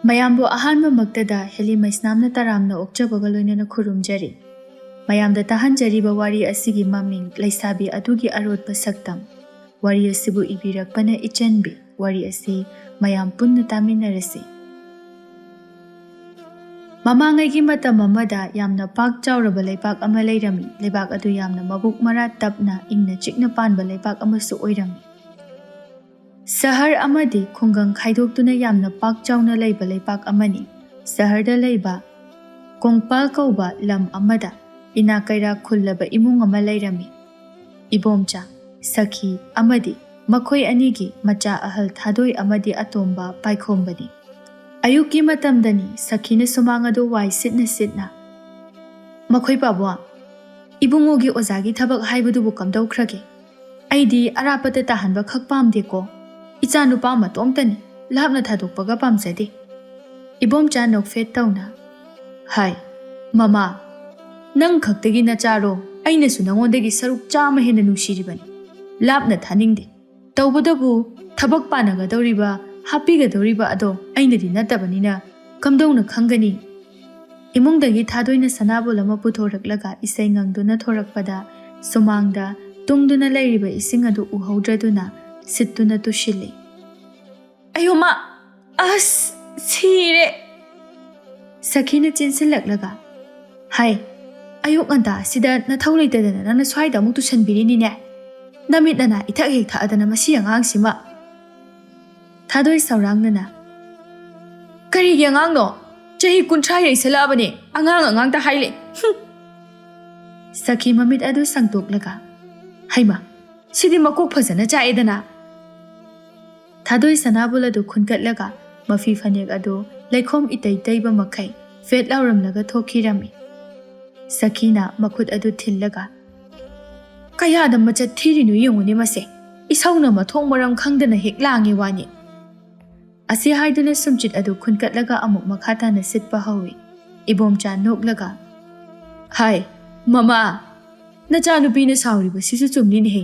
ꯃꯌꯥꯝꯕꯨ ꯑꯍꯥꯟꯕꯃꯛꯇꯗ ꯍꯦꯂꯤ ꯃꯩꯁꯅꯥꯝꯅ ꯇꯔꯥꯝꯅ ꯑꯣꯛꯆꯕꯒ ꯂꯣꯏꯅꯅ ꯈꯨꯔꯨꯝꯖꯔꯤ꯫ ꯃꯌꯥꯝꯗ ꯇꯥꯍꯟꯖꯔꯤꯕ ꯋꯥꯔꯤ ꯑꯁꯤꯒꯤ ꯃꯃꯤꯡ ꯂꯩꯁꯥꯕꯤ ꯑꯗꯨꯒꯤ ꯑꯔꯣꯠꯄ ꯁꯛꯇꯝ꯫ ꯋꯥꯔꯤ ꯑꯁꯤꯕꯨ ꯏꯕꯤꯔꯛꯄꯅ ꯏꯆꯟꯕꯤ꯫ ꯋꯥꯔꯤ ꯑꯁꯤ ꯃꯌꯥꯝ ꯄꯨꯟꯅ ꯇꯥꯃꯤꯟꯅꯔꯁꯤ꯫ ꯃꯃꯥꯡꯉꯩꯒꯤ ꯃꯇꯝ ꯑꯃꯗ ꯌꯥꯝꯅ ꯄꯥꯛ ꯆꯥꯎꯔꯕ ꯂꯩꯄꯥꯛ ꯑꯃ ꯂꯩꯔꯝꯃꯤ꯫ ꯂꯩꯕꯥꯛ ꯑꯗꯨ ꯌꯥꯝꯅ ꯃꯕꯨꯛ ꯃꯔꯥ ꯇꯞꯅ ꯏꯪꯅ ꯆꯤꯛꯅ ꯄꯥꯟꯕ ꯂꯩꯄꯥꯛ ꯑꯃꯁꯨ ꯑꯣꯏꯔꯝꯃꯤ꯫ ꯁꯍꯔ ꯑꯃꯗꯤ ꯈꯨꯡꯒꯪ ꯈꯥꯏꯗꯣꯛꯇꯨꯅ ꯌꯥꯝꯅ ꯄꯥꯛ ꯆꯥꯎꯅ ꯂꯩꯕ ꯂꯩꯄꯥꯛ ꯑꯃꯅꯤ꯫ ꯁꯍꯔꯗ ꯂꯩꯕ ꯀꯣꯡꯄꯥꯜ ꯀꯧꯕ ꯂꯝ ꯑꯃꯗ ꯏꯅꯥꯛ ꯀꯩꯔꯥꯛ ꯈꯨꯜꯂꯕ ꯏꯃꯨꯡ ꯑꯃ ꯂꯩꯔꯝꯃꯤ꯫ ꯏꯕꯣꯝꯆꯥ, ꯁꯈꯤ ꯑꯃꯗꯤ ꯃꯈꯣꯏ ꯑꯅꯤꯒꯤ ꯃꯆꯥ ꯑꯍꯜ ꯊꯥꯗꯣꯏ ꯑꯃꯗꯤ ꯑꯇꯣꯝꯕ ꯄꯥꯏꯈꯣꯝꯕꯅꯤ꯫ ꯑꯌꯨꯛꯀꯤ ꯃꯇꯝꯗꯅꯤ ꯁꯈꯤꯅ ꯁꯨꯃꯥꯡ ꯑꯗꯨ ꯋꯥꯏ ꯁꯤꯠꯅ ꯁꯤꯠꯅ "ꯃꯈꯣꯏ ꯄꯥꯕꯨꯡ, ꯏꯕꯨꯡꯉꯣꯒꯤ ꯑꯣꯖꯥꯒꯤ ꯊꯕꯛ ꯍꯥꯏꯕꯗꯨꯕꯨ ꯀꯝꯗꯧꯈ꯭ꯔꯒꯦ? ꯑꯩꯗꯤ ꯑꯔꯥꯞꯄꯗ ꯇꯥꯍꯟꯕ ꯈꯛ ꯄꯥꯝꯗꯦꯀꯣ꯫ ꯏꯆꯥ ꯅꯨꯄꯥ ꯃꯇꯣꯝꯇꯅꯤ, ꯂꯥꯞꯅ ꯊꯥꯗꯣꯛꯄꯒ ꯄꯥꯝꯖꯗꯦ"꯫ ꯏꯕꯣꯝꯆꯥ ꯅꯣꯛꯐꯦꯠ ꯇꯧꯅ "ꯍꯥꯏ ꯃꯃꯥ, ꯅꯪ ꯈꯛꯇꯒꯤ ꯅꯆꯥꯔꯣ? ꯑꯩꯅꯁꯨ ꯅꯉꯣꯟꯗꯒꯤ ꯁꯔꯨꯛ 100 ꯍꯦꯟꯅ ꯅꯨꯡꯁꯤꯔꯤꯕꯅꯤ꯫ ꯂꯥꯞꯅ ꯊꯥꯅꯤꯡꯗꯦ꯫ ꯇꯧꯕꯇꯕꯨ ꯊꯕꯛ ꯄꯥꯟꯅꯒꯗꯧꯔꯤꯕ, ꯍꯥꯞꯄꯤꯒꯗꯧꯔꯤꯕ ꯑꯗꯣ ꯑꯩꯅꯗꯤ ꯅꯠꯇꯕꯅꯤꯅ ꯀꯝꯗꯧꯅ ꯈꯪꯒꯅꯤ"꯫ ꯏꯃꯨꯡꯗꯒꯤ ꯊꯥꯗꯣꯏꯅ ꯁꯅꯥꯕꯨꯜ ꯑꯃ ꯄꯨꯊꯣꯔꯛꯂꯒ ꯏꯁꯩ ꯉꯪꯗꯨꯅ ꯊꯣꯔꯛꯄꯗ ꯁꯨꯃꯥꯡꯗ ꯇꯨꯡꯗꯨꯅ ꯂꯩꯔꯤꯕ ꯏꯁꯤꯡ ꯑꯗꯨ ꯎꯍꯧꯗ꯭ꯔꯗꯨꯅ ꯁꯤꯠꯇꯨꯅ ꯇꯨꯁꯤꯜꯂꯤ꯫ "ꯑꯌꯣꯃꯥ, ꯑꯁ ꯁꯤꯔꯦ"꯫ ꯁꯈꯤꯅ ꯆꯦꯟꯁꯤꯜꯂꯛꯂꯒ "ꯍꯥꯏ, ꯑꯌꯨꯛ ꯉꯟꯇꯥ ꯑꯁꯤꯗ ꯅꯊꯧ ꯂꯩꯇꯗꯅ ꯅꯪꯅ ꯁ꯭ꯋꯥꯏꯗ ꯑꯃꯨꯛ ꯇꯨꯁꯟꯕꯤꯔꯤꯅꯤꯅꯦ? ꯅꯃꯤꯠ ꯅꯅꯥ ꯏꯊꯛ ꯍꯦꯛ ꯊꯛꯑꯗꯅ ꯃꯁꯤ ꯑꯉꯥꯡꯁꯤꯃ"꯫ ꯊꯥꯗꯣꯏ ꯁꯧꯔꯥꯡꯅꯅ "ꯀꯔꯤꯒꯤ ꯑꯉꯥꯡꯅꯣ? ꯆꯍꯤ 30 ꯌꯩꯁꯜꯂꯛꯑꯕꯅꯦ, ꯑꯉꯥꯡꯇ ꯍꯥꯏꯂꯦ, ꯍꯨꯝ"꯫ ꯁꯈꯤ ꯃꯃꯤꯠ ꯑꯗꯨ ꯁꯪꯇꯣꯛꯂꯒ "ꯍꯩꯃꯥ, ꯁꯤꯗꯤ ꯃꯀꯣꯛ ꯐꯖꯅ ꯆꯥꯛꯑꯦꯗꯅ"꯫ ꯊꯥꯗꯣꯏ ꯁꯅꯥꯕꯨꯜ ꯑꯗꯨ ꯈꯨꯟꯀꯠꯂꯒ ꯃꯐꯤ ꯐꯅꯦꯛ ꯑꯗꯨ ꯂꯩꯈꯣꯝ ꯏꯇꯩ ꯇꯩꯕ ꯃꯈꯩ ꯐꯦꯠ ꯂꯥꯎꯔꯝꯂꯒ ꯊꯣꯛꯈꯤꯔꯝꯃꯤ꯫ ꯁꯈꯤꯅ ꯃꯈꯨꯠ ꯑꯗꯨ ꯊꯤꯜꯂꯒ "ꯀꯌꯥꯗ ꯃꯆꯠ ꯊꯤꯔꯤꯅꯣ ꯌꯦꯡꯉꯨꯅꯦ ꯃꯁꯦ, ꯏꯁꯧꯅ ꯃꯊꯣꯡ ꯃꯔꯝ ꯈꯪꯗꯅ ꯍꯦꯛ ꯂꯥꯡꯉꯤ ꯋꯥꯅꯤ"꯫ ꯑꯁꯤ ꯍꯥꯏꯗꯨꯅ ꯁꯨꯝꯆꯤꯠ ꯑꯗꯨ ꯈꯨꯟꯀꯠꯂꯒ ꯑꯃꯨꯛ ꯃꯈꯥ ꯇꯥꯅ ꯁꯤꯠꯄ ꯍꯧꯏ꯫ ꯏꯕꯣꯝꯆꯥ ꯅꯣꯛꯂꯒ "ꯍꯥꯏ ꯃꯃꯥ, ꯅꯆꯥꯅꯨꯄꯤꯅ ꯁꯥꯎꯔꯤꯕꯁꯤꯁꯨ ꯆꯨꯝꯅꯤꯅꯦꯍꯦ꯫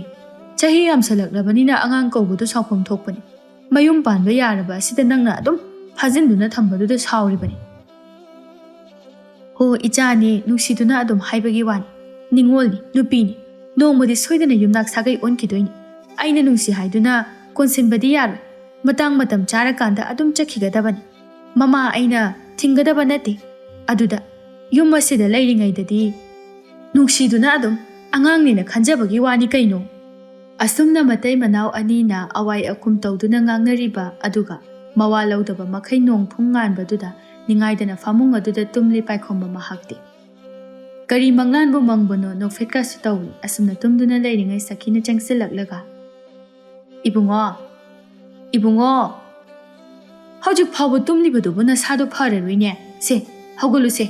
ꯆꯍꯤ ꯌꯥꯝꯁꯜꯂꯛꯂꯕꯅꯤꯅ ꯑꯉꯥꯡ ꯀꯧꯕꯗꯨ ꯁꯥꯎꯐꯝ ꯊꯣꯛꯄꯅꯤ꯫ ꯃꯌꯨꯝ ꯄꯥꯟꯕ ꯌꯥꯔꯕ ꯑꯁꯤꯗ ꯅꯪꯅ ꯑꯗꯨꯝ ꯐꯥꯖꯤꯟꯗꯨꯅ ꯊꯝꯕꯗꯨꯗ ꯁꯥꯎꯔꯤꯕꯅꯤ"꯫ "ꯍꯣ ꯏꯆꯥꯅꯤ, ꯅꯨꯡꯁꯤꯗꯨꯅ ꯑꯗꯨꯝ ꯍꯥꯏꯕꯒꯤ ꯋꯥꯅꯤ꯫ ꯅꯤꯡꯉꯣꯜꯅꯤ, ꯅꯨꯄꯤꯅꯤ, ꯅꯣꯡꯃꯗꯤ ꯁꯣꯏꯗꯅ ꯌꯨꯝꯅꯥꯛ ꯁꯥꯒꯩ ꯑꯣꯟꯈꯤꯗꯣꯏꯅꯤ꯫ ꯑꯩꯅ ꯅꯨꯡꯁꯤ ꯍꯥꯏꯗꯨꯅ ꯀꯣꯟꯁꯤꯟꯕꯗꯤ ꯌꯥꯔꯣꯏ꯫ ꯃꯇꯝ ꯆꯥꯔꯀꯥꯟꯗ ꯑꯗꯨꯝ ꯆꯠꯈꯤꯒꯗꯕꯅꯤ꯫ ꯃꯃꯥ ꯑꯩꯅ ꯊꯤꯡꯒꯗꯕ ꯅꯠꯇꯦ꯫ ꯑꯗꯨꯗ ꯌꯨꯝ ꯑꯁꯤꯗ ꯂꯩꯔꯤꯉꯩꯗꯗꯤ ꯅꯨꯡꯁꯤꯗꯨꯅ ꯑꯗꯨꯝ ꯑꯉꯥꯡꯅꯦꯅ ꯈꯟꯖꯕꯒꯤ ꯋꯥꯅꯤ ꯀꯩꯅꯣ"꯫ ꯑꯁꯨꯝꯅ ꯃꯇꯩ ꯃꯅꯥꯎ ꯑꯅꯤꯅ ꯑꯋꯥꯏ ꯑꯈꯨꯝ ꯇꯧꯗꯨꯅ ꯉꯥꯡꯅꯔꯤꯕ ꯑꯗꯨꯒ ꯃꯋꯥ ꯂꯧꯗꯕ ꯃꯈꯩ ꯅꯣꯡꯐꯨꯡ ꯉꯥꯟꯕꯗꯨꯗ ꯅꯤꯡꯉꯥꯏꯗꯅ ꯐꯃꯨꯡ ꯑꯗꯨꯗ ꯇꯨꯝꯂꯤ ꯄꯥꯏꯈꯣꯝꯕ ꯃꯍꯥꯛꯇꯤ꯫ ꯀꯔꯤ ꯃꯪꯂꯥꯟꯕꯨ ꯃꯪꯕꯅꯣ ꯅꯣꯛꯐꯦꯠꯀꯁꯨ ꯇꯧꯏ꯫ ꯑꯁꯨꯝꯅ ꯇꯨꯝꯗꯨꯅ ꯂꯩꯔꯤꯉꯩ ꯁꯈꯤꯅ ꯆꯪꯁꯤꯜꯂꯛꯂꯒ "ꯏꯕꯨꯡꯉꯣ, ꯍꯧꯖꯤꯛ ꯐꯥꯎꯕ ꯇꯨꯝꯂꯤꯕꯗꯨꯕꯨ ꯅꯁꯥꯗꯣ ꯐꯔꯔꯣꯏꯅꯦ, ꯁꯦ ꯍꯧꯒꯠꯂꯨꯁꯦ"꯫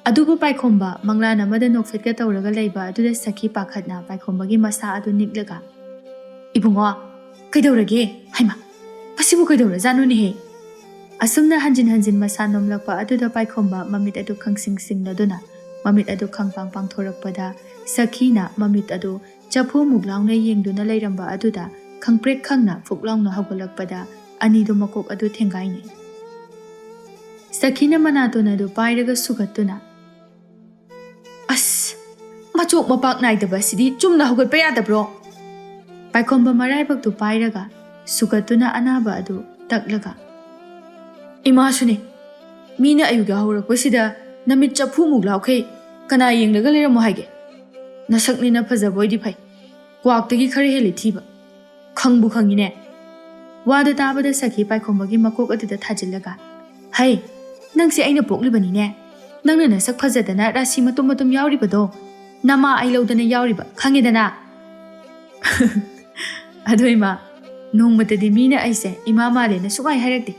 ꯑꯗꯨꯕꯨ ꯄꯥꯏꯈꯣꯝꯕ ꯃꯪꯂꯥꯟ ꯑꯃꯗ ꯅꯣꯛꯐꯦꯠꯀ ꯇꯧꯔꯒ ꯂꯩꯕ ꯑꯗꯨꯗ ꯁꯈꯤ ꯄꯥꯈꯠꯅ ꯄꯥꯏꯈꯣꯝꯕꯒꯤ ꯃꯁꯥ ꯑꯗꯨ ꯅꯤꯛꯂꯒ "ꯏꯕꯨꯡꯉꯣ, ꯀꯩꯗꯧꯔꯒꯦ? ꯍꯩꯃꯥ, ꯃꯁꯤꯕꯨ ꯀꯩꯗꯧꯔꯖꯥꯠꯅꯣꯅꯦꯍꯦ"꯫ ꯑꯁꯨꯝꯅ ꯍꯟꯖꯤꯟ ꯍꯟꯖꯤꯟ ꯃꯁꯥ ꯅꯣꯝꯂꯛꯄ ꯑꯗꯨꯗ ꯄꯥꯏꯈꯣꯝꯕ ꯃꯃꯤꯠ ꯑꯗꯨ ꯈꯪꯁꯤꯡ ꯁꯤꯡꯂꯗꯨꯅ ꯃꯃꯤꯠ ꯑꯗꯨ ꯈꯪꯄꯥꯡ ꯄꯥꯡꯊꯣꯔꯛꯄꯗ ꯁꯈꯤꯅ ꯃꯃꯤꯠ ꯑꯗꯨ ꯆꯐꯨꯃꯨꯛ ꯂꯥꯎꯅ ꯌꯦꯡꯗꯨꯅ ꯂꯩꯔꯝꯕ ꯑꯗꯨꯗ ꯈꯪꯄ꯭ꯔꯦꯛ ꯈꯪꯅ ꯐꯨꯛ ꯂꯥꯎꯅ ꯍꯧꯒꯠꯂꯛꯄꯗ ꯑꯅꯤꯗꯨ ꯃꯀꯣꯛ ꯑꯗꯨ ꯊꯦꯡꯒꯥꯏꯅꯩ꯫ ꯁꯈꯤꯅ ꯃꯅꯥꯇꯣꯟ ꯑꯗꯨ ꯄꯥꯏꯔꯒ ꯁꯨꯒꯠꯇꯨꯅ "ꯑꯁ, ꯃꯆꯣꯛ ꯃꯄꯥꯛ ꯅꯥꯏꯗꯕ ꯑꯁꯤꯗꯤ ꯆꯨꯝꯅ ꯍꯧꯒꯠꯄ ꯌꯥꯗꯕ꯭ꯔꯣ"꯫ ꯄꯥꯏꯈꯣꯝꯕ ꯃꯔꯥꯏꯕꯛꯇꯨ パꯏꯔꯒ ꯁꯨꯒꯠꯇꯨꯅ ꯑꯅꯥꯕ ꯑꯗꯨ ꯇꯛꯂꯒ "ꯏꯃꯥꯁꯨꯅꯦ, ꯃꯤꯅ ꯑꯌꯨꯛ ꯌꯥꯍꯧꯔꯛꯄꯁꯤꯗ ꯅꯃꯤꯠ ꯆꯐꯨꯃꯨꯛ ꯂꯥꯎꯈꯩ ꯀꯅꯥ ꯌꯦꯡꯂꯒ ꯂꯩꯔꯝꯃꯣ ꯍꯥꯏꯒꯦ? ꯅꯁꯛꯅꯤꯅ ꯐꯖꯕ ꯑꯣꯏꯗꯤ ꯐꯩ, ꯀ꯭ꯋꯥꯛꯇꯒꯤ ꯈꯔ ꯍꯦꯜꯂꯤ ꯊꯤꯕ, ꯈꯪꯕꯨ ꯈꯪꯉꯤꯅꯦ"꯫ ꯋꯥꯗꯨ ꯇꯥꯕꯗ ꯁꯈꯤ ꯄꯥꯏꯈꯣꯝꯕꯒꯤ ꯃꯀꯣꯛ ꯑꯗꯨꯗ ꯊꯥꯖꯤꯜꯂꯒ "ꯍꯩ, ꯅꯪꯁꯦ ꯑꯩꯅ ꯄꯣꯛꯂꯤꯕꯅꯤꯅꯦ꯫ ꯅꯪꯅ ꯅꯁꯛ ꯐꯖꯗꯅ ꯔꯥꯁꯤ ꯃꯇꯨꯝ ꯃꯇꯨꯝ ꯌꯥꯎꯔꯤꯕꯗꯣ ꯅꯃꯥ ꯑꯩ ꯂꯧꯗꯅ ꯌꯥꯎꯔꯤꯕ ꯈꯪꯉꯦꯗꯅ"꯫ "ꯑꯗꯣ ꯏꯃꯥ, ꯅꯣꯡꯃꯇꯗꯤ ꯃꯤꯅ ꯑꯩꯁꯦ ꯏꯃꯥ ꯃꯥꯜꯂꯦꯅ ꯁꯨꯡꯍꯥꯏ ꯍꯥꯏꯔꯛꯇꯦ꯫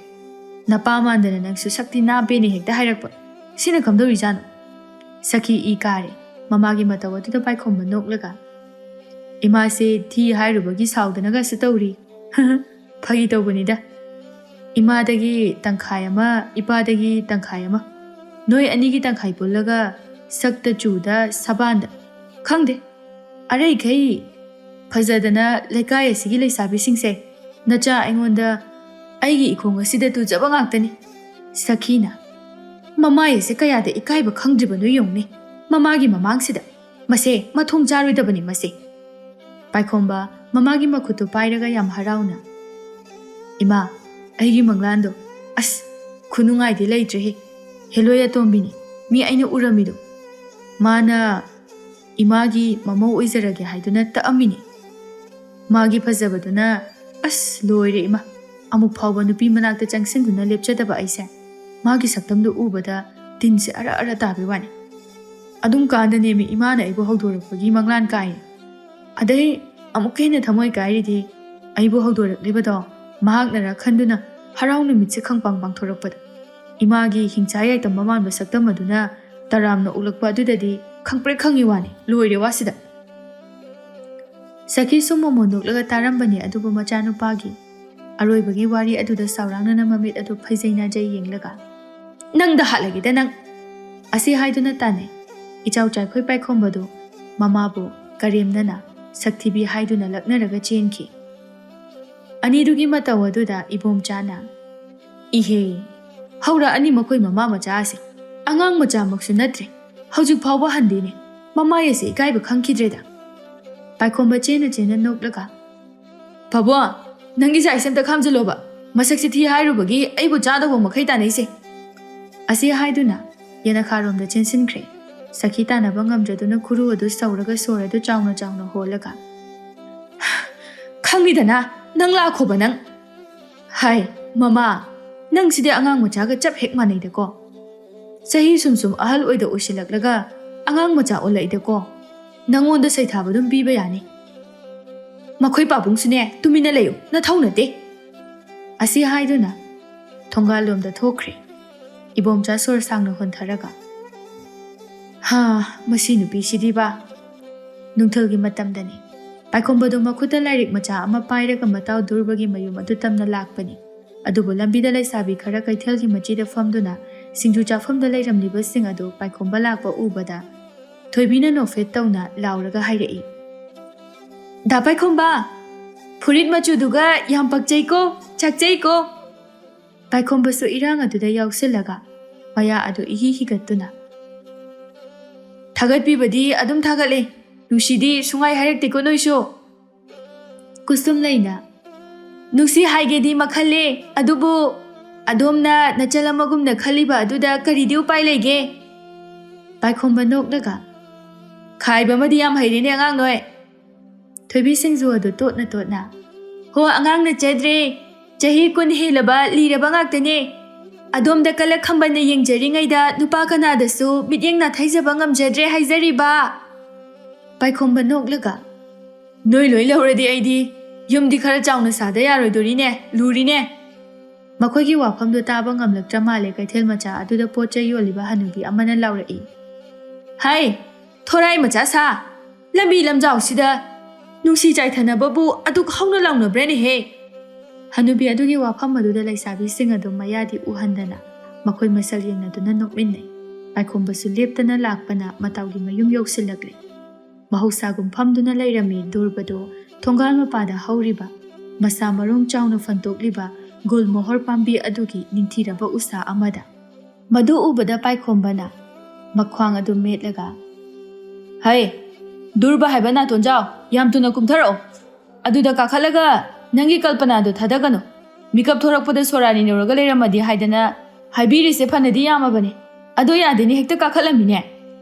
ꯅꯄꯥ ꯃꯥꯟꯗꯅ ꯅꯪꯁꯨ ꯁꯛꯇꯤ ꯅꯥꯞꯄꯦꯅ ꯍꯦꯛꯇ ꯍꯥꯏꯔꯛꯄ꯫ ꯁꯤꯅ ꯀꯝꯗꯧꯔꯤꯖꯥꯠꯅꯣ"꯫ ꯁꯈꯤ ꯏ ꯀꯥꯔꯦ꯫ ꯃꯃꯥꯒꯤ ꯃꯇꯧ ꯑꯗꯨꯗ ꯄꯥꯏꯈꯣꯝꯕ ꯅꯣꯛꯂꯒ "ꯏꯃꯥꯁꯦ ꯊꯤ ꯍꯥꯏꯔꯨꯕꯒꯤ ꯁꯥꯎꯗꯅꯒꯁꯨ ꯇꯧꯔꯤ, ꯐꯥꯒꯤ ꯇꯧꯕꯅꯤꯗ꯫ ꯏꯃꯥꯗꯒꯤ ꯇꯪꯈꯥꯏ ꯑꯃ, ꯏꯄꯥꯗꯒꯤ ꯇꯪꯈꯥꯏ ꯑꯃ, ꯅꯣꯏ ꯑꯅꯤꯒꯤ ꯇꯪꯈꯥꯏ ꯄꯨꯜꯂꯒ ꯁꯛꯇ ꯆꯨꯗ ꯁꯕꯥꯟꯗ, ꯈꯪꯗꯦ, ꯑꯔꯩꯈꯩ ꯐꯖꯗꯅ ꯂꯩꯀꯥꯏ ꯑꯁꯤꯒꯤ ꯂꯩꯁꯥꯕꯤꯁꯤꯡꯁꯦ ꯅꯆꯥ ꯑꯩꯉꯣꯟꯗ ꯑꯩꯒꯤ ꯏꯈꯣꯡ ꯑꯁꯤꯗ ꯇꯨꯖꯕ ꯉꯥꯛꯇꯅꯤ꯫ ꯁꯈꯤꯅ ꯃꯃꯥꯏ ꯑꯁꯦ ꯀꯌꯥꯗ ꯏꯀꯥꯏꯕ ꯈꯪꯗ꯭ꯔꯤꯕꯅꯣ ꯌꯦꯡꯉꯨꯅꯦ꯫ ꯃꯃꯥꯒꯤ ꯃꯃꯥꯡꯁꯤꯗ ꯃꯁꯦ ꯃꯊꯣꯡ ꯆꯥꯔꯣꯏꯗꯕꯅꯤ ꯃꯁꯦ꯫ ꯄꯥꯏꯈꯣꯝꯕ ꯃꯃꯥꯒꯤ ꯃꯈꯨꯠꯇꯨ ꯄꯥꯏꯔꯒ ꯌꯥꯝ ꯍꯔꯥꯎꯅ ꯏꯃꯥ ꯑꯩꯒꯤ ꯃꯪꯂꯥꯟꯗꯣ ꯑꯁ ꯈꯨꯅꯨꯡꯉꯥꯏꯗꯤ ꯂꯩꯇ꯭ꯔꯦꯍꯦ꯫ ꯍꯦꯂꯣꯏ ꯑꯇꯣꯝꯕꯤꯅꯤ ꯃꯤ ꯑꯩꯅ ꯎꯔꯝꯃꯤꯗꯣ꯫ ꯃꯥꯅ 이마기 ꯃꯃꯧ ꯑꯣꯏꯖꯔꯒꯦ ꯍꯥꯏꯗꯨꯅ ꯇꯛꯑꯝꯃꯤꯅꯤ꯫ ꯃꯥꯒꯤ ꯐꯖꯕꯗꯨꯅ ꯑꯁ ꯂꯣꯏꯔꯦ 이마꯫ ꯑꯃꯨꯛ ꯐꯥꯎꯕ ꯅꯨꯄꯤ ꯃꯅꯥꯛꯇ ꯆꯪꯁꯤꯟꯗꯨꯅ ꯂꯦꯞꯆꯗꯕ ꯑꯩꯁꯦ ꯃꯥꯒꯤ ꯁꯛꯇꯝꯗꯨ ꯎꯕꯗ ꯇꯤꯟꯁꯦ ꯑꯔ ꯑꯔ ꯇꯥꯕꯤ ꯋꯥꯅꯤ꯫ ꯑꯗꯨꯝ ꯀꯥꯟꯗꯅꯦꯃꯤ 이마ꯅ ꯑꯩꯕꯨ ꯍꯧꯗꯣꯔꯛꯄꯒꯤ ꯃꯪꯂꯥꯟ ꯀꯥꯏ꯫ ꯑꯗꯩ ꯑꯃꯨꯛ ꯍꯦꯟꯅ ꯊꯃꯣꯏ ꯀꯥꯏꯔꯤꯗꯤ ꯑꯩꯕꯨ ꯍꯧꯗꯣꯔꯛꯂꯤꯕꯗꯣ ꯃꯍꯥꯛꯅꯔ ꯈꯟꯗꯨꯅ ꯍꯔꯥꯎ ꯅꯨꯃꯤꯠꯁꯦ ꯈꯪꯄꯥꯡ ꯄꯥꯡꯊꯣꯔꯛꯄꯗ ꯏꯃꯥꯒꯤ ꯍꯤꯡꯆꯥ ꯌꯥꯏꯇꯝꯕ ꯃꯥꯟꯕ ꯁꯛꯇꯝ ꯑꯗꯨꯅ ꯇꯔꯥꯝꯅ ꯎꯛꯂꯛꯄ ꯑꯗꯨꯗꯗꯤ ꯈꯪꯄ꯭ꯔꯦꯛ ꯈꯪꯉꯤ ꯋꯥꯅꯤ꯫ ꯂꯣꯏꯔꯦ ꯋꯥꯁꯤꯗ꯫ ꯁꯈꯤꯁꯨ ꯃꯣꯃꯣꯟ ꯅꯣꯛꯂꯒ ꯇꯥꯔꯝꯕꯅꯤ ꯑꯗꯨꯕꯨ ꯃꯆꯥꯅꯨꯄꯥꯒꯤ ꯑꯔꯣꯏꯕꯒꯤ ꯋꯥꯔꯤ ꯑꯗꯨꯗ ꯁꯥꯎꯔꯥꯡꯅꯅ ꯃꯃꯤꯠ ꯑꯗꯨ ꯐꯩꯖꯩ ꯌꯦꯡꯂꯒ ꯅꯪꯗ ꯍꯥꯠꯂꯒꯦꯗ ꯅꯪ ꯑꯁꯤ ꯍꯥꯏꯗꯨꯅ ꯇꯥꯟꯅꯩ꯫ ꯏꯆꯥꯎ ꯆꯥꯏꯈꯣꯏ ꯄꯥꯏꯈꯣꯝꯕꯗꯨ ꯃꯃꯥꯕꯨ ꯀꯔꯦꯝꯅꯅ ꯁꯛꯊꯤꯕꯤ ꯍꯥꯏꯗꯨꯅ ꯂꯛꯅꯔꯒ ꯆꯦꯟꯈꯤ꯫ ꯑꯅꯤꯗꯨꯒꯤ ꯃꯇꯧ ꯑꯗꯨꯗ ꯏꯕꯣꯝꯆꯥꯅ ꯏꯍꯦ ꯍꯧꯔꯛꯑꯅꯤ ꯃꯈꯣꯏ ꯃꯃꯥ ꯃꯆꯥ ꯑꯁꯤ ꯑꯉꯥꯡ ꯃꯆꯥꯃꯛꯁꯨ ꯅꯠꯇ꯭ꯔꯦ ꯍꯧꯖꯤꯛ ꯐꯥꯎꯕ ꯍꯟꯗꯦꯅꯦ ꯃꯃꯥꯏ ꯑꯁꯤ ꯏꯀꯥꯏꯕ ꯈꯪꯈꯤꯗ꯭ꯔꯦꯗ꯫ ꯄꯥꯏꯈꯣꯝꯕ ꯆꯦꯟꯅ ꯅꯣꯛꯂꯒ ꯄꯥꯕꯨꯡ ꯅꯪꯒꯤ ꯆꯥꯛꯁꯦ ꯑꯝꯇ ꯈꯥꯝꯖꯤꯜꯂꯣꯕ ꯃꯁꯛꯁꯤ ꯊꯤ ꯍꯥꯏꯔꯨꯕꯒꯤ ꯑꯩꯕꯨ ꯆꯥꯗꯧꯕ ꯃꯈꯩ ꯇꯥꯅꯩꯁꯦ꯫ ꯑꯁꯤ ꯍꯥꯏꯗꯨꯅ ꯌꯦꯅꯈꯥꯔꯣꯝꯗ ꯆꯦꯟꯁꯤꯟꯈ꯭ꯔꯦ꯫ ꯁꯈꯤ ꯇꯥꯟꯅꯕ ꯉꯝꯗ꯭ꯔꯗꯨꯅ ꯈꯨꯔꯨ ꯑꯗꯨ ꯁꯧꯔꯒ ꯁꯣꯔ ꯑꯗꯨ ꯆꯥꯎꯅ ꯍꯣꯜꯂꯒ ꯈꯪꯉꯤꯗꯅ ꯅꯪ ꯂꯥꯛꯈꯣꯕ ꯅꯪ꯫ ꯍꯥꯏ ꯃꯃꯥ ꯅꯪꯁꯤꯗꯤ ꯑꯉꯥꯡ ꯃꯆꯥꯒ ꯆꯞ ꯍꯦꯛ ꯃꯥꯟꯅꯩꯗꯀꯣ꯫ ꯆꯍꯤ ꯁꯨꯝ ꯑꯍꯜ ꯑꯣꯏꯗ ꯑꯣꯏꯁꯤꯜꯂꯛꯂꯒ ꯑꯉꯥꯡ ꯃꯆꯥ ꯑꯣꯜꯂꯛꯏꯗꯀꯣ꯫ ꯅꯪꯉꯣꯟꯗ ꯁꯩꯊꯥꯕ ꯑꯗꯨꯝ ꯄꯤꯕ ꯌꯥꯅꯤ꯫ ꯃꯈꯣꯏ ꯄꯥꯕꯨꯡꯁꯨꯅꯦ ꯇꯨꯃꯤꯟꯅ ꯂꯩꯌꯨ ꯅꯊꯧ ꯅꯠꯇꯦ꯫ ꯑꯁꯤ ꯍꯥꯏꯗꯨꯅ ꯊꯣꯡꯒꯥꯜꯂꯣꯝꯗ ꯊꯣꯛꯈ꯭ꯔꯦ꯫ ꯏꯕꯣꯝꯆꯥ ꯁꯣꯔ ꯁꯥꯡꯅ ꯍꯣꯟꯊꯔꯒ ꯃꯁꯤ ꯅꯨꯄꯤꯁꯤꯗꯤꯕ꯫ ꯅꯨꯡꯊꯤꯜꯒꯤ ꯃꯇꯝꯗꯅꯤ꯫ ꯄꯥꯏꯈꯣꯝꯕꯗꯨ ꯃꯈꯨꯠꯇ ꯂꯥꯏꯔꯤꯛ ꯃꯆꯥ ꯑꯃ ꯄꯥꯏꯔꯒ ꯃꯇꯥꯎ ꯗꯨꯔꯕꯒꯤ ꯃꯌꯨꯝ ꯑꯗꯨ ꯇꯝꯅ ꯂꯥꯛꯄꯅꯤ꯫ ꯑꯗꯨꯕꯨ ꯂꯝꯕꯤꯗ ꯂꯩꯁꯥꯕꯤ ꯈꯔ ꯀꯩꯊꯦꯜꯒꯤ ꯃꯆꯤꯗ ꯐꯝꯗꯨꯅ ꯁꯤꯡꯖꯨ ꯆꯥꯐꯝꯗ ꯂꯩꯔꯝꯂꯤꯕꯁꯤꯡ ꯑꯗꯨ ꯄꯥꯏꯈꯣꯝꯕ ꯂꯥꯛꯄ ꯎꯕꯗ ꯊꯣꯏꯕꯤꯅ ꯅꯣꯛꯐꯦꯠ ꯇꯧꯅ ꯂꯥꯎꯔꯒ ꯍꯥꯏꯔꯛꯏ ꯗꯥ ꯄꯥꯏꯈꯣꯝꯕ ꯐꯨꯔꯤꯠ ꯃꯆꯨꯗꯨꯒ ꯌꯥꯝ ꯄꯛꯆꯩꯀꯣ ꯆꯥꯛꯆꯩꯀꯣ꯫ ꯄꯥꯏꯈꯣꯝꯕꯁꯨ ꯏꯔꯥꯡ ꯑꯗꯨꯗ ꯌꯥꯎꯁꯤꯜꯂꯒ ꯃꯌꯥ ꯑꯗꯨ ꯏꯍꯤ ꯍꯤꯒꯠꯇꯨꯅ ꯊꯥꯒꯠꯄꯤꯕꯗꯤ ꯑꯗꯨꯝ ꯊꯥꯒꯠꯂꯦ ꯅꯨꯡꯁꯤꯗꯤ ꯁꯨꯡꯍꯥꯏ ꯍꯥꯏꯔꯛꯇꯦꯀꯣ ꯅꯣꯏꯁꯨ꯫ ꯀꯨꯁꯨꯝꯂꯩꯅ ꯅꯨꯡꯁꯤ ꯍꯥꯏꯒꯦꯗꯤ ꯃꯈꯜꯂꯦ ꯑꯗꯨꯕꯨ ꯑꯗꯣꯝꯅ ꯅꯆꯜ ꯑꯃꯒꯨꯝꯅ ꯈꯜꯂꯤꯕ ꯑꯗꯨꯗ ꯀꯔꯤꯗꯤ ꯎꯄꯥꯏ ꯂꯩꯒꯦ꯫ ꯄꯥꯏꯈꯣꯝꯕ ꯅꯣꯛꯂꯒ ꯈꯥꯏꯕ ꯑꯃꯗꯤ ꯌꯥꯝ ꯍꯩꯔꯦꯅꯦ ꯑꯉꯥꯡ ꯅꯣꯏ꯫ ꯊꯣꯏꯕꯤ ꯁꯤꯡꯖꯨ ꯑꯗꯨ ꯇꯣꯠꯅ ꯍꯣ ꯑꯉꯥꯡ ꯅꯆꯗ꯭ꯔꯦ ꯆꯍꯤ 10 ꯍꯦꯜꯂꯕ ꯂꯤꯔꯕ ꯉꯥꯛꯇꯅꯦ꯫ ꯑꯗꯣꯝꯗ ꯀꯂꯛ ꯈꯝꯕꯟꯅ ꯌꯦꯡꯖꯔꯤꯉꯩꯗ ꯅꯨꯄꯥ ꯀꯅꯥꯗꯁꯨ ꯃꯤꯠꯌꯦꯡ ꯅꯥꯊꯩꯖꯕ ꯉꯝꯖꯗ꯭ꯔꯦ ꯍꯥꯏꯖꯔꯤꯕ꯫ ꯄꯥꯏꯈꯣꯝꯕ ꯅꯣꯛꯂꯒ ꯅꯣꯏ ꯂꯣꯏ ꯂꯧꯔꯗꯤ ꯑꯩꯗꯤ ꯌꯨꯝꯗꯤ ꯈꯔ ꯆꯥꯎꯅ ꯁꯥꯗ ꯌꯥꯔꯣꯏꯗꯣꯔꯤꯅꯦ ꯂꯨꯔꯤꯅꯦ꯫ ꯃꯈꯣꯏꯒꯤ ꯋꯥꯐꯝꯗꯨ ꯇꯥꯕ ꯉꯝꯂꯛꯇ꯭ꯔ ꯃꯥꯜꯂꯦ ꯀꯩꯊꯦꯜ ꯃꯆꯥ ꯑꯗꯨꯗ ꯄꯣꯠ ꯆꯩ ꯌꯣꯜꯂꯤꯕ ꯍꯅꯨꯕꯤ ꯑꯃꯅ ꯂꯥꯎꯔꯛꯏ ꯍꯥꯏ ꯊꯣꯔꯥꯏ ꯃꯆꯥ ꯁꯥ ꯂꯝꯕꯤ ꯂꯝꯖꯥꯎꯁꯤꯗ ꯅꯨꯡꯁꯤ ꯆꯥꯏꯊꯅꯕꯕꯨ ꯑꯗꯨꯛ ꯍꯧꯅ ꯂꯥꯎꯅꯕ꯭ꯔꯅꯦꯍꯦ꯫ ꯍꯅꯨꯕꯤ ꯑꯗꯨꯒꯤ ꯋꯥꯐꯝ ꯑꯗꯨꯗ ꯂꯩꯁꯥꯕꯤꯁꯤꯡ ꯑꯗꯨ ꯃꯌꯥꯗꯤ ꯎꯍꯟꯗꯅ ꯃꯈꯣꯏ ꯃꯁꯜ ꯌꯦꯡꯅꯗꯨꯅ ꯅꯣꯛꯃꯤꯟꯅꯩ꯫ ꯄꯥꯏꯈꯣꯝꯕꯁꯨ ꯂꯦꯞꯇꯅ ꯂꯥꯛꯄꯅ ꯃꯇꯥꯎꯒꯤ ꯃꯌꯨꯝ ꯌꯧꯁꯤꯜꯂꯛꯂꯦ꯫ ꯃꯍꯧꯁꯥꯒꯨꯝ ꯐꯝꯗꯨꯅ ꯂꯩꯔꯝꯃꯤ ꯗꯨꯔꯕꯗꯣ ꯊꯣꯡꯒꯥꯜ ꯃꯄꯥꯗ ꯍꯧꯔꯤꯕ ꯃꯁꯥ ꯃꯔꯣꯡ ꯆꯥꯎꯅ ꯐꯟꯇꯣꯛꯂꯤꯕ ꯒꯨꯜꯃꯣꯍꯣꯔ ꯄꯥꯝꯕꯤ ꯑꯗꯨꯒꯤ ꯅꯤꯡꯊꯤꯔꯕ ꯎꯁꯥ ꯑꯃꯗ꯫ ꯃꯗꯨ ꯎꯕꯗ ꯄꯥꯏꯈꯣꯝꯕꯅ ꯃꯈ꯭ꯋꯥꯡ ꯑꯗꯨ ꯃꯦꯠꯂꯒ ꯍꯩ ꯗꯨꯔꯕ ꯍꯥꯏꯕ ꯅꯥꯇꯣꯟꯖꯥꯎ ꯌꯥꯝ ꯊꯨꯅ ꯀꯨꯝꯊꯔꯛꯑꯣ ꯑꯗꯨꯗ ꯀꯥꯈꯠꯂꯒ ꯅꯪꯒꯤ ꯀꯜꯄꯅꯥꯗꯨ ꯊꯥꯗꯒꯅꯨ ꯃꯤꯀꯞ ꯊꯣꯔꯛꯄꯗ ꯁꯣꯔꯥꯅꯤ ꯅꯧꯔꯒ ꯂꯩꯔꯝꯃꯗꯤ ꯍꯥꯏꯗꯅ ꯍꯥꯏꯕꯤꯔꯤꯁꯦ ꯐꯅꯗꯤ ꯌꯥꯝꯃꯕꯅꯦ ꯑꯗꯣ ꯌꯥꯗꯦꯅꯦ ꯍꯦꯛꯇ ꯀꯥꯈꯠꯂꯝꯃꯤꯅꯦ꯫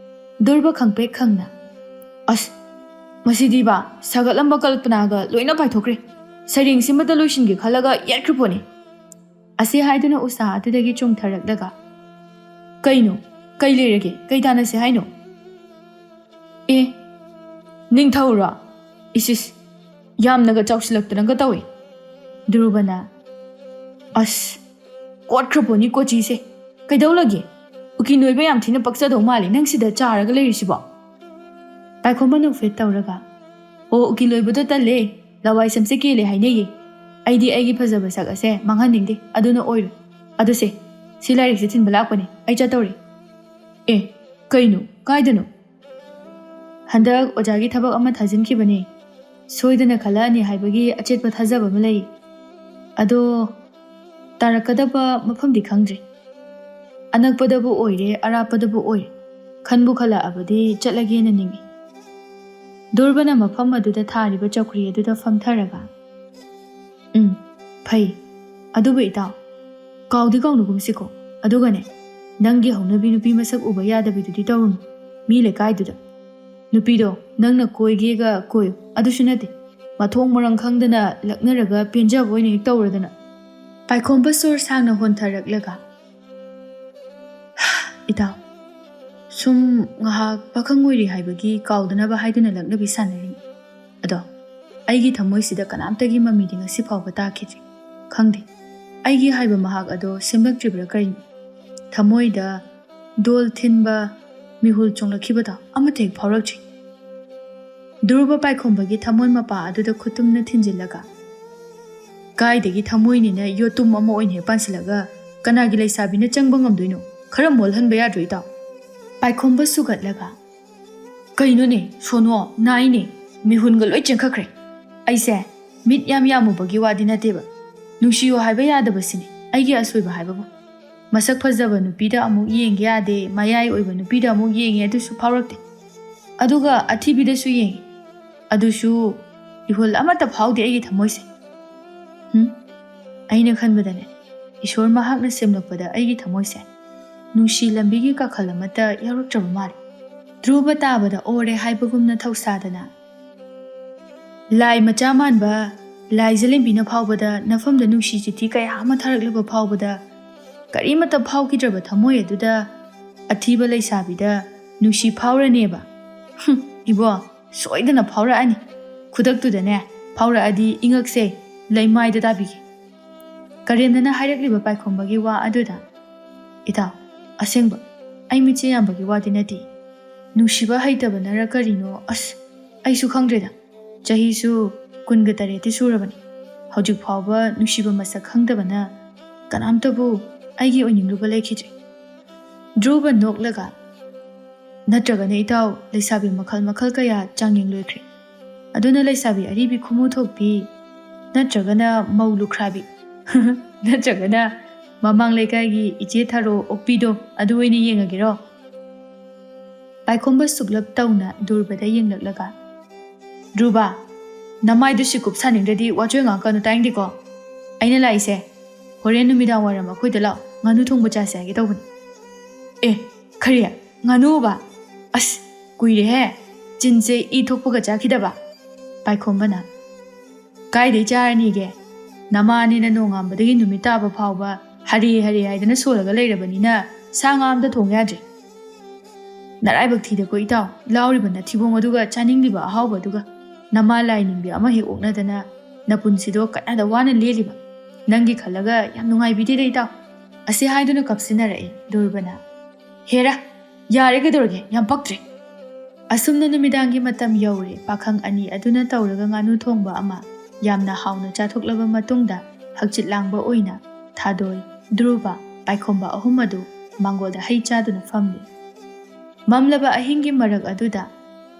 ꯗꯨꯔꯕ ꯈꯪꯄ꯭ꯔꯦꯛ ꯈꯪꯅ ꯑꯁ ꯃꯁꯤꯗꯤꯕ ꯁꯥꯒꯠꯂꯝꯕ ꯀꯜꯄꯅꯥꯒ ꯂꯣꯏꯅ ꯄꯥꯏꯊꯣꯛꯈ꯭ꯔꯦ ꯁꯩꯔꯦꯡꯁꯤꯃꯇ ꯂꯣꯏꯁꯤꯟꯒꯦ ꯈꯜꯂꯒ ꯌꯦꯠꯈ꯭ꯔꯄꯣꯠꯅꯤ꯫ ꯑꯁꯤ ꯍꯥꯏꯗꯨꯅ ꯎꯁꯥ ꯑꯗꯨꯗꯒꯤ ꯆꯣꯡꯊꯔꯛꯂꯒ ꯀꯩꯅꯣ ꯀꯩ ꯂꯩꯔꯒꯦ ꯀꯩ ꯇꯥꯟꯅꯁꯦ ꯍꯥꯏꯅꯣ꯫ ꯑꯦ ꯅꯤꯡꯊꯧꯔꯣ ꯏꯁꯤꯁ ꯌꯥꯝꯅꯒ ꯆꯥꯎꯁꯤꯜꯂꯛꯇꯅꯒ ꯇꯧꯏ꯫ ꯗꯨꯔꯕꯅ ꯑꯁ ꯀꯣꯠꯈ꯭ꯔꯄꯣꯠꯅꯤ ꯀꯣꯆꯤꯁꯦ ꯀꯩꯗꯧꯂꯒꯦ ꯎꯀꯤ ꯅꯣꯏꯕ ꯌꯥꯝ ꯊꯤꯅ ꯄꯛꯆꯗꯧ ꯃꯥꯜꯂꯤ ꯅꯪ ꯁꯤꯗ ꯆꯥꯔꯒ ꯂꯩꯔꯤꯁꯤꯕꯣ꯫ ꯄꯥꯏꯈꯣꯝꯕ ꯅꯣꯛꯐꯦꯠ ꯇꯧꯔꯒ ꯑꯣ ꯎꯀꯤ ꯂꯣꯏꯕꯗꯣ ꯇꯜꯂꯦ ꯂꯋꯥꯏ ꯁꯝꯁꯦ ꯀꯦꯜꯂꯦ ꯍꯥꯏꯅꯩꯌꯦ ꯑꯩꯗꯤ ꯑꯩꯒꯤ ꯐꯖꯕ ꯁꯛ ꯑꯁꯦ ꯃꯥꯡꯍꯟꯅꯤꯡꯗꯦ ꯑꯗꯨꯅ ꯑꯣꯏꯔꯣꯏ ꯑꯗꯨꯁꯦ ꯁꯤ ꯂꯥꯏꯔꯤꯛꯁꯦ ꯊꯤꯟꯕ ꯂꯥꯛꯄꯅꯦ ꯑꯩ ꯆꯠꯇꯧꯔꯤ꯫ ꯑꯦ ꯀꯩꯅꯣ ꯀꯥꯏꯗꯅꯣ꯫ ꯍꯟꯗꯛ ꯑꯣꯖꯥꯒꯤ ꯊꯕꯛ ꯑꯃ ꯇꯥꯔꯛꯀꯗꯕ ꯃꯐꯝꯗꯤ ꯈꯪꯗ꯭ꯔꯤ ꯑꯅꯛꯄꯗꯕꯨ ꯑꯣꯏꯔꯦ ꯑꯔꯥꯞꯄꯗꯕꯨ ꯑꯣꯏꯔꯦ ꯈꯟꯕꯨ ꯈꯜꯂꯛꯑꯕꯗꯤ ꯆꯠꯂꯒꯦꯅ ꯅꯤꯡꯏ ꯗꯨꯔꯕꯅ ꯃꯐꯝ ꯑꯗꯨꯗ ꯊꯥꯔꯤꯕ ꯆꯧꯀ꯭ꯔꯤ ꯑꯗꯨꯗ ꯐꯝꯊꯔꯒ ꯐꯩ ꯑꯗꯨꯕꯨ ꯏꯇꯥꯎ ꯀꯥꯎꯗꯤ ꯀꯥꯎꯅꯒꯨꯝꯁꯤꯀꯣ ꯑꯗꯨꯒꯅꯦ ꯅꯪꯒꯤ ꯍꯧꯅꯕꯤ ꯅꯨꯄꯤ ꯃꯁꯛ ꯎꯕ ꯌꯥꯗꯕꯤꯗꯨꯗꯤ ꯇꯧꯔꯨꯅꯨ ꯃꯤ ꯂꯩꯀꯥꯏꯗꯨꯗ ꯅꯨꯄꯤꯗꯣ ꯅꯪꯅ ꯀꯣꯏꯒꯦꯒ ꯀꯣꯏꯌꯨ ꯑꯗꯨꯁꯨ ꯅꯠꯇꯦ ꯃꯊꯣꯡ ꯃꯔꯝ ꯈꯪꯗꯅ ꯂꯛꯅꯔꯒ ꯄꯦꯟꯖꯕ ꯑꯣꯏꯅ ꯍꯦꯛ ꯇꯧꯔꯗꯅ ꯄꯥꯏꯈꯣꯝꯕ ꯁꯣꯔ ꯁꯥꯡꯅ ꯍꯣꯟꯊꯔꯛꯂꯒ ꯏꯇꯥꯎ ꯁꯨꯝ ꯉꯥꯏꯍꯥꯛ ꯄꯥꯈꯪ ꯑꯣꯏꯔꯤ ꯍꯥꯏꯕꯒꯤ ꯀꯥꯎꯗꯅꯕ ꯍꯥꯏꯗꯨꯅ ꯂꯛꯅꯕꯤ ꯁꯥꯟꯅꯔꯤꯅꯤ ꯑꯗꯣ ꯑꯩꯒꯤ ꯊꯃꯣꯏꯁꯤꯗ ꯀꯅꯥꯝꯇꯒꯤ ꯃꯃꯤꯗꯤ ꯉꯁꯤ ꯐꯥꯎꯕ ꯇꯥꯈꯤꯗ꯭ꯔꯤ ꯈꯪꯗꯦ ꯑꯩꯒꯤ ꯍꯥꯏꯕ ꯃꯍꯥꯛ ꯑꯗꯣ ꯁꯦꯝꯂꯛꯇ꯭ꯔꯤꯕ꯭ꯔꯥ ꯀꯔꯤꯅꯣ ꯊꯃꯣꯏꯗ ꯗꯣꯜ ꯊꯤꯟꯕ ꯃꯤꯍꯨꯜ ꯆꯣꯡꯂꯛꯈꯤꯕꯗꯣ ꯑꯃꯠꯇ ꯍꯦꯛ ꯐꯥꯎꯔꯛꯇ꯭ꯔꯤ ꯗ꯭ꯔꯨꯕ ꯄꯥꯏꯈꯣꯝꯕꯒꯤ ꯊꯃꯣꯏ ꯃꯄꯥ ꯑꯗꯨꯗ ꯈꯨꯠꯇꯨꯝꯅ ꯊꯤꯟꯖꯤꯜꯂꯒ ꯀꯥꯏꯗꯒꯤ ꯊꯃꯣꯏꯅꯤꯅ ꯌꯣꯠꯇꯨꯝ ꯑꯃ ꯑꯣꯏꯅ ꯍꯦꯛ ꯄꯥꯟꯁꯤꯜꯂꯒ ꯀꯅꯥꯒꯤ ꯂꯩꯁꯥꯕꯤꯅ ꯆꯪꯕ ꯉꯝꯗꯣꯏꯅꯣ ꯈꯔ ꯃꯣꯜꯍꯟꯕ ꯌꯥꯗ꯭ꯔꯣ ꯏꯇꯥꯎ ꯄꯥꯏꯈꯣꯝꯕ ꯁꯨꯒꯠꯂꯒ ꯀꯩꯅꯣꯅꯦ ꯁꯣꯅꯣ ꯅꯥꯏꯅꯦ ꯃꯤꯍꯨꯟꯒ ꯂꯣꯏ ꯆꯦꯟꯈꯠꯈ꯭ꯔꯦ ꯑꯩꯁꯦ ꯃꯤꯠ ꯌꯥꯝ ꯌꯥꯝꯃꯨꯕꯒꯤ ꯋꯥꯗꯤ ꯅꯠꯇꯦꯕ ꯅꯨꯡꯁꯤꯌꯣ ꯍꯥꯏꯕ ꯌꯥꯗꯕꯁꯤꯅꯤ ꯑꯩꯒꯤ ꯑꯁꯣꯏꯕ ꯍꯥꯏꯕꯕꯨ ꯃꯁꯛ ꯐꯖꯕ ꯅꯨꯄꯤꯗ ꯑꯃꯨꯛ ꯌꯦꯡꯒꯦ ꯌꯥꯗꯦ ꯃꯌꯥꯏ ꯑꯣꯏꯕ ꯅꯨꯄꯤꯗ ꯑꯃꯨꯛ ꯌꯦꯡꯉꯦ ꯑꯗꯨꯁꯨ ꯐꯥꯎꯔꯛꯇꯦ ꯑꯗꯨꯒ ꯑꯊꯤꯕꯤꯗꯁꯨ ꯌꯦꯡꯉꯤ ꯑꯗꯨꯁꯨ ꯏꯍꯨꯜ ꯑꯃꯠꯇ ꯐꯥꯎꯗꯦ ꯑꯩꯒꯤ ꯊꯃꯣꯏꯁꯦ ꯑꯩꯅ ꯈꯟꯕꯗꯅꯦ ꯏꯁꯣꯔ ꯃꯍꯥꯛꯅ ꯁꯦꯝꯂꯛꯄꯗ ꯑꯩꯒꯤ ꯊꯃꯣꯏꯁꯦ ꯅꯨꯡꯁꯤ ꯂꯝꯕꯤꯒꯤ ꯀꯥꯈꯜ ꯑꯃꯠꯇ ꯌꯥꯎꯔꯛꯇ꯭ꯔꯕ ꯃꯥꯜꯂꯤ ꯗ꯭ꯔꯨꯕ ꯇꯥꯕꯗ ꯑꯣꯔꯦ ꯍꯥꯏꯕꯒꯨꯝꯅ ꯊꯧꯁꯥꯗꯅ ꯂꯥꯏ ꯃꯆꯥ ꯃꯥꯟꯕ ꯂꯥꯏꯖꯂꯦꯝꯕꯤꯅ ꯐꯥꯎꯕꯗ ꯅꯐꯝꯗ ꯅꯨꯡꯁꯤ ꯆꯤꯊꯤ ꯀꯌా ꯑꯃ ꯊꯥꯔꯛꯂꯕ ꯐꯥꯎꯕꯗ ꯀꯔꯤꯃꯠꯇ ꯐꯥꯎꯈꯤꯗ꯭ꯔꯕ ꯊꯃꯣꯏ ꯑꯗꯨꯗ ꯑꯊꯤꯕ ꯂꯩꯁꯥꯕꯤꯗ ꯅꯨꯡꯁꯤ ꯐꯥꯎꯔꯅꯦꯕ ꯏꯕꯣ ꯁꯣꯏꯗꯅ ꯐꯥꯎꯔꯛꯑꯅꯤ ꯈꯨꯗꯛꯇꯨꯗꯅꯦ ꯐꯥꯎꯔꯛꯑꯗꯤ ꯏꯉꯛꯁꯦ ꯂꯩꯃꯥꯏꯗ ꯇꯥꯕꯤꯒꯦ ꯀꯔꯦꯝꯅꯅ ꯍꯥꯏꯔꯛꯂꯤꯕ ꯄꯥꯏꯈꯣꯝꯕꯒꯤ ꯋꯥ ꯑꯗꯨꯗ ꯏꯇꯥꯎ ꯑꯁꯦꯡꯕ ꯑꯩ ꯃꯤꯠꯆꯦ ꯌꯥꯝꯕꯒꯤ ꯋꯥꯗꯤ ꯅꯠꯇꯦ ꯅꯨꯡꯁꯤꯕ ꯍꯩꯇꯕꯅꯔ ꯀꯔꯤꯅꯣ ꯑꯁ ꯑꯩꯁꯨ ꯈꯪꯗ꯭ꯔꯦꯗ ꯆꯍꯤꯁꯨ 28 ꯁꯨꯔꯕꯅꯤ ꯍꯧꯖꯤꯛ ꯐꯥꯎꯕ ꯅꯨꯡꯁꯤꯕ ꯃꯁꯛ ꯈꯪꯗꯕꯅ ꯀꯅꯥꯝꯇꯕꯨ ꯑꯩꯒꯤ ꯑꯣꯏꯅꯤꯡꯂꯨꯕ ꯂꯩꯈꯤꯗ꯭ꯔꯤ ꯗ꯭ꯔꯨꯕ ꯅꯣꯛꯂꯒ ꯅꯠꯇ꯭ꯔꯒꯅ ꯏꯇꯥꯎ ꯂꯩꯁꯥꯕꯤ ꯃꯈꯜ ꯃꯈꯜ ꯀꯌా ꯆꯥꯡꯌꯦꯡ ꯂꯣꯏꯈ꯭ꯔꯦ ꯑꯗꯨꯅ ꯂꯩꯁꯥꯕꯤ ꯑꯔꯤꯕꯤ ꯈꯨꯃꯨ ꯊꯣꯛꯄꯤ ꯅꯠꯇ꯭ꯔꯒꯅ ꯃꯧ ꯂꯨꯈ꯭ꯔꯥꯕꯤ ꯅꯠꯇ꯭ꯔꯒꯅ ꯃꯃꯥꯡ ꯂꯩꯀꯥꯏꯒꯤ ꯏꯆꯦ ꯊꯥꯔꯣ ꯑꯣꯛꯄꯤꯗꯣ ꯑꯗꯨ ꯑꯣꯏꯅ ꯌꯦꯡꯉꯒꯦꯔꯣ ꯄꯥꯏꯈꯣꯝꯕ ꯁꯨꯛꯂꯞ ꯇꯧꯅ ꯗꯨꯔꯕꯗ ꯌꯦꯡꯂꯛꯂꯒ ꯗ꯭ꯔꯨꯕ ꯅꯃꯥꯏꯗꯨ ꯁꯤꯀꯨꯞ ꯁꯥꯅꯤꯡꯗ꯭ꯔꯗꯤ ꯋꯥꯆꯣꯏ ꯉꯥꯡꯀꯅꯨ ꯇꯥꯏꯡꯗꯦꯀꯣ ꯑꯩꯅ ꯂꯥꯛꯏꯁꯦ ꯍꯣꯔꯦꯟ ꯅꯨꯃꯤꯗꯥꯡ ꯋꯥꯏꯔꯝ ꯑꯩꯈꯣꯏꯗ ꯂꯥꯛꯑꯣ ꯉꯥꯅꯨ ꯊꯣꯡꯕ ꯆꯥꯁꯦ ꯍꯥꯏꯒꯦ ꯇꯧꯕꯅꯤ ꯈꯔꯤ ꯉꯥꯅꯨꯕ ꯑꯁ ꯀꯨꯏꯔꯦꯍꯦ ꯆꯤꯟꯁꯦ ꯏ ꯊꯣꯛꯄꯒ ꯆꯥꯈꯤꯗꯕ ꯄꯥꯏꯈꯣꯝꯕꯅ ꯀꯥꯏꯗꯩ ꯆꯥꯔꯅꯤꯒꯦ ꯅꯃꯥꯅꯤꯅ ꯅꯣꯡꯉꯥꯟꯕꯗꯒꯤ ꯅꯨꯃꯤꯠ ꯇꯥꯕ ꯐꯥꯎꯕ ꯍꯔꯦ ꯍꯔꯦ ꯍꯥꯏꯗꯅ ꯁꯣꯜꯂꯒ ꯂꯩꯔꯕꯅꯤꯅ ꯁꯥ ꯉꯥ ꯑꯝꯇ ꯊꯣꯡ ꯌꯥꯗ꯭ꯔꯦ ꯅꯔꯥꯏꯕꯛ ꯊꯤꯗꯀꯣ ꯏꯇꯥꯎ ꯂꯥꯎꯔꯤꯕ ꯅꯊꯤꯕꯣꯡ ꯑꯗꯨꯒ ꯆꯥꯅꯤꯡꯂꯤꯕ ꯑꯍꯥꯎꯕ ꯑꯗꯨꯒ ꯅꯃꯥ ꯂꯥꯏꯅꯤꯡꯕꯤ ꯑꯃ ꯍꯦꯛ ꯑꯣꯛꯅꯗꯅ ꯅꯄꯨꯟꯁꯤꯗꯣ ꯀꯟꯅꯗ ꯋꯥꯅ ꯂꯦꯜꯂꯤꯕ ꯅꯪꯒꯤ ꯈꯜꯂꯒ ꯌꯥꯝ ꯅꯨꯡꯉꯥꯏꯕꯤꯗꯦꯗ ꯏꯇꯥꯎ ꯑꯁꯤ ꯍꯥꯏꯗꯨꯅ ꯀꯞꯁꯤꯟꯅꯔꯛꯏ ꯗꯨꯔꯕꯅ ꯍꯦꯔꯥ ꯌꯥꯔꯦ ꯀꯩꯗꯧꯔꯒꯦ ꯌꯥꯝ ꯄꯛꯇ꯭ꯔꯦ ꯑꯁꯨꯝꯅ ꯅꯨꯃꯤꯗꯥꯡꯒꯤ ꯃꯇꯝ ꯌꯧꯔꯦ ꯄꯥꯈꯪ ꯑꯅꯤ ꯑꯗꯨꯅ ꯇꯧꯔꯒ ꯉꯥꯅꯨ ꯊꯣꯡꯕ ꯑꯃ ꯌꯥꯝꯅ ꯍꯥꯎꯅ ಚಾಥꯣꯛꯂꯕ ꯃꯇꯨꯡꯗ ꯍꯛꯆꯤꯠ ꯂꯥꯡꯕ ꯑꯣꯏꯅ ꯊꯥꯗꯣꯏ ꯗ꯭ꯔꯨꯕ ꯄꯥꯏꯈꯣꯝꯕ ꯑꯍꯨꯝ ꯑꯗꯨ ꯃꯥꯡꯒꯣꯜꯗ ꯍꯩ ꯆꯥꯗꯨꯅ ꯐꯝꯂꯤ ꯃꯝꯂꯕ ꯑꯍꯤꯡꯒꯤ ꯃꯔꯛ ꯑꯗꯨꯗ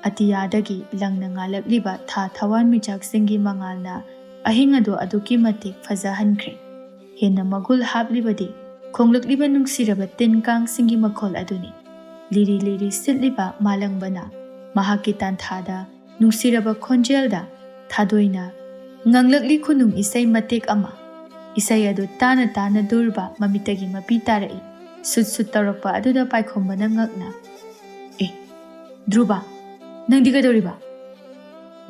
ꯑꯇꯤꯌꯥꯗꯒꯤ ꯂꯪꯅ ꯉꯥꯜꯂꯛꯂꯤꯕ ꯊꯥ ꯊꯋꯥꯟ ꯃꯤꯆꯥꯛꯁꯤꯡꯒꯤ ꯃꯉꯥꯜꯅ ꯑꯍꯤꯡ ꯑꯗꯨ ꯑꯗꯨꯛꯀꯤ ꯃꯇꯤꯛ ꯐꯖꯍꯟꯈ꯭ꯔꯦ ꯍꯦꯟꯅ ꯃꯒꯨꯜ ꯍꯥꯞꯂꯤꯕꯗꯤ ꯈꯣꯡꯂꯛꯂꯤꯕ ꯅꯨꯡꯁꯤꯔꯕ ꯇꯤꯟ ꯀꯥꯡꯁꯤꯡꯒꯤ ꯃꯈꯣꯜ ꯑꯗꯨꯅꯤ ꯂꯤꯔꯤ ꯂꯤꯔꯤ ꯁꯤꯠꯂꯤꯕ ꯃꯥꯂꯪꯕꯅ ꯃꯍꯥꯛꯀꯤ ꯇꯥꯟꯊꯥꯗ ꯅꯨꯡꯁꯤꯔꯕ ꯈꯣꯟꯖꯦꯜꯗ ꯊꯥꯗꯣꯏꯅ ꯉꯪꯂꯛꯂꯤ ꯈꯨꯅꯨꯡ ꯏꯁꯩ ꯃꯇꯦꯛ ꯑꯃ ꯏꯁꯩ ꯑꯗꯨ ꯇꯥꯅ ꯇꯥꯅ ꯗꯨꯔꯕ ꯃꯃꯤꯠꯇꯒꯤ ꯃꯄꯤ ꯇꯥꯔꯛꯏ ꯁꯨꯠ ꯁꯨꯠ ꯇꯧꯔꯛꯄ ꯑꯗꯨꯗ ꯄꯥꯏꯈꯣꯝꯕꯅ ꯉꯛꯅ ꯗ꯭ꯔꯨꯕ ꯅꯪꯗꯤ ꯀꯩꯗꯧꯔꯤꯕ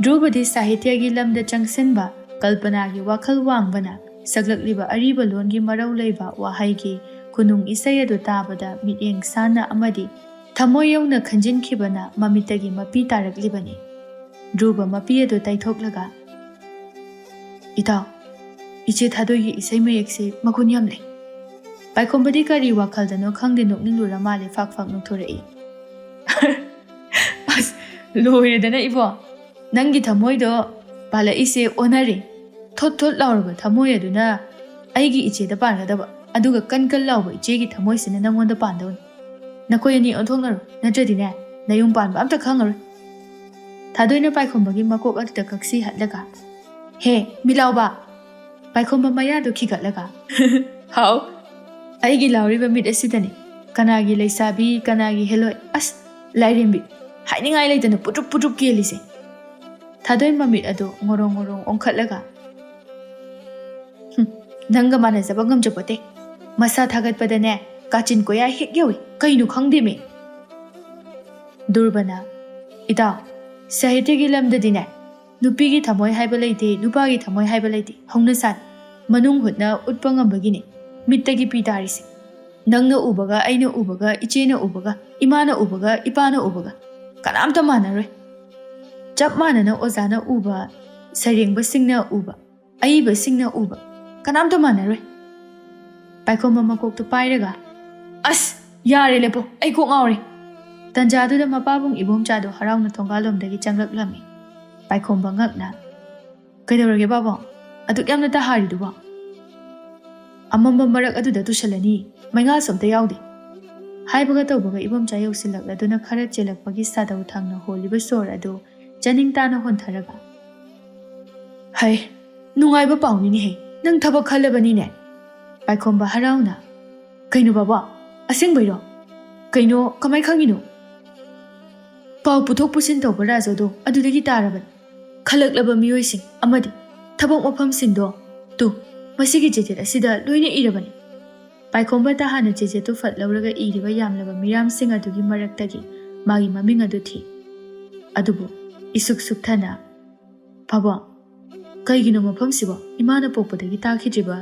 ꯗ꯭ꯔꯨꯕꯗꯤ ꯁꯥꯍꯤꯇ꯭ꯌꯒꯤ ꯂꯝꯗ ꯆꯪꯁꯤꯟꯕ ꯀꯜꯄꯅꯥꯒꯤ ꯋꯥꯈꯜ ꯋꯥꯡꯕꯅ ꯁꯛꯂꯛꯂꯤꯕ ꯑꯔꯤꯕ ꯂꯣꯟꯒꯤ ꯃꯔꯧ ꯂꯩꯕ ꯋꯥꯍꯩꯒꯤ ꯈꯨꯅꯨꯡ ꯏꯁꯩ ꯑꯗꯨ ꯇꯥꯕꯗ ꯃꯤꯠꯌꯦꯡ ꯁꯥꯟꯅ ꯑꯃꯗꯤ ꯊꯃꯣꯏ ꯌꯧꯅ ꯈꯟꯖꯤꯟꯈꯤꯕꯅ ꯃꯃꯤꯠꯇꯒꯤ ꯃꯄꯤ ꯇꯥꯔꯛꯂꯤꯕꯅꯤ ꯗ꯭ꯔꯨꯕ ꯃꯄꯤ ꯑꯗꯨ ꯇꯩꯊꯣꯛꯂꯒ ꯏꯇꯥꯎ ꯏꯆꯦ ꯊꯥꯗꯣꯏꯒꯤ ꯏꯁꯩ ꯃꯌꯦꯛꯁꯤ ꯃꯒꯨꯟ ꯌꯥꯝ ꯂꯩ ꯄꯥꯏꯈꯣꯝꯕꯗꯤ ꯀꯔꯤ ꯋꯥꯈꯜꯗꯅꯣ ꯈꯪꯗꯦ ꯅꯣꯛꯅꯤꯡꯂꯨꯔ ꯃꯥꯜꯂꯦ ꯐꯥꯛ ꯐꯥꯛ ꯅꯣꯛꯊꯣꯔꯛꯏ ꯑꯁ ꯂꯣꯏꯔꯦꯗꯅ ꯏꯕꯣ ꯅꯪꯒꯤ ꯊꯃꯣꯏꯗꯣ ꯄꯥꯜꯂꯛꯏꯁꯦ ꯑꯣꯟꯅꯔꯦ ꯊꯣꯠ ꯊꯣꯠ ꯂꯥꯎꯔꯕ ꯊꯃꯣꯏ ꯑꯗꯨꯅ ꯑꯩꯒꯤ ꯏꯆꯦꯗ ꯄꯥꯟꯒꯗꯕ ꯑꯗꯨꯒ ꯀꯟ ꯀꯟ ꯂꯥꯎꯕ ꯏꯆꯦꯒꯤ ꯊꯃꯣꯏꯁꯤꯅ ꯅꯪꯉꯣꯟꯗ ꯄꯥꯟꯗꯧꯅꯤ ꯅꯈꯣꯏ ꯑꯅꯤ ꯑꯣꯟꯊꯣꯛꯅꯔꯣ ꯅꯠꯇ꯭ꯔꯗꯤꯅꯦ ꯅꯌꯨꯝ ꯄꯥꯟꯕ ꯑꯝꯇ ꯈꯪꯉꯔꯣꯏ ꯊꯥꯗꯣꯏꯅ ꯄꯥꯏꯈꯣꯝꯕꯒꯤ ꯃꯀꯣꯛ ꯑꯗꯨꯗ ꯀꯛꯁꯤ ꯍꯠꯂꯒ ꯍꯦ ꯃꯤꯂꯥꯎꯕ ꯄꯥꯏꯈꯣꯝꯕ ꯃꯌꯥꯗꯨ ꯈꯤꯒꯠꯂꯒ ꯍꯥꯎ ꯑꯩꯒꯤ ꯂꯥꯎꯔꯤꯕ ꯃꯤꯠ ꯑꯁꯤꯗꯅꯤ ꯀꯅꯥꯒꯤ ꯂꯩꯁꯥꯕꯤ ꯀꯅꯥꯒꯤ ꯍꯦꯂꯣꯏ ꯑꯁ ꯂꯥꯏꯔꯦꯝꯕꯤ ꯍꯥꯏꯅꯤꯡꯉꯥꯏ ꯂꯩꯇꯅ ꯄꯨꯇ꯭ꯔꯨꯞ ꯀꯦꯜꯂꯤꯁꯦ ꯊꯥꯗꯣꯏ ꯃꯃꯤꯠ ꯑꯗꯨ ꯉꯣꯔꯣꯡ ꯑꯣꯟꯈꯠꯂꯒ ꯅꯪꯒ ꯃꯥꯟꯅꯖꯕ ꯉꯝꯖꯄꯣꯠꯇꯦ ꯃꯁꯥ ꯊꯥꯒꯠꯄꯗꯅꯦ ꯀꯥꯆꯤꯟ ꯀꯣꯌꯥ ꯍꯦꯛ ꯌꯧꯏ ꯀꯩꯅꯣ ꯈꯪꯗꯦꯃꯤ ꯗꯨꯔꯕꯅ ꯏꯇꯥꯎ ꯁꯥꯍꯤꯇ꯭ꯌꯒꯤ ꯂꯝꯗꯗꯤꯅꯦ ꯅꯨꯄꯤꯒꯤ ꯊꯃꯣꯏ ꯍꯥꯏꯕ ꯂꯩꯇꯦ ꯅꯨꯄꯥꯒꯤ ꯊꯃꯣꯏ ꯍꯥꯏꯕ ꯂꯩꯇꯦ ꯍꯧꯅꯁꯥꯅꯤ ꯃꯅꯨꯡ ꯍꯨꯠꯅ ꯎꯠꯄ ꯉꯝꯕꯒꯤꯅꯤ ꯃꯤꯠꯇꯒꯤ ꯄꯤ ꯇꯥꯔꯤꯁꯦ ꯅꯪꯅ ꯎꯕꯒ ꯑꯩꯅ ꯎꯕꯒ ꯏꯆꯦꯅ ꯎꯕꯒ ꯏꯃꯥꯅ ꯎꯕꯒ ꯏꯄꯥꯅ ꯎꯕꯒ ꯀꯅꯥꯝꯇ ꯃꯥꯟꯅꯔꯣꯏ ꯆꯞ ꯃꯥꯟꯅꯅ ꯑꯣꯖꯥꯅ ꯎꯕ ꯁꯩꯔꯦꯡꯕꯁꯤꯡꯅ ꯎꯕ ꯑꯏꯕꯁꯤꯡꯅ ꯎꯕ ꯀꯅꯥꯝꯇ ꯃꯥꯟꯅꯔꯣꯏ ꯄꯥꯏꯈꯣꯝꯕ ꯃꯀꯣꯛꯇꯨ ꯄꯥꯏꯔꯒ ꯑꯁ ꯌꯥꯔꯦ ꯂꯦꯞꯄꯣ ꯑꯩ ꯀꯣꯛ ꯉꯥꯎꯔꯦ ꯇꯟꯖꯥꯗꯨꯗ ꯃꯄꯥꯕꯨꯡ ꯏꯕꯣꯝꯆꯥꯗꯣ ꯍꯔꯥꯎꯅ ꯊꯣꯡꯒꯥꯜꯂꯣꯝꯗꯒꯤ ꯆꯪꯂꯛꯂꯝꯃꯤ ꯄꯥꯏꯈꯣꯝꯕ ꯉꯛꯅ ꯀꯩꯗꯧꯔꯒꯦ ꯄꯥꯕꯨꯡ ꯑꯗꯨꯛ ꯌꯥꯝꯅ ꯇꯥꯍꯥꯔꯤꯗꯨꯕꯣ ꯑꯃꯝꯕ ꯃꯔꯛ ꯑꯗꯨꯗ ꯇꯨꯁꯜꯂꯅꯤ ꯃꯩꯉꯥꯜꯁꯨ ꯑꯝꯇ ꯌꯥꯎꯗꯦ ꯍꯥꯏꯕꯒ ꯇꯧꯕꯒ ꯏꯕꯣꯝꯆꯥ ꯌꯧꯁꯤꯜꯂꯛꯂꯗꯨꯅ ꯈꯔ ꯆꯦꯜꯂꯛꯄꯒꯤ ꯁꯥꯗꯧ ꯊꯪꯅ ꯍꯣꯜꯂꯤꯕ ꯁꯣꯔ ꯑꯗꯨ ꯆꯅꯤꯡ ꯇꯥꯅ ꯍꯣꯟꯊꯔꯒ ꯍꯩ ꯅꯨꯡꯉꯥꯏꯕ ꯄꯥꯎꯅꯤꯅꯦꯍꯦ ꯅꯪ ꯊꯕꯛ ꯈꯜꯂꯕꯅꯤꯅꯦ ꯄꯥꯏꯈꯣꯝꯕ ꯍꯔꯥꯎꯅ ꯀꯩꯅꯣ ꯕꯥꯕꯥ ꯑꯁꯦꯡꯕꯩꯔꯣ ꯀꯩꯅꯣ ꯀꯃꯥꯏ ꯈꯪꯉꯤꯅꯣ ꯄꯥꯎ ꯄꯨꯊꯣꯛ ꯄꯨꯁꯤꯟ ꯇꯧꯕ ꯔꯥꯖꯣꯗꯣ ꯑꯗꯨꯗꯒꯤ ꯇꯥꯔꯕꯅꯤ ꯈꯜꯂꯛꯂꯕ ꯃꯤꯑꯣꯏꯁꯤꯡ ꯑꯃꯗꯤ ꯊꯕꯛ ꯃꯐꯝꯁꯤꯡꯗꯣ ꯇꯨ ꯃꯁꯤꯒꯤ ꯆꯦꯆꯦꯠ ꯑꯁꯤꯗ ꯂꯣꯏꯅ ꯏꯔꯕꯅꯤ ꯄꯥꯏꯈꯣꯝꯕ ꯍꯥꯟꯅ ꯆꯦꯆꯦꯠꯇꯨ ꯐꯠ ꯂꯧꯔꯒ ꯏꯔꯤꯕ ꯌꯥꯝꯂꯕ ꯃꯤꯔꯥꯝꯁꯤꯡ ꯑꯗꯨꯒꯤ ꯃꯔꯛꯇꯒꯤ ꯃꯥꯒꯤ ꯃꯃꯤꯡ ꯑꯗꯨ ꯊꯤ ꯑꯗꯨꯕꯨ ꯏꯁꯨꯛ ꯁꯨꯛꯊꯅ ꯄꯥꯕꯨꯡ ꯀꯩꯒꯤꯅꯣ ꯃꯐꯝꯁꯤꯕꯣ ꯏꯃꯥꯅ ꯄꯣꯛꯄꯗꯒꯤ ꯇꯥꯈꯤꯗ꯭ꯔꯤꯕ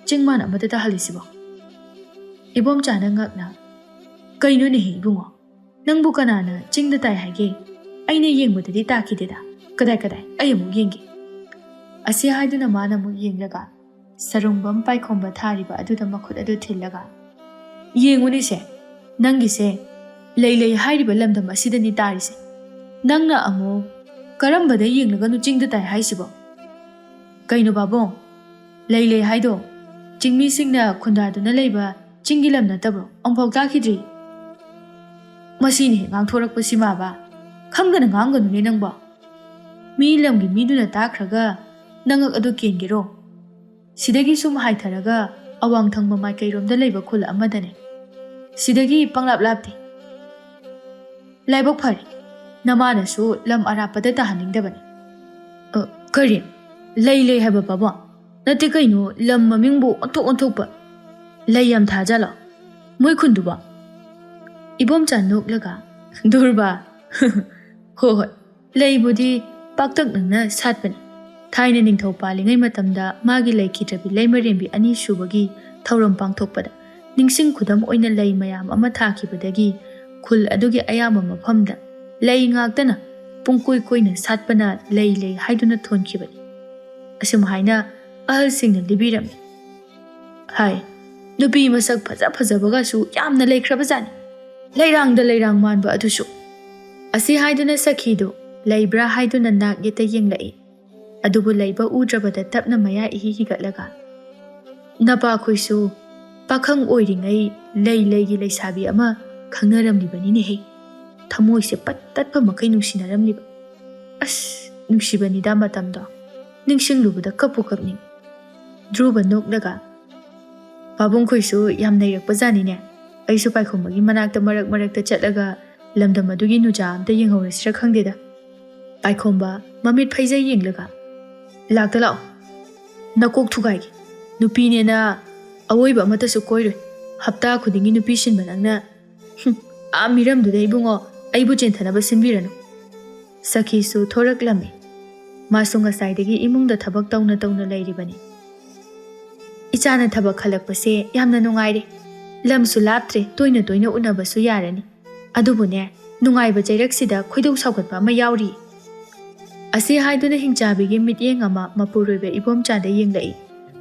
ꯆꯤꯡꯃꯥꯟ ꯑꯃꯗ ꯇꯥꯍꯜꯂꯤꯁꯤꯕꯣ ꯏꯕꯣꯝꯆꯥꯅ ꯉꯛꯅ ꯀꯩꯅꯣꯅꯦꯍꯦ ꯏꯕꯨꯡꯉꯣ ꯅꯪꯕꯨ ꯀꯅꯥꯅ ꯆꯤꯡꯗ ꯇꯥꯏ ꯍꯥꯏꯒꯦ ꯑꯩꯅ ꯌꯦꯡꯕꯗꯗꯤ ꯇꯥꯈꯤꯗꯦꯗ ꯀꯗꯥꯏ ꯑꯩ ꯑꯃꯨꯛ ꯌꯦꯡꯒꯦ ꯑꯁꯤ ꯍꯥꯏꯗꯨꯅ ꯃꯥꯅ ꯑꯃꯨꯛ ꯌꯦꯡꯂꯒ ꯁꯔꯨꯡꯕꯝ ꯄꯥꯏꯈꯣꯝꯕ ꯊꯥꯔꯤꯕ ꯑꯗꯨꯗ ꯃꯈꯨꯠ ꯑꯗꯨ ꯊꯤꯜꯂꯒ ꯌꯦꯡꯉꯨꯅꯦꯁꯦ ꯅꯪꯒꯤꯁꯦ ꯂꯩ ꯍꯥꯏꯔꯤꯕ ꯂꯝꯗꯝ ꯑꯁꯤꯗꯅꯤ ꯇꯥꯔꯤꯁꯦ ꯅꯪꯅ ꯑꯃꯨꯛ ꯀꯔꯝꯕꯗ ꯌꯦꯡꯂꯒꯅꯨ ꯆꯤꯡꯗ ꯇꯥꯏ ꯍꯥꯏꯁꯤꯕꯣ ꯀꯩꯅꯣ ꯕꯥꯕꯨꯡ ꯂꯩ ꯍꯥꯏꯗꯣ ꯆꯤꯡꯃꯤꯁꯤꯡꯅ ꯈꯨꯟꯗꯥꯗꯨꯅ ꯂꯩꯕ ꯆꯤꯡꯒꯤ ꯂꯝ ꯅꯠꯇꯕ꯭ꯔꯣ ꯑꯃꯨꯛꯐꯥꯎ ꯇꯥꯈꯤꯗ꯭ꯔꯤ ꯃꯁꯤꯅꯤ ꯉꯥꯡꯊꯣꯔꯛꯄꯁꯤꯃꯥꯕ ꯈꯪꯗꯅ ꯉꯥꯡꯒꯅꯨꯅꯦ ꯅꯪꯕꯣ ꯃꯤ ꯂꯝꯒꯤ ꯃꯤꯗꯨꯅ ꯇꯥꯈ꯭ꯔꯒ ꯅꯉꯛ ꯑꯗꯨ ꯀꯦꯟꯒꯦꯔꯣ ꯁꯤꯗꯒꯤ ꯁꯨꯝ ꯍꯥꯏꯊꯔꯒ ꯑꯋꯥꯡ ꯊꯪꯕ ꯃꯥꯏꯀꯩꯔꯣꯝꯗ ꯂꯩꯕ ꯈꯨꯜ ꯑꯃꯗꯅꯦ ꯁꯤꯗꯒꯤ ꯄꯪꯂꯥꯞ ꯂꯥꯞꯇꯦ ꯂꯥꯏꯕꯛ ꯐꯔꯦ ꯅꯃꯥꯅꯁꯨ ꯂꯝ ꯑꯔꯥꯞꯄꯗ ꯇꯥꯍꯟꯅꯤꯡꯗꯕꯅꯤ ꯀꯔꯤ ꯂꯩ ꯍꯥꯏꯕ ꯄꯥꯕꯨꯡ ꯅꯠꯇꯦ ꯀꯩꯅꯣ ꯂꯝ ꯃꯃꯤꯡꯕꯨ ꯑꯣꯟꯊꯣꯛꯄ ꯂꯩ ꯌꯥꯝ ꯊꯥꯖꯥꯠꯂꯣ ꯃꯣꯏ ꯈꯨꯟꯗꯨꯕꯣ ꯏꯕꯣꯝꯆꯥ ꯅꯣꯛꯂꯒ ꯗꯨꯔꯕꯥ ꯍꯣꯏ ꯂꯩꯕꯨꯗꯤ ꯄꯥꯛꯇꯛꯅꯅ ꯁꯥꯠꯄꯅꯤ ꯊꯥꯏꯅ ꯅꯤꯡꯊꯧ ꯄꯥꯜꯂꯤꯉꯩ ꯃꯇꯝꯗ ꯃꯥꯒꯤ ꯂꯩꯈꯤꯗ꯭ꯔꯕꯤ ꯂꯩꯃꯔꯦꯝꯕꯤ ꯑꯅꯤ ꯁꯨꯕꯒꯤ ꯊꯧꯔꯝ ꯄꯥꯡꯊꯣꯛꯄꯗ ꯅꯤꯡꯁꯤꯡ ꯈꯨꯗꯝ ꯑꯣꯏꯅ ꯂꯩ ꯃꯌꯥꯝ ꯑꯃ ꯊꯥꯈꯤꯕꯗꯒꯤ ꯈꯨꯜ ꯑꯗꯨꯒꯤ ꯑꯌꯥꯝꯕ ꯃꯐꯝꯗ ꯂꯩ ꯉꯥꯛꯇꯅ ꯄꯨꯡꯀꯣꯏ ꯀꯣꯏꯅ ꯁꯥꯠꯄꯅ ꯂꯩ ꯍꯥꯏꯗꯨꯅ ꯊꯣꯟꯈꯤꯕꯅꯤ ꯑꯁꯨꯝ ꯍꯥꯏꯅ ꯑꯍꯜꯁꯤꯡꯅ ꯂꯤꯕꯤꯔꯝꯃꯤ ꯍꯥꯏ ꯅꯨꯄꯤ ꯃꯁꯛ ꯐꯖꯕꯒꯁꯨ ꯌꯥꯝꯅ ꯂꯩꯈ꯭ꯔꯕꯖꯥꯠꯅꯤ ꯂꯩꯔꯥꯡꯗ ꯂꯩꯔꯥꯡ ꯃꯥꯟꯕ ꯑꯗꯨꯁꯨ ꯑꯁꯤ ꯍꯥꯏꯗꯨꯅ ꯁꯈꯤꯗꯨ ꯂꯩꯕ꯭ꯔꯥ ꯍꯥꯏꯗꯨꯅ ꯅꯥꯛ ꯌꯦꯠꯇ ꯌꯦꯡꯂꯛꯏ ꯑꯗꯨꯕꯨ ꯂꯩꯕ ꯎꯗ꯭ꯔꯕꯗ ꯇꯞꯅ ꯃꯌꯥ ꯏꯍꯤ ꯍꯤꯒꯠꯂꯒ ꯅꯄꯥꯈꯣꯏꯁꯨ ꯄꯥꯈꯪ ꯑꯣꯏꯔꯤꯉꯩ ꯂꯩꯒꯤ ꯂꯩꯁꯥꯕꯤ ꯑꯃ ꯈꯪꯅꯔꯝꯂꯤꯕꯅꯤꯅꯦꯍꯦ ꯊꯃꯣꯏꯁꯦ ꯄꯠ ꯇꯠꯄ ꯃꯈꯩ ꯅꯨꯡꯁꯤꯅꯔꯝꯂꯤꯕ ꯑꯁ ꯅꯨꯡꯁꯤꯕꯅꯤꯗ ꯃꯇꯝꯗꯣ ꯅꯤꯡꯁꯤꯡꯂꯨꯕꯗ ꯀꯞꯄꯨ ꯀꯞꯅꯤꯡ ꯙ꯭ꯔꯨꯕ ꯅꯣꯛꯂꯒ ꯄꯥꯕꯨꯡꯈꯣꯏꯁꯨ ꯌꯥꯝ ꯅꯩꯔꯛꯄꯖꯥꯅꯤꯅꯦ ꯑꯩꯁꯨ ꯄꯥꯏꯈꯣꯝꯕꯒꯤ ꯃꯅꯥꯛꯇ ꯃꯔꯛꯇ ꯆꯠꯂꯒ ꯂꯝꯗꯝ ꯑꯗꯨꯒꯤ ꯅꯨꯖꯥ ꯑꯝꯇ ꯌꯦꯡꯍꯧꯔꯁꯤꯔ ꯈꯪꯗꯦꯗ ꯄꯥꯏꯈꯣꯝꯕ ꯃꯃꯤꯠ ꯐꯩꯖꯩ ꯌꯦꯡꯂꯒ ꯂꯥꯛꯑꯣ ꯅꯀꯣꯛ ꯊꯨꯒꯥꯏꯒꯦ ꯅꯨꯄꯤꯅꯦꯅ ꯑꯋꯣꯏꯕ ꯑꯃꯠꯇꯁꯨ ꯀꯣꯏꯔꯣꯏ ꯍꯞꯇꯥ ꯈꯨꯗꯤꯡꯒꯤ ꯅꯨꯄꯤ ꯁꯤꯟꯕ ꯅꯪꯅ ꯃꯤꯔꯝꯗꯨꯗ ꯏꯕꯨꯡꯉꯣ ꯑꯩꯕꯨ ꯆꯦꯟꯊꯅꯕ ꯁꯤꯟꯕꯤꯔꯅꯨ ꯁꯈꯤꯁꯨ ꯊꯣꯔꯛꯂꯝꯃꯤ ꯃꯥꯁꯨ ꯉꯁꯥꯏꯗꯒꯤ ꯏꯃꯨꯡꯗ ꯊꯕꯛ ꯇꯧꯅ ꯂꯩꯔꯤꯕꯅꯤ ꯏꯆꯥꯅ ꯊꯕꯛ ꯈꯜꯂꯛꯄꯁꯦ ꯌꯥꯝꯅ ꯅꯨꯡꯉꯥꯏꯔꯦ ꯂꯝꯁꯨ ꯂꯥꯞꯇ꯭ꯔꯦ ꯇꯣꯏꯅ ꯎꯅꯕꯁꯨ ꯌꯥꯔꯅꯤ ꯑꯗꯨꯕꯨꯅꯦ ꯅꯨꯡꯉꯥꯏꯕ ꯆꯩꯔꯛꯁꯤꯗ ꯈꯣꯏꯗꯧ ꯁꯥꯎꯒꯠꯄ ꯑꯃ ꯌꯥꯎꯔꯤ ꯑꯁꯤ ꯍꯥꯏꯗꯨꯅ ꯍꯤꯡꯆꯥꯕꯤꯒꯤ ꯃꯤꯠꯌꯦꯡ ꯑꯃ ꯃꯄꯨꯔꯣꯏꯕ ꯏꯕꯣꯝꯆꯥꯗ ꯌꯦꯡꯂꯛꯏ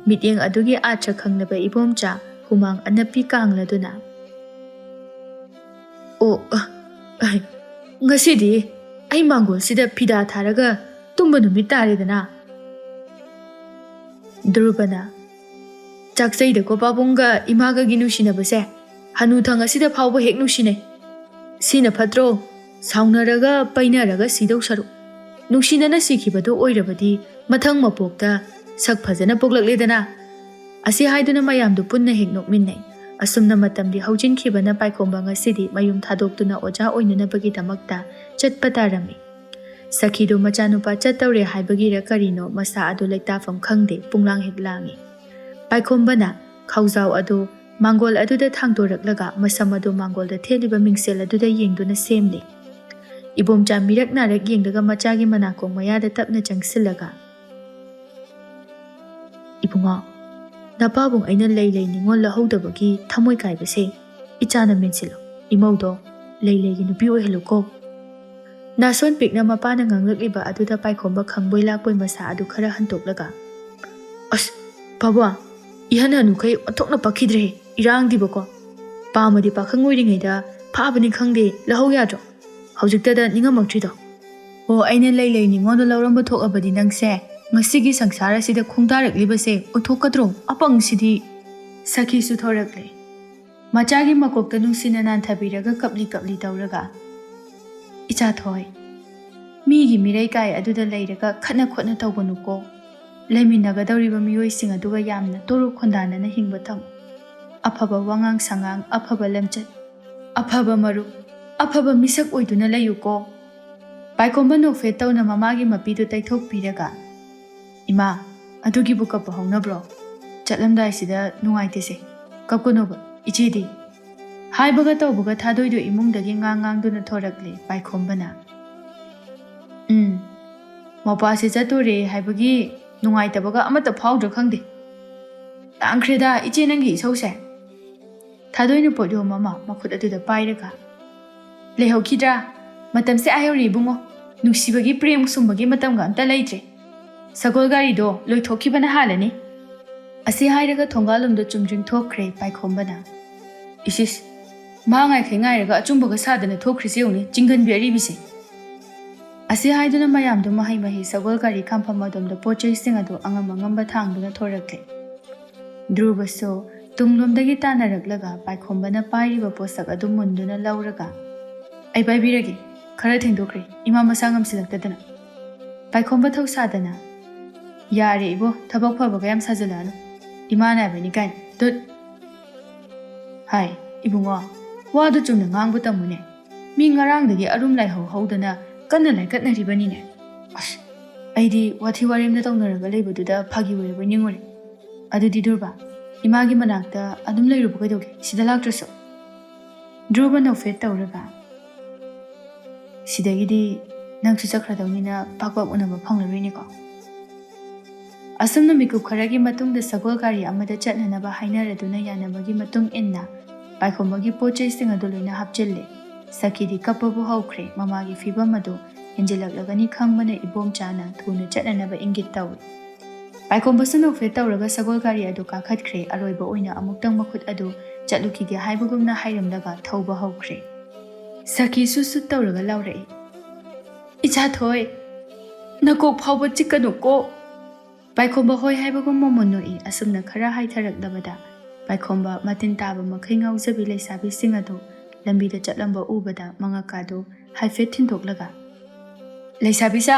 ꯃꯤꯠꯌꯦꯡ ꯑꯗꯨꯒꯤ ꯑꯥꯊ꯭ꯔ ꯈꯪꯂꯕ ꯏꯕꯣꯝꯆꯥ ꯍꯨꯃꯥꯡ ꯑꯅꯞꯄꯤ ꯀꯥꯡꯂꯗꯨꯅ ꯉꯁꯤꯗꯤ ꯑꯩ ꯃꯥꯡꯒꯣꯜꯁꯤꯗ ꯐꯤꯗꯥ ꯊꯥꯔꯒ ꯇꯨꯝꯕ ꯅꯨꯃꯤꯠ ꯇꯥꯔꯦꯗꯅ ꯙ꯭ꯔꯨꯕꯅ ꯆꯥꯛꯆꯩꯗꯀꯣ ꯄꯥꯕꯨꯡꯒ ꯏꯃꯥꯒꯒꯤ ꯅꯨꯡꯁꯤꯅꯕꯁꯦ ꯍꯅꯨꯊꯪ ꯑꯁꯤꯗ ꯐꯥꯎꯕ ꯍꯦꯛ ꯅꯨꯡꯁꯤꯅꯩ ꯁꯤꯅ ꯐꯠꯇ꯭ꯔꯣ ꯁꯥꯎꯅꯔꯒ ꯄꯩꯅꯔꯒ ꯁꯤꯗꯧ ꯁꯔꯨꯛ ꯅꯨꯡꯁꯤꯅꯅ ꯁꯤꯈꯤꯕꯗꯣ ꯑꯣꯏꯔꯕꯗꯤ ꯃꯊꯪ ꯃꯄꯣꯛꯇ ꯁꯛ ꯐꯖꯅ ꯄꯣꯛꯂꯛꯂꯦꯗꯅ ꯑꯁꯤ ꯍꯥꯏꯗꯨꯅ ꯃꯌꯥꯝꯗꯨ ꯄꯨꯟꯅ ꯍꯦꯛ ꯅꯣꯛꯃꯤꯟꯅꯩ꯫ ꯑꯁꯨꯝꯅ ꯃꯇꯝꯗꯤ ꯍꯧꯖꯤꯟꯈꯤꯕꯅ ꯄꯥꯏꯈꯣꯝꯕ ꯉꯁꯤꯗꯤ ꯃꯌꯨꯝ ꯊꯥꯗꯣꯛꯇꯨꯅ ꯑꯣꯖꯥ ꯑꯣꯏꯅꯅꯕꯒꯤꯗꯃꯛꯇ ꯆꯠꯄ ꯇꯥꯔꯝꯃꯤ꯫ ꯁꯈꯤꯗꯨ ꯃꯆꯥꯅꯨꯄꯥ ꯆꯠꯇꯧꯔꯦ ꯍꯥꯏꯕꯒꯤꯔ ꯀꯔꯤꯅꯣ ꯃꯁꯥ ꯑꯗꯨ ꯂꯩꯇꯥꯐꯝ ꯈꯪꯗꯦ ꯄꯨꯡꯂꯥꯡ ꯍꯦꯛ ꯂꯥꯡꯏ꯫ ꯄꯥꯏꯈꯣꯝꯕꯅ ꯈꯥꯎꯖꯥꯎ ꯑꯗꯨ ꯃꯥꯡꯒꯣꯜ ꯑꯗꯨꯗ ꯊꯥꯡꯗꯣꯔꯛꯂꯒ ꯃꯁꯝ ꯑꯗꯨ ꯃꯥꯡꯒꯣꯜꯗ ꯊꯦꯠꯂꯤꯕ ꯃꯤꯡꯁꯦꯜ ꯑꯗꯨꯗ ꯌꯦꯡꯗꯨꯅ ꯁꯦꯝꯂꯤ꯫ ꯏꯕꯣꯝꯆꯥ ꯃꯤꯔꯛ ꯅꯥꯔꯛ ꯌꯦꯡꯂꯒ ꯃꯆꯥꯒꯤ ꯃꯅꯥꯀꯣꯡ ꯃꯌꯥꯗ ꯇꯞꯅ ꯆꯪꯁꯤꯜꯂꯒ, "ꯏꯕꯨꯡꯉꯣ, ꯅꯄꯥꯕꯨꯡ ꯑꯩꯅ ꯂꯩ ꯅꯤꯡꯉꯣꯜ ꯂꯧꯍꯧꯗꯕꯒꯤ ꯊꯃꯣꯏ ꯀꯥꯏꯕꯁꯦ ꯏꯆꯥꯅ ꯃꯦꯟꯁꯤꯜꯂꯣ꯫ ꯏꯃꯧꯗꯣ ꯂꯩꯒꯤ ꯅꯨꯄꯤ ꯑꯣꯏꯍꯜꯂꯨꯀꯣ." ꯅꯥꯁꯣꯟ ꯄꯤꯛꯅ ꯃꯄꯥꯅ ꯉꯥꯡꯂꯛꯂꯤꯕ ꯑꯗꯨꯗ ꯄꯥꯏꯈꯣꯝꯕ ꯈꯪꯕꯣꯏ ꯂꯥꯛꯄꯣꯏ ꯃꯁꯥ ꯑꯗꯨ ꯈꯔ ꯍꯟꯇꯣꯛꯂꯒ, "ꯑꯁ ꯄꯥꯕꯨꯡ, इहन हनुखै ओंथोक्ना पखिद्रे इरांगदीबको पामदि पाखंग ओइरिङैदा फाबनि खंदे लहौ याद्रो हौजिक्तदा निंगमक्ट्रिदो ओ अइना लैलै निङोंद लौरंब थोकअबदि नंसे ngasiगी sangsara asida khongdaraklibase othokadro apangsidi sakhisu thorakle machagi makokta nungsina nanthabiraga kapli tawraga icha thoi migi mirai kai aduda leiraga khana khotna tawbanuko ꯂꯩꯃꯤꯟꯅꯒꯗꯧꯔꯤꯕ ꯃꯤꯑꯣꯏꯁꯤꯡ ꯑꯗꯨꯒ ꯌꯥꯝꯅ ꯇꯣꯔꯨ ꯈꯣꯟꯗꯥꯅꯅ ꯍꯤꯡꯕ ꯇꯝꯃꯨ꯫ ꯑꯐꯕ ꯋꯥꯉꯥꯡ ꯁꯉꯥꯡ, ꯑꯐꯕ ꯂꯝꯆꯠ, ꯑꯐꯕ ꯃꯔꯨꯞ, ꯑꯐꯕ ꯃꯤꯁꯛ ꯑꯣꯏꯗꯨꯅ ꯂꯩꯌꯨꯀꯣ꯫ ꯄꯥꯏꯈꯣꯝꯕ ꯅꯣꯛꯐꯦꯠ ꯇꯧꯅ ꯃꯃꯥꯒꯤ ꯃꯄꯤꯗꯨ ꯇꯩꯊꯣꯛꯄꯤꯔꯒ, "ꯏꯃꯥ, ꯑꯗꯨꯒꯤꯕꯨ ꯀꯞꯄ ꯍꯧꯅꯕ꯭ꯔꯣ? ꯆꯠꯂꯝꯗꯥꯏꯁꯤꯗ ꯅꯨꯡꯉꯥꯏꯇꯦꯁꯦ, ꯀꯞꯀꯅꯣꯕ ꯏꯆꯦꯗꯤ." ꯍꯥꯏꯕꯒ ꯇꯧꯕꯒ ꯊꯥꯗꯣꯏꯗꯨ ꯏꯃꯨꯡꯗꯒꯤ ꯉꯥꯡꯗꯨꯅ ꯊꯣꯔꯛꯂꯦ ꯄꯥꯏꯈꯣꯝꯕꯅ꯫ ꯃꯄꯥꯁꯦ ꯆꯠꯇꯣꯔꯦ ꯍꯥꯏꯕꯒꯤ ꯅꯨꯡꯉꯥꯏꯇꯕꯒ ꯑꯃꯠꯇ ꯐꯥꯎꯗ꯭ꯔ ꯈꯪꯗꯦ꯫ ꯇꯥꯡꯈ꯭ꯔꯦꯗ ꯏꯆꯦ ꯅꯪꯒꯤ ꯏꯁꯧꯁꯦ꯫ ꯊꯥꯗꯣꯏꯅ ꯄꯣꯠꯌꯣꯝ ꯑꯃ ꯃꯈꯨꯠ ꯑꯗꯨꯗ ꯄꯥꯏꯔꯒ, "ꯂꯩꯍꯧꯈꯤꯗ꯭ꯔꯥ? ꯃꯇꯝꯁꯦ ꯑꯥꯌꯧꯔꯦ ꯏꯕꯨꯡꯉꯣ, ꯅꯨꯡꯁꯤꯕꯒꯤ ꯄ꯭ꯔꯦꯝ ꯁꯨꯝꯕꯒꯤ ꯃꯇꯝꯒ ꯑꯝꯇ ꯂꯩꯇ꯭ꯔꯦ꯫ ꯁꯒꯣꯜ ꯒꯥꯔꯤꯗꯣ ꯂꯣꯏꯊꯣꯛꯈꯤꯕꯅ ꯍꯥꯜꯂꯅꯤ." ꯑꯁꯤ ꯍꯥꯏꯔꯒ ꯊꯣꯡꯒꯥꯜꯂꯣꯝꯗ ꯆꯨꯝꯗ꯭ꯔꯤꯡ ꯊꯣꯛꯈ꯭ꯔꯦ ꯄꯥꯏꯈꯣꯝꯕꯅ꯫ "ꯏꯁꯤꯁ, ꯃꯥ ꯉꯥꯏꯈꯩ ꯉꯥꯏꯔꯒ ꯑꯆꯨꯝꯕꯒ ꯁꯥꯗꯅ ꯊꯣꯛꯈ꯭ꯔꯤꯁꯦ ꯌꯦꯡꯎꯅꯦ, ꯆꯤꯡꯒꯟꯕꯤ ꯑꯔꯤꯕꯤꯁꯦ." ꯑꯁꯤ ꯍꯥꯏꯗꯨꯅ ꯃꯌꯥꯝꯗꯨ ꯃꯍꯩ ꯃꯍꯩ ꯁꯒꯣꯜ ꯒꯥꯔꯤ ꯈꯥꯝꯐꯝ ꯑꯗꯣꯝꯗ ꯄꯣꯠꯆꯩꯁꯤꯡ ꯑꯗꯨ ꯑꯉꯝ ꯑꯉꯝꯕ ꯊꯥꯡꯗꯨꯅ ꯊꯣꯔꯛꯂꯦ꯫ ꯙ꯭ꯔꯨꯕꯁꯨ ꯇꯨꯡꯂꯣꯝꯗꯒꯤ ꯇꯥꯟꯅꯔꯛꯂꯒ ꯄꯥꯏꯈꯣꯝꯕꯅ ꯄꯥꯏꯔꯤꯕ ꯄꯣꯠꯁꯛ ꯑꯗꯨ ꯃꯨꯟꯗꯨꯅ ꯂꯧꯔꯒ, "ꯑꯩ ꯄꯥꯏꯕꯤꯔꯒꯦ, ꯈꯔ ꯊꯦꯡꯗꯣꯛꯈ꯭ꯔꯦ, ꯏꯃꯥ ꯃꯁꯥ ꯉꯝꯁꯤꯜꯂꯛꯇꯗꯅ." ꯄꯥꯏꯈꯣꯝꯕ ꯊꯧꯁꯥꯗꯅ, "ꯌꯥꯔꯦ ꯏꯕꯣ, ꯊꯕꯛ ꯐꯕꯒ ꯌꯥꯝ ꯁꯥꯖꯤꯜꯂꯛꯑꯅꯨ, ꯏꯃꯥ ꯅꯥꯏꯕꯅꯤ ꯀꯥꯏꯅ, ꯇꯨꯠ." "ꯍꯥꯏ ꯏꯕꯨꯡꯉꯣ, ꯋꯥꯗꯨ ꯆꯨꯝꯅ ꯉꯥꯡꯕ ꯇꯝꯃꯨꯅꯦ, ꯃꯤ ꯉꯔꯥꯡꯗꯒꯤ ꯑꯔꯨꯝ ꯂꯥꯏꯍꯧ ꯍꯧꯗꯅ ꯀꯟꯅ ꯂꯥꯏꯀꯠꯅꯔꯤꯕꯅꯤꯅꯦ." "ꯑꯁ, ꯑꯩꯗꯤ ꯋꯥꯊꯤ ꯋꯥꯔꯦꯝꯗ ꯇꯧꯅꯔꯒ ꯂꯩꯕꯗꯨꯗ ꯐꯥꯒꯤ ꯑꯣꯏꯔꯕꯣꯏ ꯅꯤꯡꯉꯨꯔꯦ꯫ ꯑꯗꯨꯗꯤ ꯙ꯭ꯔꯨꯕ, ꯏꯃꯥꯒꯤ ꯃꯅꯥꯛꯇ ꯑꯗꯨꯝ ꯂꯩꯔꯨꯕ ꯀꯩꯗꯧꯒꯦ, ꯁꯤꯗ ꯂꯥꯛꯇ꯭ꯔꯁꯨ?" ꯙ꯭ꯔꯨꯕ ꯅꯣꯛꯐꯦꯠ ꯇꯧꯔꯒ, "ꯁꯤꯗꯒꯤꯗꯤ ꯅꯪꯁꯨ ꯆꯠꯈ꯭ꯔꯗꯧꯅꯤꯅ ꯄꯥꯛ ꯎꯅꯕ ꯐꯪꯂꯔꯣꯏꯅꯦꯀꯣ." ꯑꯁꯨꯝꯅ ꯃꯤꯀꯨꯞ ꯈꯔꯒꯤ ꯃꯇꯨꯡꯗ ꯁꯒꯣꯜ ꯒꯥꯔꯤ ꯑꯃꯗ ꯆꯠꯅꯅꯕ ꯍꯥꯏꯅꯔꯗꯨꯅ ꯌꯥꯅꯕꯒꯤ ꯃꯇꯨꯡ ꯏꯟꯅ ꯄꯥꯏꯈꯣꯝꯕꯒꯤ ꯄꯣꯠꯆꯩꯁꯤꯡ ꯑꯗꯨ ꯂꯣꯏꯅ ꯍꯥꯞꯆꯤꯜꯂꯦ꯫ ꯁꯈꯤꯗꯤ ꯀꯞꯄꯕꯨ ꯍꯧꯈ꯭ꯔꯦ꯫ ꯃꯃꯥꯒꯤ ꯐꯤꯕꯝ ꯑꯗꯨ ꯍꯦꯟꯖꯤꯜꯂꯛꯂꯒꯅꯤ ꯈꯪꯕꯅ ꯏꯕꯣꯝꯆꯥꯅ ꯊꯨꯅ ꯆꯠꯅꯅꯕ ꯏꯪꯒꯤꯠ ꯇꯧꯏ꯫ ꯄꯥꯏꯈꯣꯝꯕꯁꯨ ꯅꯣꯛꯐꯦꯠ ꯇꯧꯔꯒ ꯁꯒꯣꯜ ꯒꯥꯔꯤ ꯑꯗꯨ ꯀꯥꯈꯠꯈ꯭ꯔꯦ꯫ ꯑꯔꯣꯏꯕ ꯑꯣꯏꯅ ꯑꯃꯨꯛꯇꯪ ꯃꯈꯨꯠ ꯑꯗꯨ ꯆꯠꯂꯨꯈꯤꯒꯦ ꯍꯥꯏꯕꯒꯨꯝꯅ ꯍꯥꯏꯔꯝꯂꯒ ꯊꯧꯕ ꯍꯧꯈ꯭ꯔꯦ꯫ ꯁꯈꯤꯁꯨ ꯁꯨꯠ ꯇꯧꯔꯒ ꯂꯥꯎꯔꯛꯏ, "ꯏꯆꯥꯊꯣꯏ, ꯅꯀꯣꯛ ꯐꯥꯎꯕ ꯆꯤꯛꯀꯅꯨꯀꯣ." ꯄꯥꯏꯈꯣꯝꯕ ꯍꯣꯏ ꯍꯥꯏꯕꯒꯨꯝ ꯃꯃꯣꯟ ꯅꯣꯛꯏ꯫ ꯑꯁꯨꯝꯅ ꯈꯔ ꯍꯥꯏꯊꯔꯛꯂꯕꯗ ꯄꯥꯏꯈꯣꯝꯕ ꯃꯇꯤꯟ ꯇꯥꯕ ꯃꯈꯩ ꯉꯥꯎꯖꯕꯤ ꯂꯩꯁꯥꯕꯤꯁꯤꯡ ꯑꯗꯨ ꯂꯝꯕꯤꯗ ꯆꯠꯂꯝꯕ ꯎꯕꯗ ꯃꯉꯛꯀꯥꯗꯨ ꯍꯥꯏꯐꯦꯠ ꯊꯤꯟꯗꯣꯛꯂꯒ, "ꯂꯩꯁꯥꯕꯤꯁꯥ,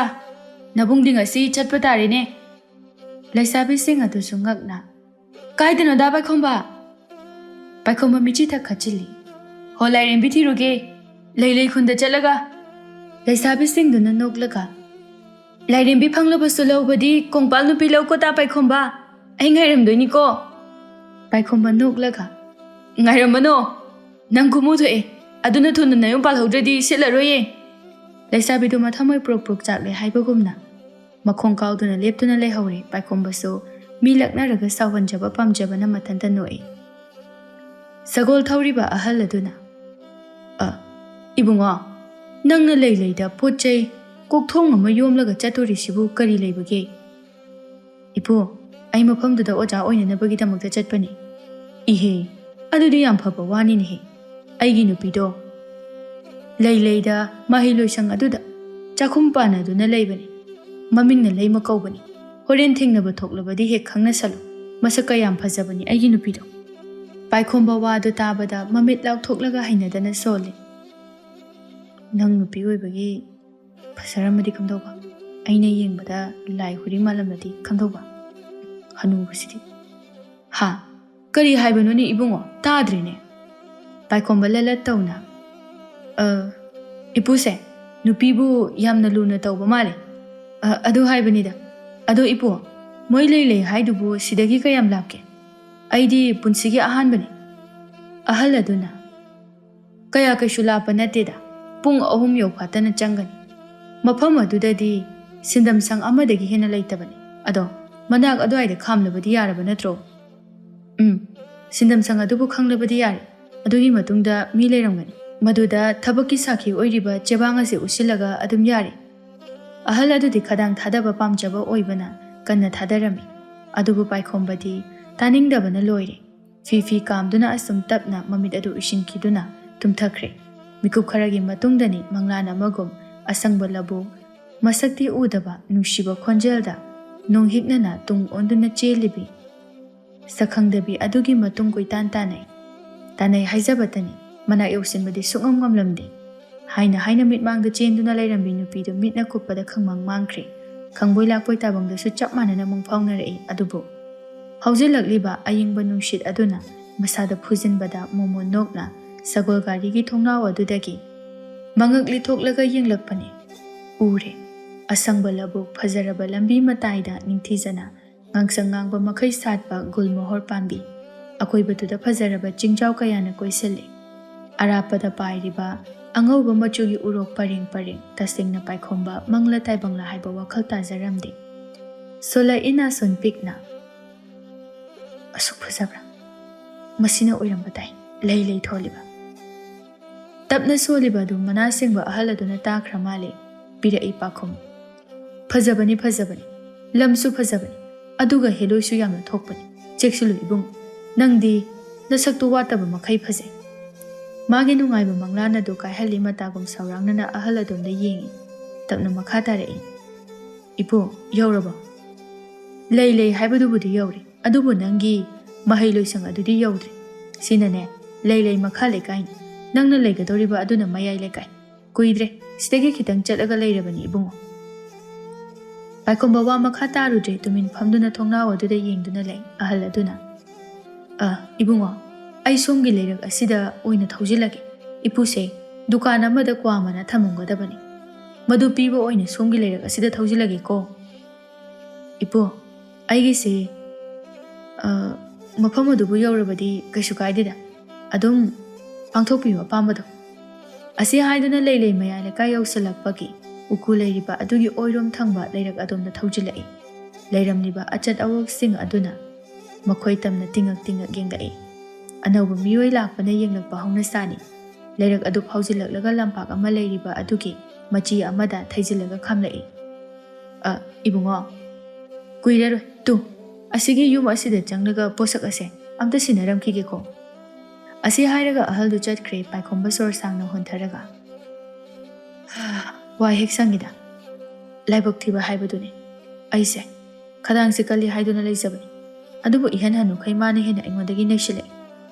ꯅꯕꯨꯡꯗꯤ ꯉꯁꯤ ꯆꯠꯄ ꯇꯥꯔꯦꯅꯦ." ꯂꯩꯁꯥꯕꯤꯁꯤꯡ ꯑꯗꯨꯁꯨ ꯉꯛꯅ, "ꯀꯥꯏꯗꯅꯣꯗ ꯄꯥꯏꯈꯣꯝꯕ?" ꯄꯥꯏꯈꯣꯝꯕ ꯃꯤꯆꯤ ꯊꯛꯈꯠꯆꯤꯜꯂꯤ, "ꯍꯣ ꯂꯥꯏꯔꯦꯝꯕꯤ ꯊꯤꯔꯨꯒꯦ, ꯂꯩ ꯈꯨꯟꯗ ꯆꯠꯂꯒ." ꯂꯩꯁꯥꯕꯤꯁꯤꯡꯗꯨꯅ ꯅꯣꯛꯂꯒ, "ꯂꯥꯏꯔꯦꯝꯕꯤ ꯐꯪꯂꯕꯁꯨ ꯂꯧꯕꯗꯤ ꯀꯣꯡꯄꯥꯜ ꯅꯨꯄꯤ ꯂꯧꯀꯣꯇꯥ ꯄꯥꯏꯈꯣꯝꯕ, ꯑꯩ ꯉꯥꯏꯔꯝꯗꯣꯏꯅꯤꯀꯣ." ꯄꯥꯏꯈꯣꯝꯕ ꯅꯣꯛꯂꯒ, "ꯉꯥꯏꯔꯝꯃꯅꯣ, ꯅꯪ ꯈꯨꯃꯨ ꯊꯣꯛꯑꯦ, ꯑꯗꯨꯅ ꯊꯨꯅ ꯅꯌꯨꯝ ꯄꯥꯜꯍꯧꯗ꯭ꯔꯗꯤ ꯁꯤꯠꯂꯔꯣꯏꯌꯦ." ꯂꯩꯁꯥꯕꯤꯗꯨ ꯃꯊꯃꯣꯏ ꯄ꯭ꯔꯣꯛ ꯄ꯭ꯔꯣꯛ ꯆꯥꯛꯂꯦ ꯍꯥꯏꯕꯒꯨꯝꯅ ꯃꯈꯣꯡ ꯀꯥꯎꯗꯨꯅ ꯂꯦꯞꯇꯨꯅ ꯂꯩꯍꯧꯔꯦ꯫ ꯄꯥꯏꯈꯣꯝꯕꯁꯨ ꯃꯤ ꯂꯛꯅꯔꯒ ꯁꯥꯎꯍꯟꯖꯕ ꯄꯥꯝꯖꯕꯅ ꯃꯊꯟꯇ ꯅꯣꯛꯏ꯫ ꯁꯒꯣꯜ ꯊꯧꯔꯤꯕ ꯑꯍꯜ ꯑꯗꯨꯅ, "ꯏꯕꯨꯡꯉꯣ, ꯅꯪꯅ ꯂꯩꯗ ꯄꯣꯠ ꯆꯩ ꯀꯣꯛꯊꯣꯡ ꯑꯃ ꯌꯣꯝꯂꯒ ꯆꯠꯇꯣꯔꯤꯁꯤꯕꯨ ꯀꯔꯤ ꯂꯩꯕꯒꯦ?" "ꯏꯄꯨ, ꯑꯩ ꯃꯐꯝꯗꯨꯗ ꯑꯣꯖꯥ ꯑꯣꯏꯅꯅꯕꯒꯤꯗꯃꯛꯇ ꯆꯠꯄꯅꯤ." "ꯏꯍꯦ, ꯑꯗꯨꯗꯤ ꯌꯥꯝ ꯐꯕ ꯋꯥꯅꯤꯅꯦꯍꯦ꯫ ꯑꯩꯒꯤ ꯅꯨꯄꯤꯗꯣ ꯂꯩꯗ ꯃꯍꯩ ꯂꯣꯏꯁꯪ ꯑꯗꯨꯗ ꯆꯥꯛꯈꯨꯝ ꯄꯥꯟꯅꯗꯨꯅ ꯂꯩꯕꯅꯤ꯫ ꯃꯃꯤꯡꯅ ꯂꯩꯃ ꯀꯧꯕꯅꯤ꯫ ꯍꯣꯔꯦꯟ ꯊꯦꯡꯅꯕ ꯊꯣꯛꯂꯕꯗꯤ ꯍꯦꯛ ꯈꯪꯅꯁꯜꯂꯨ, ꯃꯁꯛꯀ ꯌꯥꯝ ꯐꯖꯕꯅꯤ ꯑꯩꯒꯤ ꯅꯨꯄꯤꯗꯣ." ꯄꯥꯏꯈꯣꯝꯕ ꯋꯥꯗꯨ ꯇꯥꯕꯗ ꯃꯃꯤꯠ ꯂꯥꯎꯊꯣꯛꯂꯒ ꯍꯩꯅꯗꯅ ꯁꯣꯜꯂꯤ꯫ "ꯅꯪ ꯅꯨꯄꯤ ꯑꯣꯏꯕꯒꯤ ꯐꯖꯔꯝꯃꯗꯤ ꯀꯝꯗꯧꯕ, ꯑꯩꯅ ꯌꯦꯡꯕꯗ ꯂꯥꯏ ꯍꯨꯔꯤ ꯃꯥꯜꯂꯝꯃꯗꯤ ꯀꯝꯗꯧꯕ, ꯍꯅꯨꯕꯁꯤꯗꯤ." ꯍꯥ ꯀꯔꯤ ꯍꯥꯏꯕꯅꯣꯅꯦ ꯏꯕꯨꯡꯉꯣ ꯇꯥꯗ꯭ꯔꯤꯅꯦ ꯄꯥꯏꯈꯣꯝꯕ ꯂꯂꯠ ꯇꯧꯅ ꯏꯄꯨꯁꯦ ꯅꯨꯄꯤꯕꯨ ꯌꯥꯝꯅ ꯂꯨꯅ ꯇꯧꯕ ꯃꯥꯜꯂꯦ ꯑꯗꯨ ꯍꯥꯏꯕꯅꯤꯗ ꯑꯗꯣ ꯏꯄꯨ ꯃꯣꯏ ꯂꯩ ꯍꯥꯏꯗꯨꯕꯨ ꯁꯤꯗꯒꯤ ꯀꯌꯥꯝ ꯂꯥꯞꯀꯦ ꯑꯩꯗꯤ ꯄꯨꯟꯁꯤꯒꯤ ꯑꯍꯥꯟꯕꯅꯤ ꯑꯍꯜ ꯑꯗꯨꯅ ꯀꯌꯥ ꯀꯩꯁꯨ ꯂꯥꯞꯄ ꯅꯠꯇꯦꯗ ꯄꯨꯡ 3 ꯌꯧꯐꯥꯠꯇꯅ ꯆꯪꯒꯅꯤ ꯃꯐꯝ ꯑꯗꯨꯗꯗꯤ ꯁꯤꯟꯗꯝꯁꯪ ꯑꯃꯗꯒꯤ ꯍꯦꯟꯅ ꯂꯩꯇꯕꯅꯤ ꯑꯗꯣ ꯃꯅꯥꯛ ꯑꯗꯨꯋꯥꯏꯗ ꯈꯥꯝꯂꯕꯗꯤ ꯌꯥꯔꯕ ꯅꯠꯇ꯭ꯔꯣ ꯁꯤꯟꯗꯝꯁꯪ ꯑꯗꯨꯕꯨ ꯈꯪꯂꯕꯗꯤ ꯌꯥꯔꯦ ꯑꯗꯨꯒꯤ ꯃꯇꯨꯡꯗ ꯃꯤ ꯂꯩꯔꯝꯒꯅꯤ ꯃꯗꯨꯗ ꯊꯕꯛꯀꯤ ꯁꯥꯈꯤ ꯑꯣꯏꯔꯤꯕ ꯆꯦꯕꯥꯡ ꯑꯁꯤ ꯎꯠꯁꯤꯜꯂꯒ ꯑꯗꯨꯝ ꯌꯥꯔꯦ ꯑꯍꯜ ꯑꯗꯨꯗꯤ ꯈꯗꯥꯡ ꯊꯥꯗꯕ ꯄꯥꯝꯖꯕ ꯑꯣꯏꯕꯅ ꯀꯟꯅ ꯊꯥꯗꯔꯝꯃꯤ ꯑꯗꯨꯕꯨ ꯄꯥꯏꯈꯣꯝꯕꯗꯤ ꯇꯥꯅꯤꯡꯗꯕꯅ ꯂꯣꯏꯔꯦ ꯐꯤ ꯀꯥꯝꯗꯨꯅ ꯑꯁꯨꯝ ꯇꯞꯅ ꯃꯃꯤꯠ ꯑꯗꯨ ꯎꯏꯁꯤꯟꯈꯤꯗꯨꯅ ꯇꯨꯝꯊꯈ꯭ꯔꯦ ꯃꯤꯀꯨꯞ ꯈꯔꯒꯤ ꯃꯇꯨꯡꯗꯅꯤ ꯃꯪꯂꯥꯟ ꯑꯃꯒꯨꯝ ꯑꯁꯪꯕ ꯂꯕꯨꯛ ꯃꯁꯛꯇꯤ ꯎꯗꯕ ꯅꯨꯡꯁꯤꯕ ꯈꯣꯟꯖꯦꯜꯗ ꯅꯣꯡꯍꯤꯛꯅꯅ ꯇꯨꯡ ꯑꯣꯟꯗꯨꯅ ꯆꯦꯜꯂꯤꯕꯤ ꯁꯛꯈꯪꯗꯕꯤ ꯑꯗꯨꯒꯤ ꯃꯇꯨꯡ ꯀꯣꯏꯇꯥꯟ ꯇꯥꯟꯅꯩ ꯍꯥꯏꯖꯕꯇꯅꯤ ꯃꯅꯥꯛ ꯌꯧꯁꯤꯟꯕꯗꯤ ꯁꯨꯡꯉꯝ ꯉꯝꯂꯝꯗꯦ ꯍꯥꯏꯅ ꯃꯤꯠꯃꯥꯡꯗ ꯆꯦꯟꯗꯨꯅ ꯂꯩꯔꯝꯕꯤ ꯅꯨꯄꯤꯗꯨ ꯃꯤꯠꯅ ꯀꯨꯞꯄꯗ ꯈꯪꯃꯥꯡ ꯃꯥꯡꯈ꯭ꯔꯦ ꯈꯪꯕꯣꯏ ꯂꯥꯛꯄꯣꯏ ꯇꯥꯕꯪꯗꯁꯨ ꯆꯞ ꯃꯥꯟꯅꯅ ꯃꯪ ꯐꯥꯎꯅꯔꯛꯏ ꯑꯗꯨꯕꯨ ꯍꯧꯖꯤꯜꯂꯛꯂꯤꯕ ꯑꯌꯤꯡꯕ ꯅꯨꯡꯁꯤꯠ ꯑꯗꯨꯅ ꯃꯁꯥꯗ ꯐꯨꯖꯤꯟꯕꯗ ꯃꯣꯃꯣꯟ ꯅꯣꯛꯅ ꯁꯒꯣꯜ ꯒꯥꯔꯤꯒꯤ ꯊꯣꯡꯅꯥꯎ ꯑꯗꯨꯗꯒꯤ ꯃꯉꯛ ꯂꯤꯊꯣꯛꯂꯒ ꯌꯦꯡꯂꯛꯄꯅꯤ ꯎꯔꯦ ꯑꯁꯪꯕ ꯂꯕꯨꯛ ꯐꯖꯔꯕ ꯂꯝꯕꯤ ꯃꯇꯥꯏꯗ ꯅꯤꯡꯊꯤꯖꯅ ꯉꯥꯡꯁꯪ ꯉꯥꯡꯕ ꯃꯈꯩ ꯁꯥꯠꯄ ꯒꯨꯜꯃꯣꯍꯣꯔ ꯄꯥꯝꯕꯤ ꯑꯀꯣꯏꯕꯗꯨꯗ ꯐꯖꯔꯕ ꯆꯤꯡꯖꯥꯎ ꯀꯌꯥꯅ ꯀꯣꯏꯁꯤꯜꯂꯤ ꯑꯔꯥꯞꯄꯗ ꯄꯥꯏꯔꯤꯕ ꯑꯉꯧꯕ ꯃꯆꯨꯒꯤ ꯎꯔꯣꯛ ꯄꯔꯦꯡ ꯇꯁꯦꯡꯅ ꯄꯥꯏꯈꯣꯝꯕ ꯃꯪꯂ ꯇꯥꯏꯕꯪꯂ ꯍꯥꯏꯕ ꯋꯥꯈꯜ ꯇꯥꯖꯔꯝꯗꯦ ꯁꯣꯂꯛꯏꯅ ꯁꯣꯟ ꯄꯤꯛꯅ ꯑꯁꯨꯛ ꯐꯖꯕ꯭ꯔꯥ ꯃꯁꯤꯅ ꯑꯣꯏꯔꯝꯕ ꯇꯥꯏ ꯂꯩ ꯊꯣꯜꯂꯤꯕ ꯇꯞꯅ ꯁꯣꯜꯂꯤꯕ ꯑꯗꯨ ꯃꯅꯥ ꯁꯦꯡꯕ ꯑꯍꯜ ꯑꯗꯨꯅ ꯇꯥꯈ꯭ꯔ ꯃꯥꯜꯂꯦ ꯄꯤꯔꯛꯏ ꯄꯥꯈꯨꯝ ꯐꯖꯕꯅꯤ ꯂꯝꯁꯨ ꯐꯖꯕꯅꯤ ꯑꯗꯨꯒ ꯍꯦꯂꯣꯏꯁꯨ ꯌꯥꯝꯅ ꯊꯣꯛꯄꯅꯤ ꯆꯦꯛꯁꯤꯜꯂꯨ ꯏꯕꯨꯡ ꯅꯪꯗꯤ ꯅꯁꯛꯇꯨ ꯋꯥꯠꯇꯕ ꯃꯈꯩ ꯐꯖꯩ ꯃꯥꯒꯤ ꯅꯨꯡꯉꯥꯏꯕ ꯃꯪꯂꯥꯟ ꯑꯗꯨ ꯀꯥꯏꯍꯜꯂꯤ ꯃꯇꯥꯒꯨꯝ ꯁꯥꯎꯔꯥꯡꯅꯅ ꯑꯍꯜ ꯑꯗꯣꯝꯗ ꯌꯦꯡꯉꯤ ꯇꯞꯅ ꯃꯈꯥ ꯇꯥꯔꯛꯏ ꯏꯄꯨ ꯌꯧꯔꯕꯣ ꯂꯩ ꯍꯥꯏꯕꯗꯨꯕꯨꯗꯤ ꯌꯧꯔꯦ ꯑꯗꯨꯕꯨ ꯅꯪꯒꯤ ꯃꯍꯩ ꯂꯣꯏꯁꯪ ꯑꯗꯨꯗꯤ ꯌꯧꯗ꯭ꯔꯤ ꯁꯤꯅꯅꯦ ꯂꯩ ꯃꯈꯥ ꯂꯩꯀꯥꯏꯅꯤ ꯅꯪꯅ ꯂꯩꯒꯗꯧꯔꯤꯕ ꯑꯗꯨꯅ ꯃꯌꯥꯏ ꯂꯩꯀꯥꯏ ꯀꯨꯏꯗ꯭ರೆ ꯁꯤꯗꯒꯤ ꯈꯤꯇꯪ ꯆꯠꯂꯒ ꯂꯩꯔꯕꯅꯤ ꯏꯕꯨꯡꯉꯣ ꯄꯥꯏꯈꯣꯝꯕ ꯋꯥ ꯃꯈꯥ ꯇꯥꯔꯨꯗ꯭ꯔꯦ ꯇꯨꯃꯤꯟ ꯐꯝꯗꯨꯅ ꯊꯣꯡꯅꯥꯎ ꯑꯗꯨꯗ ꯌꯦꯡꯗꯨꯅ ꯂꯩ ꯑꯍꯜ ꯑꯗꯨꯅ ꯏꯕꯨꯡꯉꯣ ꯑꯩ ꯁꯣꯝꯒꯤ ꯂꯩꯔꯛ ꯑꯁꯤꯗ ꯑꯣꯏꯅ ꯊꯧꯖꯤꯜꯂꯒꯦ ꯏꯄꯨꯁꯦ ꯗꯨꯀꯥꯟ ꯑꯃꯗ ꯀ꯭ꯋꯥ ꯃꯅꯥ ꯊꯝꯃꯝꯒꯗꯕꯅꯤ ꯃꯗꯨ ꯄꯤꯕ ꯑꯣꯏꯅ ꯁꯣꯝꯒꯤ ꯂꯩꯔꯛ ꯑꯁꯤꯗ ꯊꯧꯖꯤꯜꯂꯒꯦꯀꯣ ꯏꯄꯨ ꯑꯩꯒꯤꯁꯦ ꯃꯐꯝ ꯑꯗꯨꯕꯨ ꯌꯧꯔꯕꯗꯤ ꯀꯩꯁꯨ ꯀꯥꯏꯗꯦꯗ ꯑꯗꯨꯝ ꯄꯥꯡꯊꯣꯛꯄꯤꯌꯨ ꯑꯄꯥꯝꯕꯗꯣ ꯑꯁꯤ ꯍꯥꯏꯗꯨꯅ ꯂꯩ ꯃꯌꯥꯏ ꯂꯩꯀꯥꯏ ꯌꯧꯁꯤꯜꯂꯛꯄꯒꯤ ꯎꯀꯨ ꯂꯩꯔꯤꯕ ꯑꯗꯨꯒꯤ ꯑꯣꯏꯔꯣꯝ ꯊꯪꯕ ꯂꯩꯔꯛ ꯑꯗꯣꯝꯗ ꯊꯧꯖꯤꯜꯂꯛꯏ ꯂꯩꯔꯝꯂꯤꯕ ꯑꯆꯠ ꯑꯋꯣꯛꯁꯤꯡ ꯑꯗꯨꯅ ꯃꯈꯣꯏ ꯇꯝꯅ ꯇꯤꯡꯉꯛ ꯌꯦꯡꯂꯛꯏ ꯑꯅꯧꯕ ꯃꯤꯑꯣꯏ ꯂꯥꯛꯄꯅ ꯌꯦꯡꯂꯛꯄ ꯍꯧꯅꯁꯥꯅꯤ ꯂꯩꯔꯛ ꯑꯗꯨ ꯐꯥꯎꯖꯤꯜꯂꯛꯂꯒ ꯂꯝꯄꯥꯛ ꯑꯃ ꯂꯩꯔꯤꯕ ꯑꯗꯨꯒꯤ ꯃꯆꯤ ꯑꯃꯗ ꯊꯩꯖꯤꯜꯂꯒ ꯈꯥꯝꯂꯛꯏ ꯏꯕꯨꯡꯉꯣ ꯀꯨꯏꯔꯔꯣꯏ ꯑꯁꯤꯒꯤ ꯌꯨꯝ ꯑꯁꯤꯗ ꯆꯪꯂꯒ ꯄꯣꯠꯁꯛ ꯑꯁꯦ ꯑꯝꯇ ꯁꯤꯟꯅꯔꯝꯈꯤꯒꯦꯀꯣ ꯑꯁꯤ ꯍꯥꯏꯔꯒ ꯑꯍꯜꯗꯨ ꯆꯠꯈ꯭ꯔꯦ ꯄꯥꯏꯈꯣꯝꯕ ꯁꯣꯔ ꯁꯥꯡꯅ ꯍꯣꯟꯊꯔꯒ ꯋꯥ ꯍꯦꯛ ꯁꯪꯉꯤꯗ ꯂꯥꯏꯕꯛ ꯊꯤꯕ ꯍꯥꯏꯕꯗꯨꯅꯤ ꯑꯩꯁꯦ ꯈꯗꯥꯡꯁꯦ ꯀꯜꯂꯤ ꯍꯥꯏꯗꯨꯅ ꯂꯩꯖꯕꯅꯤ ꯑꯗꯨꯕꯨꯏꯍꯟ ꯍꯟꯅꯨꯈꯩ ꯃꯥꯅ ꯍꯦꯟꯅ ꯑꯩꯉꯣꯟꯗꯒꯤ ꯅꯩꯁꯤꯜꯂꯛꯏ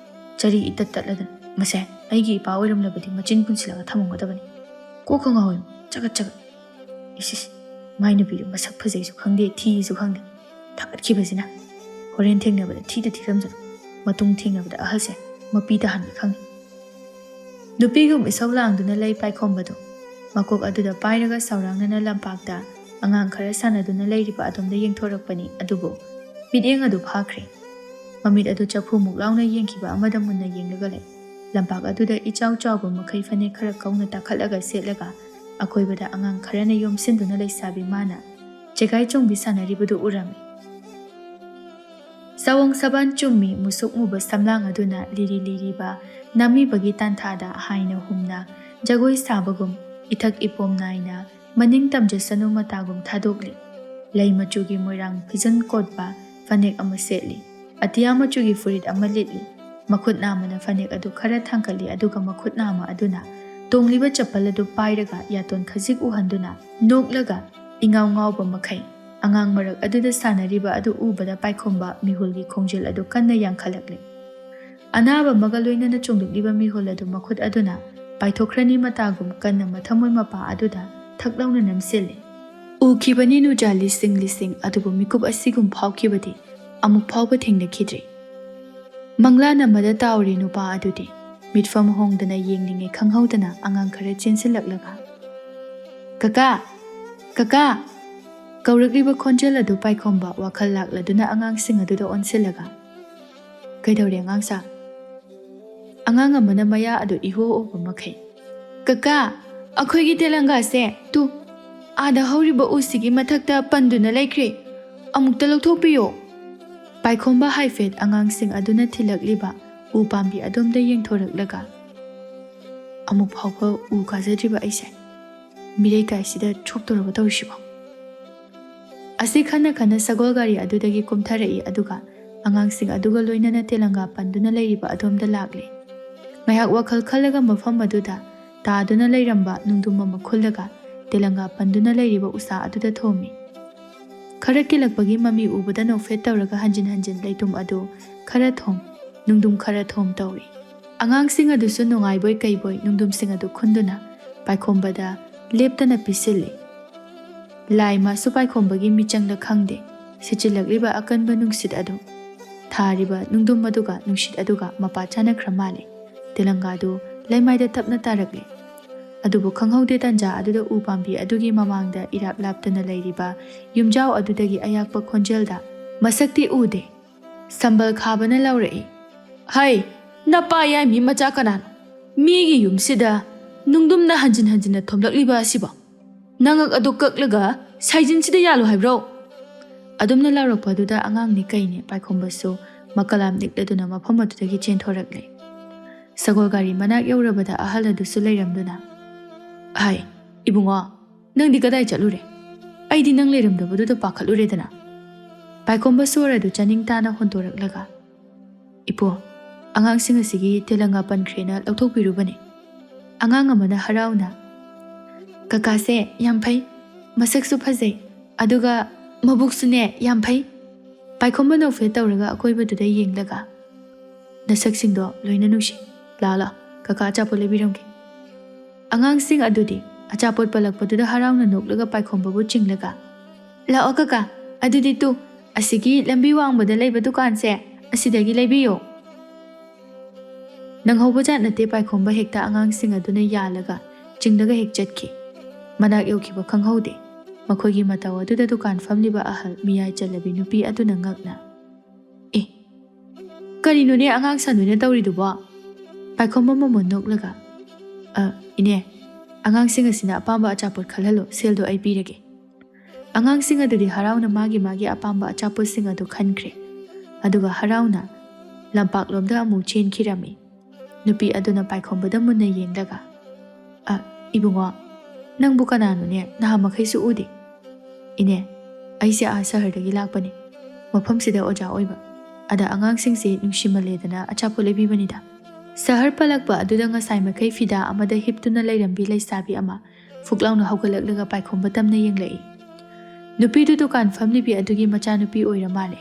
ꯆꯔꯤ ꯏꯇꯠ ꯇꯠꯂꯗꯅ ꯃꯁꯦ ꯑꯩꯒꯤ ꯏꯄꯥ ꯑꯣꯏꯔꯝꯂꯕꯗꯤ ꯃꯆꯤꯟ ꯄꯨꯟꯁꯤꯜꯂꯒ ꯊꯝꯃꯝꯒꯗꯕꯅꯤ ꯀꯣꯛꯀ ꯉꯥꯎꯏ ꯆꯒꯠ ꯏꯁ ꯃꯥꯏ ꯅꯨꯄꯤꯗꯨ ꯃꯁꯛ ꯐꯖꯩꯁꯨ ꯈꯪꯗꯦ ꯊꯤꯁꯨ ꯈꯪꯗꯦ ꯊꯥꯒꯠꯈꯤꯕꯁꯤꯅ ꯍꯣꯔꯦꯟ ꯊꯦꯡꯅꯕꯗ ꯊꯤꯔꯝꯖꯅꯨ ꯃꯇꯨꯡ ꯊꯦꯡꯅꯕꯗ ꯑꯍꯜꯁꯦ ꯃꯄꯤ ꯇꯥꯍꯟꯒꯦ ꯈꯪꯉꯤ ꯅꯨꯄꯤꯒꯨꯝ ꯏꯁꯧ ꯂꯥꯡꯗꯨꯅ ꯂꯩ ꯄꯥꯏꯈꯣꯝꯕꯗꯣ ꯃꯀꯣꯛ ꯑꯗꯨꯗ ꯄꯥꯏꯔꯒ ꯁꯥꯎꯔꯥꯡꯅꯅ ꯂꯝꯄꯥꯛꯇ ꯑꯉꯥꯡ ꯈꯔ ꯁꯥꯟꯅꯗꯨꯅ ꯂꯩꯔꯤꯕ ꯑꯗꯣꯝꯗ ꯌꯦꯡꯊꯣꯔꯛꯄꯅꯤ ꯑꯗꯨꯕꯨ ꯃꯤꯠꯌꯦꯡ ꯑꯗꯨ ꯐꯥꯈ꯭ꯔꯦ ꯃꯃꯤꯠ ꯑꯗꯨ ꯆꯐꯨꯃꯨꯛ ꯂꯥꯎꯅ ꯌꯦꯡꯈꯤꯕ ꯑꯃꯗ ꯃꯨꯟꯅ ꯌꯦꯡꯂꯒ ꯂꯩ ꯂꯝꯄꯥꯛ ꯑꯗꯨꯗ ꯏꯆꯥꯎ ꯆꯥꯎꯕ ꯃꯈꯩ ꯐꯅꯦꯛ ꯈꯔ ꯀꯧꯅ ꯇꯥꯈꯠꯂꯒ ꯁꯦꯠꯂꯒ ꯑꯀꯣꯏꯕꯗ ꯑꯉꯥꯡ ꯈꯔꯅ ꯌꯣꯝꯁꯤꯟꯗꯨꯅ ꯂꯩꯁꯥꯕꯤ ꯃꯥꯅ ꯆꯦꯒꯥꯏ ꯆꯣꯡꯕꯤ ꯁꯥꯟꯅꯔꯤꯕꯗꯨ ꯎꯔꯝꯃꯤ ꯁꯑꯣꯡ ꯁꯕꯥꯟ ꯆꯨꯝꯃꯤ ꯃꯨꯁꯨꯛ ꯃꯨꯕ ꯁꯝꯂꯥꯡ ꯑꯗꯨꯅ ꯂꯤꯔꯤꯕ ꯅꯥꯃꯤꯕꯒꯤ ꯇꯥꯟꯊꯥꯗ ꯍꯥꯏꯅ ꯍꯨꯝꯅ ꯖꯒꯣꯏ ꯁꯥꯕꯒꯨꯝ ꯏꯊꯛ ꯏꯄꯣꯝ ꯅꯥꯏꯅ ꯃꯅꯤꯡ ꯇꯝꯖꯁꯅꯨ ꯃꯇꯥꯒꯨꯝ ꯊꯥꯗꯣꯛꯂꯤ ꯂꯩ ꯃꯆꯨꯒꯤ ꯃꯣꯏꯔꯥꯡ ꯐꯤꯖꯟ ꯀꯣꯠꯄ ꯐꯅꯦꯛ ꯑꯃ ꯁꯦꯠꯂꯤ ꯑꯇꯤꯌꯥ ꯃꯆꯨꯒꯤ ꯐꯨꯔꯤꯠ ꯑꯃ ꯂꯤꯠꯂꯤ ꯃꯈꯨꯠ ꯅꯥꯝꯃꯅ ꯐꯅꯦꯛ ꯑꯗꯨ ꯈꯔ ꯊꯥꯡꯀꯠꯂꯤ ꯑꯗꯨꯒ ꯃꯈꯨꯠ ꯅꯥꯝꯃ ꯑꯗꯨꯅ ꯇꯣꯡꯂꯤꯕ ꯆꯄꯜ ꯑꯗꯨ ꯄꯥꯏꯔꯒ ꯌꯥꯇꯣꯟ ꯈꯖꯤꯛ ꯎꯍꯟꯗꯨꯅ ꯅꯣꯛꯂꯒ ꯏꯉꯥꯎ ꯉꯥꯎꯕ ꯃꯈꯩ ꯑꯉꯥꯡ ꯃꯔꯛ ꯑꯗꯨꯗ ꯁꯥꯟꯅꯔꯤꯕ ꯑꯗꯨ ꯎꯕꯗ ꯄꯥꯏꯈꯣꯝꯕ ꯃꯤꯍꯨꯜꯒꯤ ꯈꯣꯡꯖꯦꯜ ꯑꯗꯨ ꯀꯟꯅ ꯌꯥꯡꯈꯠꯂꯛꯂꯤ ꯑꯅꯥꯕ ꯑꯃꯒ ꯂꯣꯏꯅꯅ ꯆꯣꯡꯂꯛꯂꯤꯕ ꯃꯤꯍꯨꯜ ꯑꯗꯨ ꯃꯈꯨꯠ ꯑꯗꯨꯅ ꯄꯥꯏꯊꯣꯛꯈ꯭ꯔꯅꯤ ꯃꯇꯥꯒꯨꯝ ꯀꯟꯅ ꯃꯊꯃꯣꯏ ꯃꯄꯥ ꯑꯗꯨꯗ ꯊꯛ ꯂꯥꯎꯅ ꯅꯝꯁꯤꯜꯂꯤ ꯎꯈꯤꯕꯅꯤ ꯅꯨꯖꯥ ꯂꯤꯁꯤꯡ ꯑꯗꯨꯕꯨ ꯃꯤꯀꯨꯞ ꯑꯁꯤꯒꯨꯝ ꯐꯥꯎꯈꯤꯕꯗꯤ ꯑꯃꯨꯛ ꯐꯥꯎꯕ ꯊꯦꯡꯅꯈꯤꯗ꯭ꯔꯤ ꯃꯪꯂꯥꯟ ꯑꯃꯗ ꯇꯥꯎꯔꯤ ꯅꯨꯄꯥ ꯑꯗꯨꯗꯤ ꯃꯤꯠꯐꯝ ꯍꯣꯡꯗꯅ ꯌꯦꯡꯂꯤꯉꯩ ꯈꯪꯍꯧꯗꯅ ꯑꯉꯥꯡ ꯈꯔ ꯆꯦꯟꯁꯤꯜꯂꯛꯂꯒ "ꯀꯀꯥ! ꯀꯀꯥ!" ꯀꯧꯔꯛꯂꯤꯕ ꯈꯣꯟꯖꯦꯜ ꯑꯗꯨ ꯄꯥꯏꯈꯣꯝꯕ ꯋꯥꯈꯜ ꯂꯥꯛꯂꯗꯨꯅ ꯑꯉꯥꯡꯁꯤꯡ ꯑꯗꯨꯗ ꯑꯣꯟꯁꯤꯜꯂꯒ "ꯀꯩꯗꯧꯔꯦ ꯑꯉꯥꯡꯁꯥ?" ꯑꯉꯥꯡ ꯑꯃꯅ ꯃꯌꯥ ꯑꯗꯨ ꯏꯍꯣ ꯑꯣꯕ ꯃꯈꯩ "ꯀꯀꯥ, ꯑꯩꯈꯣꯏꯒꯤ ꯇꯦꯂꯪꯒꯥꯁꯦ ꯇꯨ ꯑꯥꯗ ꯍꯧꯔꯤꯕ ꯎꯁꯤꯒꯤ ꯃꯊꯛꯇ ꯄꯟꯗꯨꯅ ꯂꯩꯈ꯭ꯔꯦ, ꯑꯃꯨꯛꯇ ꯂꯧꯊꯣꯛꯄꯤꯌꯣ." ꯄꯥꯏꯈꯣꯝꯕ ꯍꯥꯏꯐꯦꯠ ꯑꯉꯥꯡꯁꯤꯡ ꯑꯗꯨꯅ ꯊꯤꯜꯂꯛꯂꯤꯕ ꯎ ꯄꯥꯝꯕꯤ ꯑꯗꯣꯝꯗ ꯌꯦꯡꯊꯣꯔꯛꯂꯒ "ꯑꯃꯨꯛ ꯐꯥꯎꯕ ꯎ ꯀꯥꯖꯗ꯭ꯔꯤꯕ ꯑꯩꯁꯦ ꯃꯤꯔꯩ ꯀꯥꯏꯁꯤꯗ ꯁꯣꯛꯇꯧꯔꯕ ꯇꯧꯔꯤꯁꯤꯕꯣ?" ꯑꯁꯤ ꯈꯟꯅ ꯈꯟꯅ ꯁꯒꯣꯜ ꯒꯥꯔꯤ ꯑꯗꯨꯗꯒꯤ ꯀꯨꯝꯊꯔꯛꯏ ꯑꯗꯨꯒ ꯑꯉꯥꯡꯁꯤꯡ ꯑꯗꯨꯒ ꯂꯣꯏꯅꯅ ꯇꯦꯂꯪꯒꯥ ꯄꯟꯗꯨꯅ ꯂꯩꯔꯤꯕ ꯑꯗꯣꯝꯗ ꯂꯥꯛꯂꯤ꯫ ꯉꯥꯏꯍꯥꯛ ꯋꯥꯈꯜ ꯈꯜꯂꯒ ꯃꯐꯝ ꯑꯗꯨꯗ ꯇꯥꯗꯨꯅ ꯂꯩꯔꯝꯕ ꯅꯨꯡꯗꯨꯝ ꯑꯃ ꯈꯨꯜꯂꯒ ꯇꯦꯂꯪꯒꯥ ꯄꯟꯗꯨꯅ ꯂꯩꯔꯤꯕ ꯎꯁꯥ ꯑꯗꯨꯗ ꯊꯣꯝꯃꯤ꯫ ꯈꯔ ꯀꯤꯂꯛꯄꯒꯤ ꯃꯃꯤ ꯎꯕꯗ ꯅꯣꯛꯐꯦꯠ ꯇꯧꯔꯒ ꯍꯟꯖꯤꯟ ꯍꯟꯖꯤꯟ ꯂꯩꯇꯨꯝ ꯑꯗꯨ ꯈꯔ ꯊꯣꯝ ꯅꯨꯡꯗꯨꯝ ꯈꯔ ꯊꯣꯝ ꯇꯧꯏ꯫ ꯑꯉꯥꯡꯁꯤꯡ ꯑꯗꯨꯁꯨ ꯅꯨꯡꯉꯥꯏꯕꯣꯏ ꯀꯩꯕꯣꯏ ꯅꯨꯡꯗꯨꯝꯁꯤꯡ ꯑꯗꯨ ꯈꯨꯟꯗꯨꯅ ꯄꯥꯏꯈꯣꯝꯕꯗ ꯂꯦꯞꯇꯅ ꯄꯤꯁꯤꯜꯂꯤ꯫ ꯂꯥꯏ ꯃꯥꯁꯨ ꯄꯥꯏꯈꯣꯝꯕꯒꯤ ꯃꯤꯆꯪꯗ ꯈꯪꯗꯦ ꯁꯤꯠꯆꯤꯜꯂꯛꯂꯤꯕ ꯑꯀꯟꯕ ꯅꯨꯡꯁꯤꯠ ꯑꯗꯨ ꯊꯥꯔꯤꯕ ꯅꯨꯡꯗꯨꯝ ꯑꯗꯨꯒ ꯅꯨꯡꯁꯤꯠ ꯑꯗꯨꯒ ꯃꯄꯥ ꯆꯥꯅꯈ꯭ꯔ ꯃꯥꯜꯂꯤ꯫ ꯇꯦꯂꯪꯒꯥꯗꯨ ꯂꯩꯃꯥꯏꯗ ꯇꯞꯅ ꯇꯥꯔꯛꯂꯤ꯫ ꯑꯗꯨꯕꯨ ꯈꯪꯍꯧꯗꯦ ꯇꯟꯖꯥ ꯑꯗꯨꯗ ꯎ ꯄꯥꯝꯕꯤ ꯑꯗꯨꯒꯤ ꯃꯃꯥꯡꯗ ꯏꯔꯥꯞ ꯂꯥꯞꯇꯅ ꯂꯩꯔꯤꯕ ꯌꯨꯝꯖꯥꯎ ꯑꯗꯨꯗꯒꯤ ꯑꯌꯥꯛꯄ ꯈꯣꯟꯖꯦꯜꯗ ꯃꯁꯛꯇꯤ ꯎꯗꯦ ꯁꯝꯕꯜ ꯈꯥꯕꯅ ꯂꯥꯎꯔꯛꯏ, "ꯍꯩ, ꯅꯄꯥ ꯌꯥꯏꯃꯤ ꯃꯆꯥ ꯀꯅꯥꯅꯣ ꯃꯤꯒꯤ ꯌꯨꯝꯁꯤꯗ ꯅꯨꯡꯗꯨꯝꯅ ꯍꯟꯖꯤꯟ ꯍꯟꯖꯤꯟꯅ ꯊꯣꯝꯂꯛꯂꯤꯕ ꯑꯁꯤꯕꯣ? ꯅꯉꯛ ꯑꯗꯨ ꯀꯛꯂꯒ ꯁꯥꯏꯖꯤꯟꯁꯤꯗ ꯌꯥꯜꯂꯨ ꯍꯥꯏꯕ꯭ꯔꯣ?" ꯑꯗꯨꯝꯅ ꯂꯥꯎꯔꯛꯄ ꯑꯗꯨꯗ ꯑꯉꯥꯡꯅꯤ ꯀꯩꯅꯤ ꯄꯥꯏꯈꯣꯝꯕꯁꯨ ꯃꯀꯂꯥꯝ ꯅꯤꯛꯂꯗꯨꯅ ꯃꯐꯝ ꯑꯗꯨꯗꯒꯤ ꯆꯦꯟꯊꯣꯔꯛꯂꯦ꯫ ꯁꯒꯣꯜ ꯒꯥꯔꯤ ꯃꯅꯥꯛ ꯌꯧꯔꯕꯗ ꯑꯍꯜ ꯑꯗꯨꯁꯨ ꯂꯩꯔꯝꯗꯨꯅ "ꯍꯥꯏ, ꯏꯕꯨꯡꯉꯣ, ꯅꯪꯗꯤ ꯀꯗꯥꯏ ꯆꯠꯂꯨꯔꯦ? ꯑꯩꯗꯤ ꯅꯪ ꯂꯩꯔꯝꯗꯕꯗꯨꯗ ꯄꯥꯈꯠꯂꯨꯔꯦꯗꯅ." ꯄꯥꯏꯈꯣꯝꯕ ꯁꯣꯔ ꯑꯗꯨ ꯆꯥꯅꯤꯡ ꯇꯥꯅ ꯍꯣꯟꯇꯣꯔꯛꯂꯒ "ꯏꯄꯣ, ꯑꯉꯥꯡꯁꯤꯡ ꯑꯁꯤꯒꯤ ꯇꯦꯂꯪꯒꯥ ꯄꯟꯈ꯭ꯔꯦꯅ ꯂꯧꯊꯣꯛꯄꯤꯔꯨꯕꯅꯤ." ꯑꯉꯥꯡ ꯑꯃꯅ ꯍꯔꯥꯎꯅ "ꯀꯀꯥꯁꯦ ꯌꯥꯝ ꯐꯩ, ꯃꯁꯛꯁꯨ ꯐꯖꯩ, ꯑꯗꯨꯒ ꯃꯕꯨꯛꯁꯨꯅꯦ ꯌꯥꯝ ꯐꯩ." ꯄꯥꯏꯈꯣꯝꯕ ꯅꯣꯛꯐꯦꯠ ꯇꯧꯔꯒ ꯑꯀꯣꯏꯕꯗꯨꯗ ꯌꯦꯡꯂꯒ "ꯅꯁꯛꯁꯤꯡꯗꯣ ꯂꯣꯏꯅ ꯅꯨꯡꯁꯤ, ꯂꯥꯛꯑꯣ ꯀꯀꯥ ꯑꯆꯥꯄꯣꯠ ꯂꯩꯕꯤꯔꯝꯒꯦ." ꯑꯉꯥꯡꯁꯤꯡ ꯑꯗꯨꯗꯤ ꯑꯆꯥꯄꯣꯠ ꯄꯜꯂꯛꯄꯗꯨꯗ ꯍꯔꯥꯎꯅ ꯅꯣꯛꯂꯒ ꯄꯥꯏꯈꯣꯝꯕꯕꯨ ꯆꯤꯡꯂꯒ "ꯂꯥꯛꯑꯣ ꯀꯀꯥ, ꯑꯗꯨꯗꯤ ꯇꯨ ꯑꯁꯤꯒꯤ ꯂꯝꯕꯤ ꯋꯥꯡꯕꯗ ꯂꯩꯕ ꯗꯨꯀꯥꯟꯁꯦ ꯑꯁꯤꯗꯒꯤ ꯂꯩꯕꯤꯌꯣ." ꯅꯪꯍꯧꯕꯖꯥꯠ ꯅꯠꯇꯦ ꯄꯥꯏꯈꯣꯝꯕ ꯍꯦꯛꯇ ꯑꯉꯥꯡꯁꯤꯡ ꯑꯗꯨꯅ ꯌꯥꯜꯂꯒ ꯆꯤꯡꯂꯒ ꯍꯦꯛ ꯆꯠꯈꯤ꯫ ꯃꯅꯥꯛ ꯌꯧꯈꯤꯕ ꯈꯪꯍꯧꯗꯦ꯫ ꯃꯈꯣꯏꯒꯤ ꯃꯇꯧ ꯑꯗꯨꯗ ꯗꯨꯀꯥꯟ ꯐꯝꯂꯤꯕ ꯑꯍꯜ ꯃꯤꯌꯥꯏ ꯆꯜꯂꯕꯤ ꯅꯨꯄꯤ ꯑꯗꯨꯅ ꯉꯛꯅ "ꯑꯦ, ꯀꯔꯤꯅꯣꯅꯦ ꯑꯉꯥꯡ ꯁꯥꯟꯅꯣꯏꯅ ꯇꯧꯔꯤꯗꯨꯕꯣ?" ꯄꯥꯏꯈꯣꯝꯕ ꯃꯃꯣꯟ ꯅꯣꯛꯂꯒ "ꯏꯅꯦ, ꯑꯉꯥꯡꯁꯤꯡ ꯑꯁꯤꯅ ꯑꯄꯥꯝꯕ ꯑꯆꯥꯄꯣꯠ ꯈꯜꯍꯜꯂꯣ, ꯁꯦꯜꯗꯣ ꯑꯩ ꯄꯤꯔꯒꯦ." ꯑꯉꯥꯡꯁꯤꯡ ꯑꯗꯨꯗꯤ harauna ꯃꯥꯒꯤ ꯑꯄꯥꯝꯕ ꯑꯆꯥꯄꯣꯠꯁꯤꯡ ꯑꯗꯨ ꯈꯟꯈ꯭ꯔꯦ ꯑꯗꯨꯒ harauna ꯂꯝꯄꯥꯛꯂꯣꯝꯗ ꯑꯃꯨꯛ ꯆꯦꯟꯈꯤꯔꯝꯃꯤ꯫ ꯅꯨꯄꯤ ꯑꯗꯨꯅ ꯄꯥꯏꯈꯣꯝꯕꯗ ꯃꯨꯟꯅ ꯌꯦꯡꯂꯒ "ꯏꯕꯨꯡꯉꯣ, ꯅꯪꯕꯨ ꯀꯅꯥꯅꯣꯅꯦ ꯅꯍꯥꯃꯈꯩꯁꯨ ꯎꯗꯦ?" "ꯏꯅꯦ, ꯑꯩꯁꯦ ꯁꯍꯔꯗꯒꯤ ꯂꯥꯛꯄꯅꯤ, ꯃꯐꯝꯁꯤꯗ ꯑꯣꯖꯥ ꯑꯣꯏꯕ, ꯑꯗ ꯑꯉꯥꯡꯁꯤꯡꯁꯦ ꯅꯨꯡꯁꯤꯃꯜꯂꯦꯗꯅ ꯑꯆꯥꯄꯣꯠ ꯂꯩꯕꯤꯕꯅꯤꯗ." ꯁꯍꯔ ꯄꯜꯂꯛꯄ ꯑꯗꯨꯗ ꯉꯁꯥꯏ ꯃꯈꯩ ꯐꯤꯗꯥ ꯑꯃꯗ ꯍꯤꯞꯇꯨꯅ ꯂꯩꯔꯝꯕꯤ ꯂꯩꯁꯥꯕꯤ ꯑꯃ ꯐꯨꯛꯂꯥꯎꯅ ꯍꯧꯒꯠꯂꯛꯂꯒ ꯄꯥꯏꯈꯣꯝꯕ ꯇꯝꯅ ꯌꯦꯡꯂꯛꯏ꯫ ꯅꯨꯄꯤꯗꯨ ꯗꯨꯀꯥꯟ ꯐꯝꯂꯤꯕꯤ ꯑꯗꯨꯒꯤ ꯃꯆꯥꯅꯨꯄꯤ ꯑꯣꯏꯔ ꯃꯥꯜꯂꯦ꯫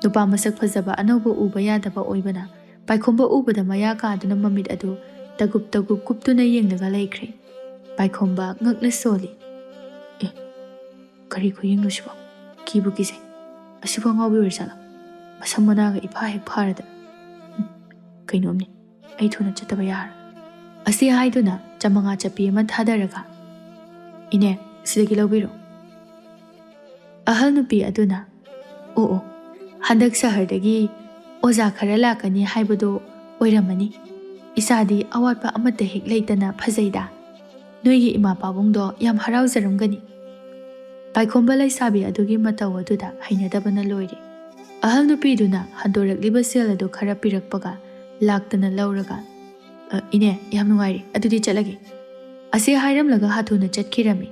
ꯅꯨꯄꯥ ꯃꯁꯛ ꯐꯖꯕ ꯑꯅꯧꯕ ꯎꯕ ꯌꯥꯗꯕ ꯑꯣꯏꯕꯅ ꯄꯥꯏꯈꯣꯝꯕ ꯎꯕꯗ ꯃꯌꯥ ꯀꯥꯗꯨꯅ ꯃꯃꯤꯠ ꯑꯗꯨ ꯇꯒꯨꯞ ꯇꯒꯨꯞ ꯀꯨꯞꯇꯨꯅ ꯌꯦꯡꯂꯒ ꯂꯩꯈ꯭ꯔꯦ꯫ ꯄꯥꯏꯈꯣꯝꯕ ꯉꯛꯅ ꯁꯣꯜꯂꯤ꯫ "ꯑꯦ, ꯀꯔꯤ ꯈꯨꯌꯦꯡꯅꯣ ꯁꯤꯕꯣ? ꯀꯤꯕꯨ ꯀꯤꯖꯩ, ꯑꯁꯤꯕꯨ ꯑꯉꯥꯎꯕꯤ ꯑꯣꯏꯔꯖꯥꯠꯂꯣ? ꯃꯁꯝ ꯃꯅꯥꯒ ꯏꯐꯥ ꯍꯦꯛ ꯐꯥꯔꯗ ꯀꯩꯅꯣꯝꯅꯤ, ꯑꯩ ꯊꯨꯅ ꯆꯠꯇꯕ ꯌꯥꯔꯣꯏ." ꯑꯁꯤ ꯍꯥꯏꯗꯨꯅ ꯆꯃꯉꯥ ꯆꯞꯄꯤ ꯑꯃ ꯊꯥꯗꯔꯒ "ꯏꯅꯦ, ꯁꯤꯗꯒꯤ ꯂꯧꯕꯤꯔꯣ." ꯑꯍꯜ ꯅꯨꯄꯤ ꯑꯗꯨꯅ "ꯑꯣ, ꯍꯟꯗꯛ ꯁꯍꯔꯗꯒꯤ ꯑꯣꯖꯥ ꯈꯔ ꯂꯥꯛꯀꯅꯤ ꯍꯥꯏꯕꯗꯣ ꯑꯣꯏꯔꯝꯃꯅꯤ꯫ ꯏꯆꯥꯗꯤ ꯑꯋꯥꯠꯄ ꯑꯃꯠꯇ ꯍꯦꯛ ꯂꯩꯇꯅ ꯐꯖꯩꯗ, ꯅꯣꯏꯒꯤ ꯏꯃꯥ ꯄꯥꯕꯨꯡꯗꯣ ꯌꯥꯝ ꯍꯔꯥꯎꯖꯔꯝꯒꯅꯤ." ꯄꯥꯏꯈꯣꯝꯕ ꯂꯩꯁꯥꯕꯤ ꯑꯗꯨꯒꯤ ꯃꯇꯧ ꯑꯗꯨꯗ ꯍꯩꯅꯗꯕꯅ ꯂꯣꯏꯔꯦ꯫ ꯑꯍꯜ ꯅꯨꯄꯤꯗꯨꯅ ꯍꯟꯗꯣꯔꯛꯂꯤꯕ ꯁꯦꯜ ꯑꯗꯨ ꯈꯔ ꯄꯤꯔꯛꯄꯒ ꯂꯥꯛꯇꯅ ꯂꯧꯔꯒ "ꯏꯅꯦ, ꯌꯥꯝ ꯅꯨꯡꯉꯥꯏꯔꯦ, ꯑꯗꯨꯗꯤ ꯆꯠꯂꯒꯦ." ꯑꯁꯤ ꯍꯥꯏꯔꯝꯂꯒ ꯍꯥꯊꯨꯅ ꯆꯠꯈꯤꯔꯝꯃꯤ꯫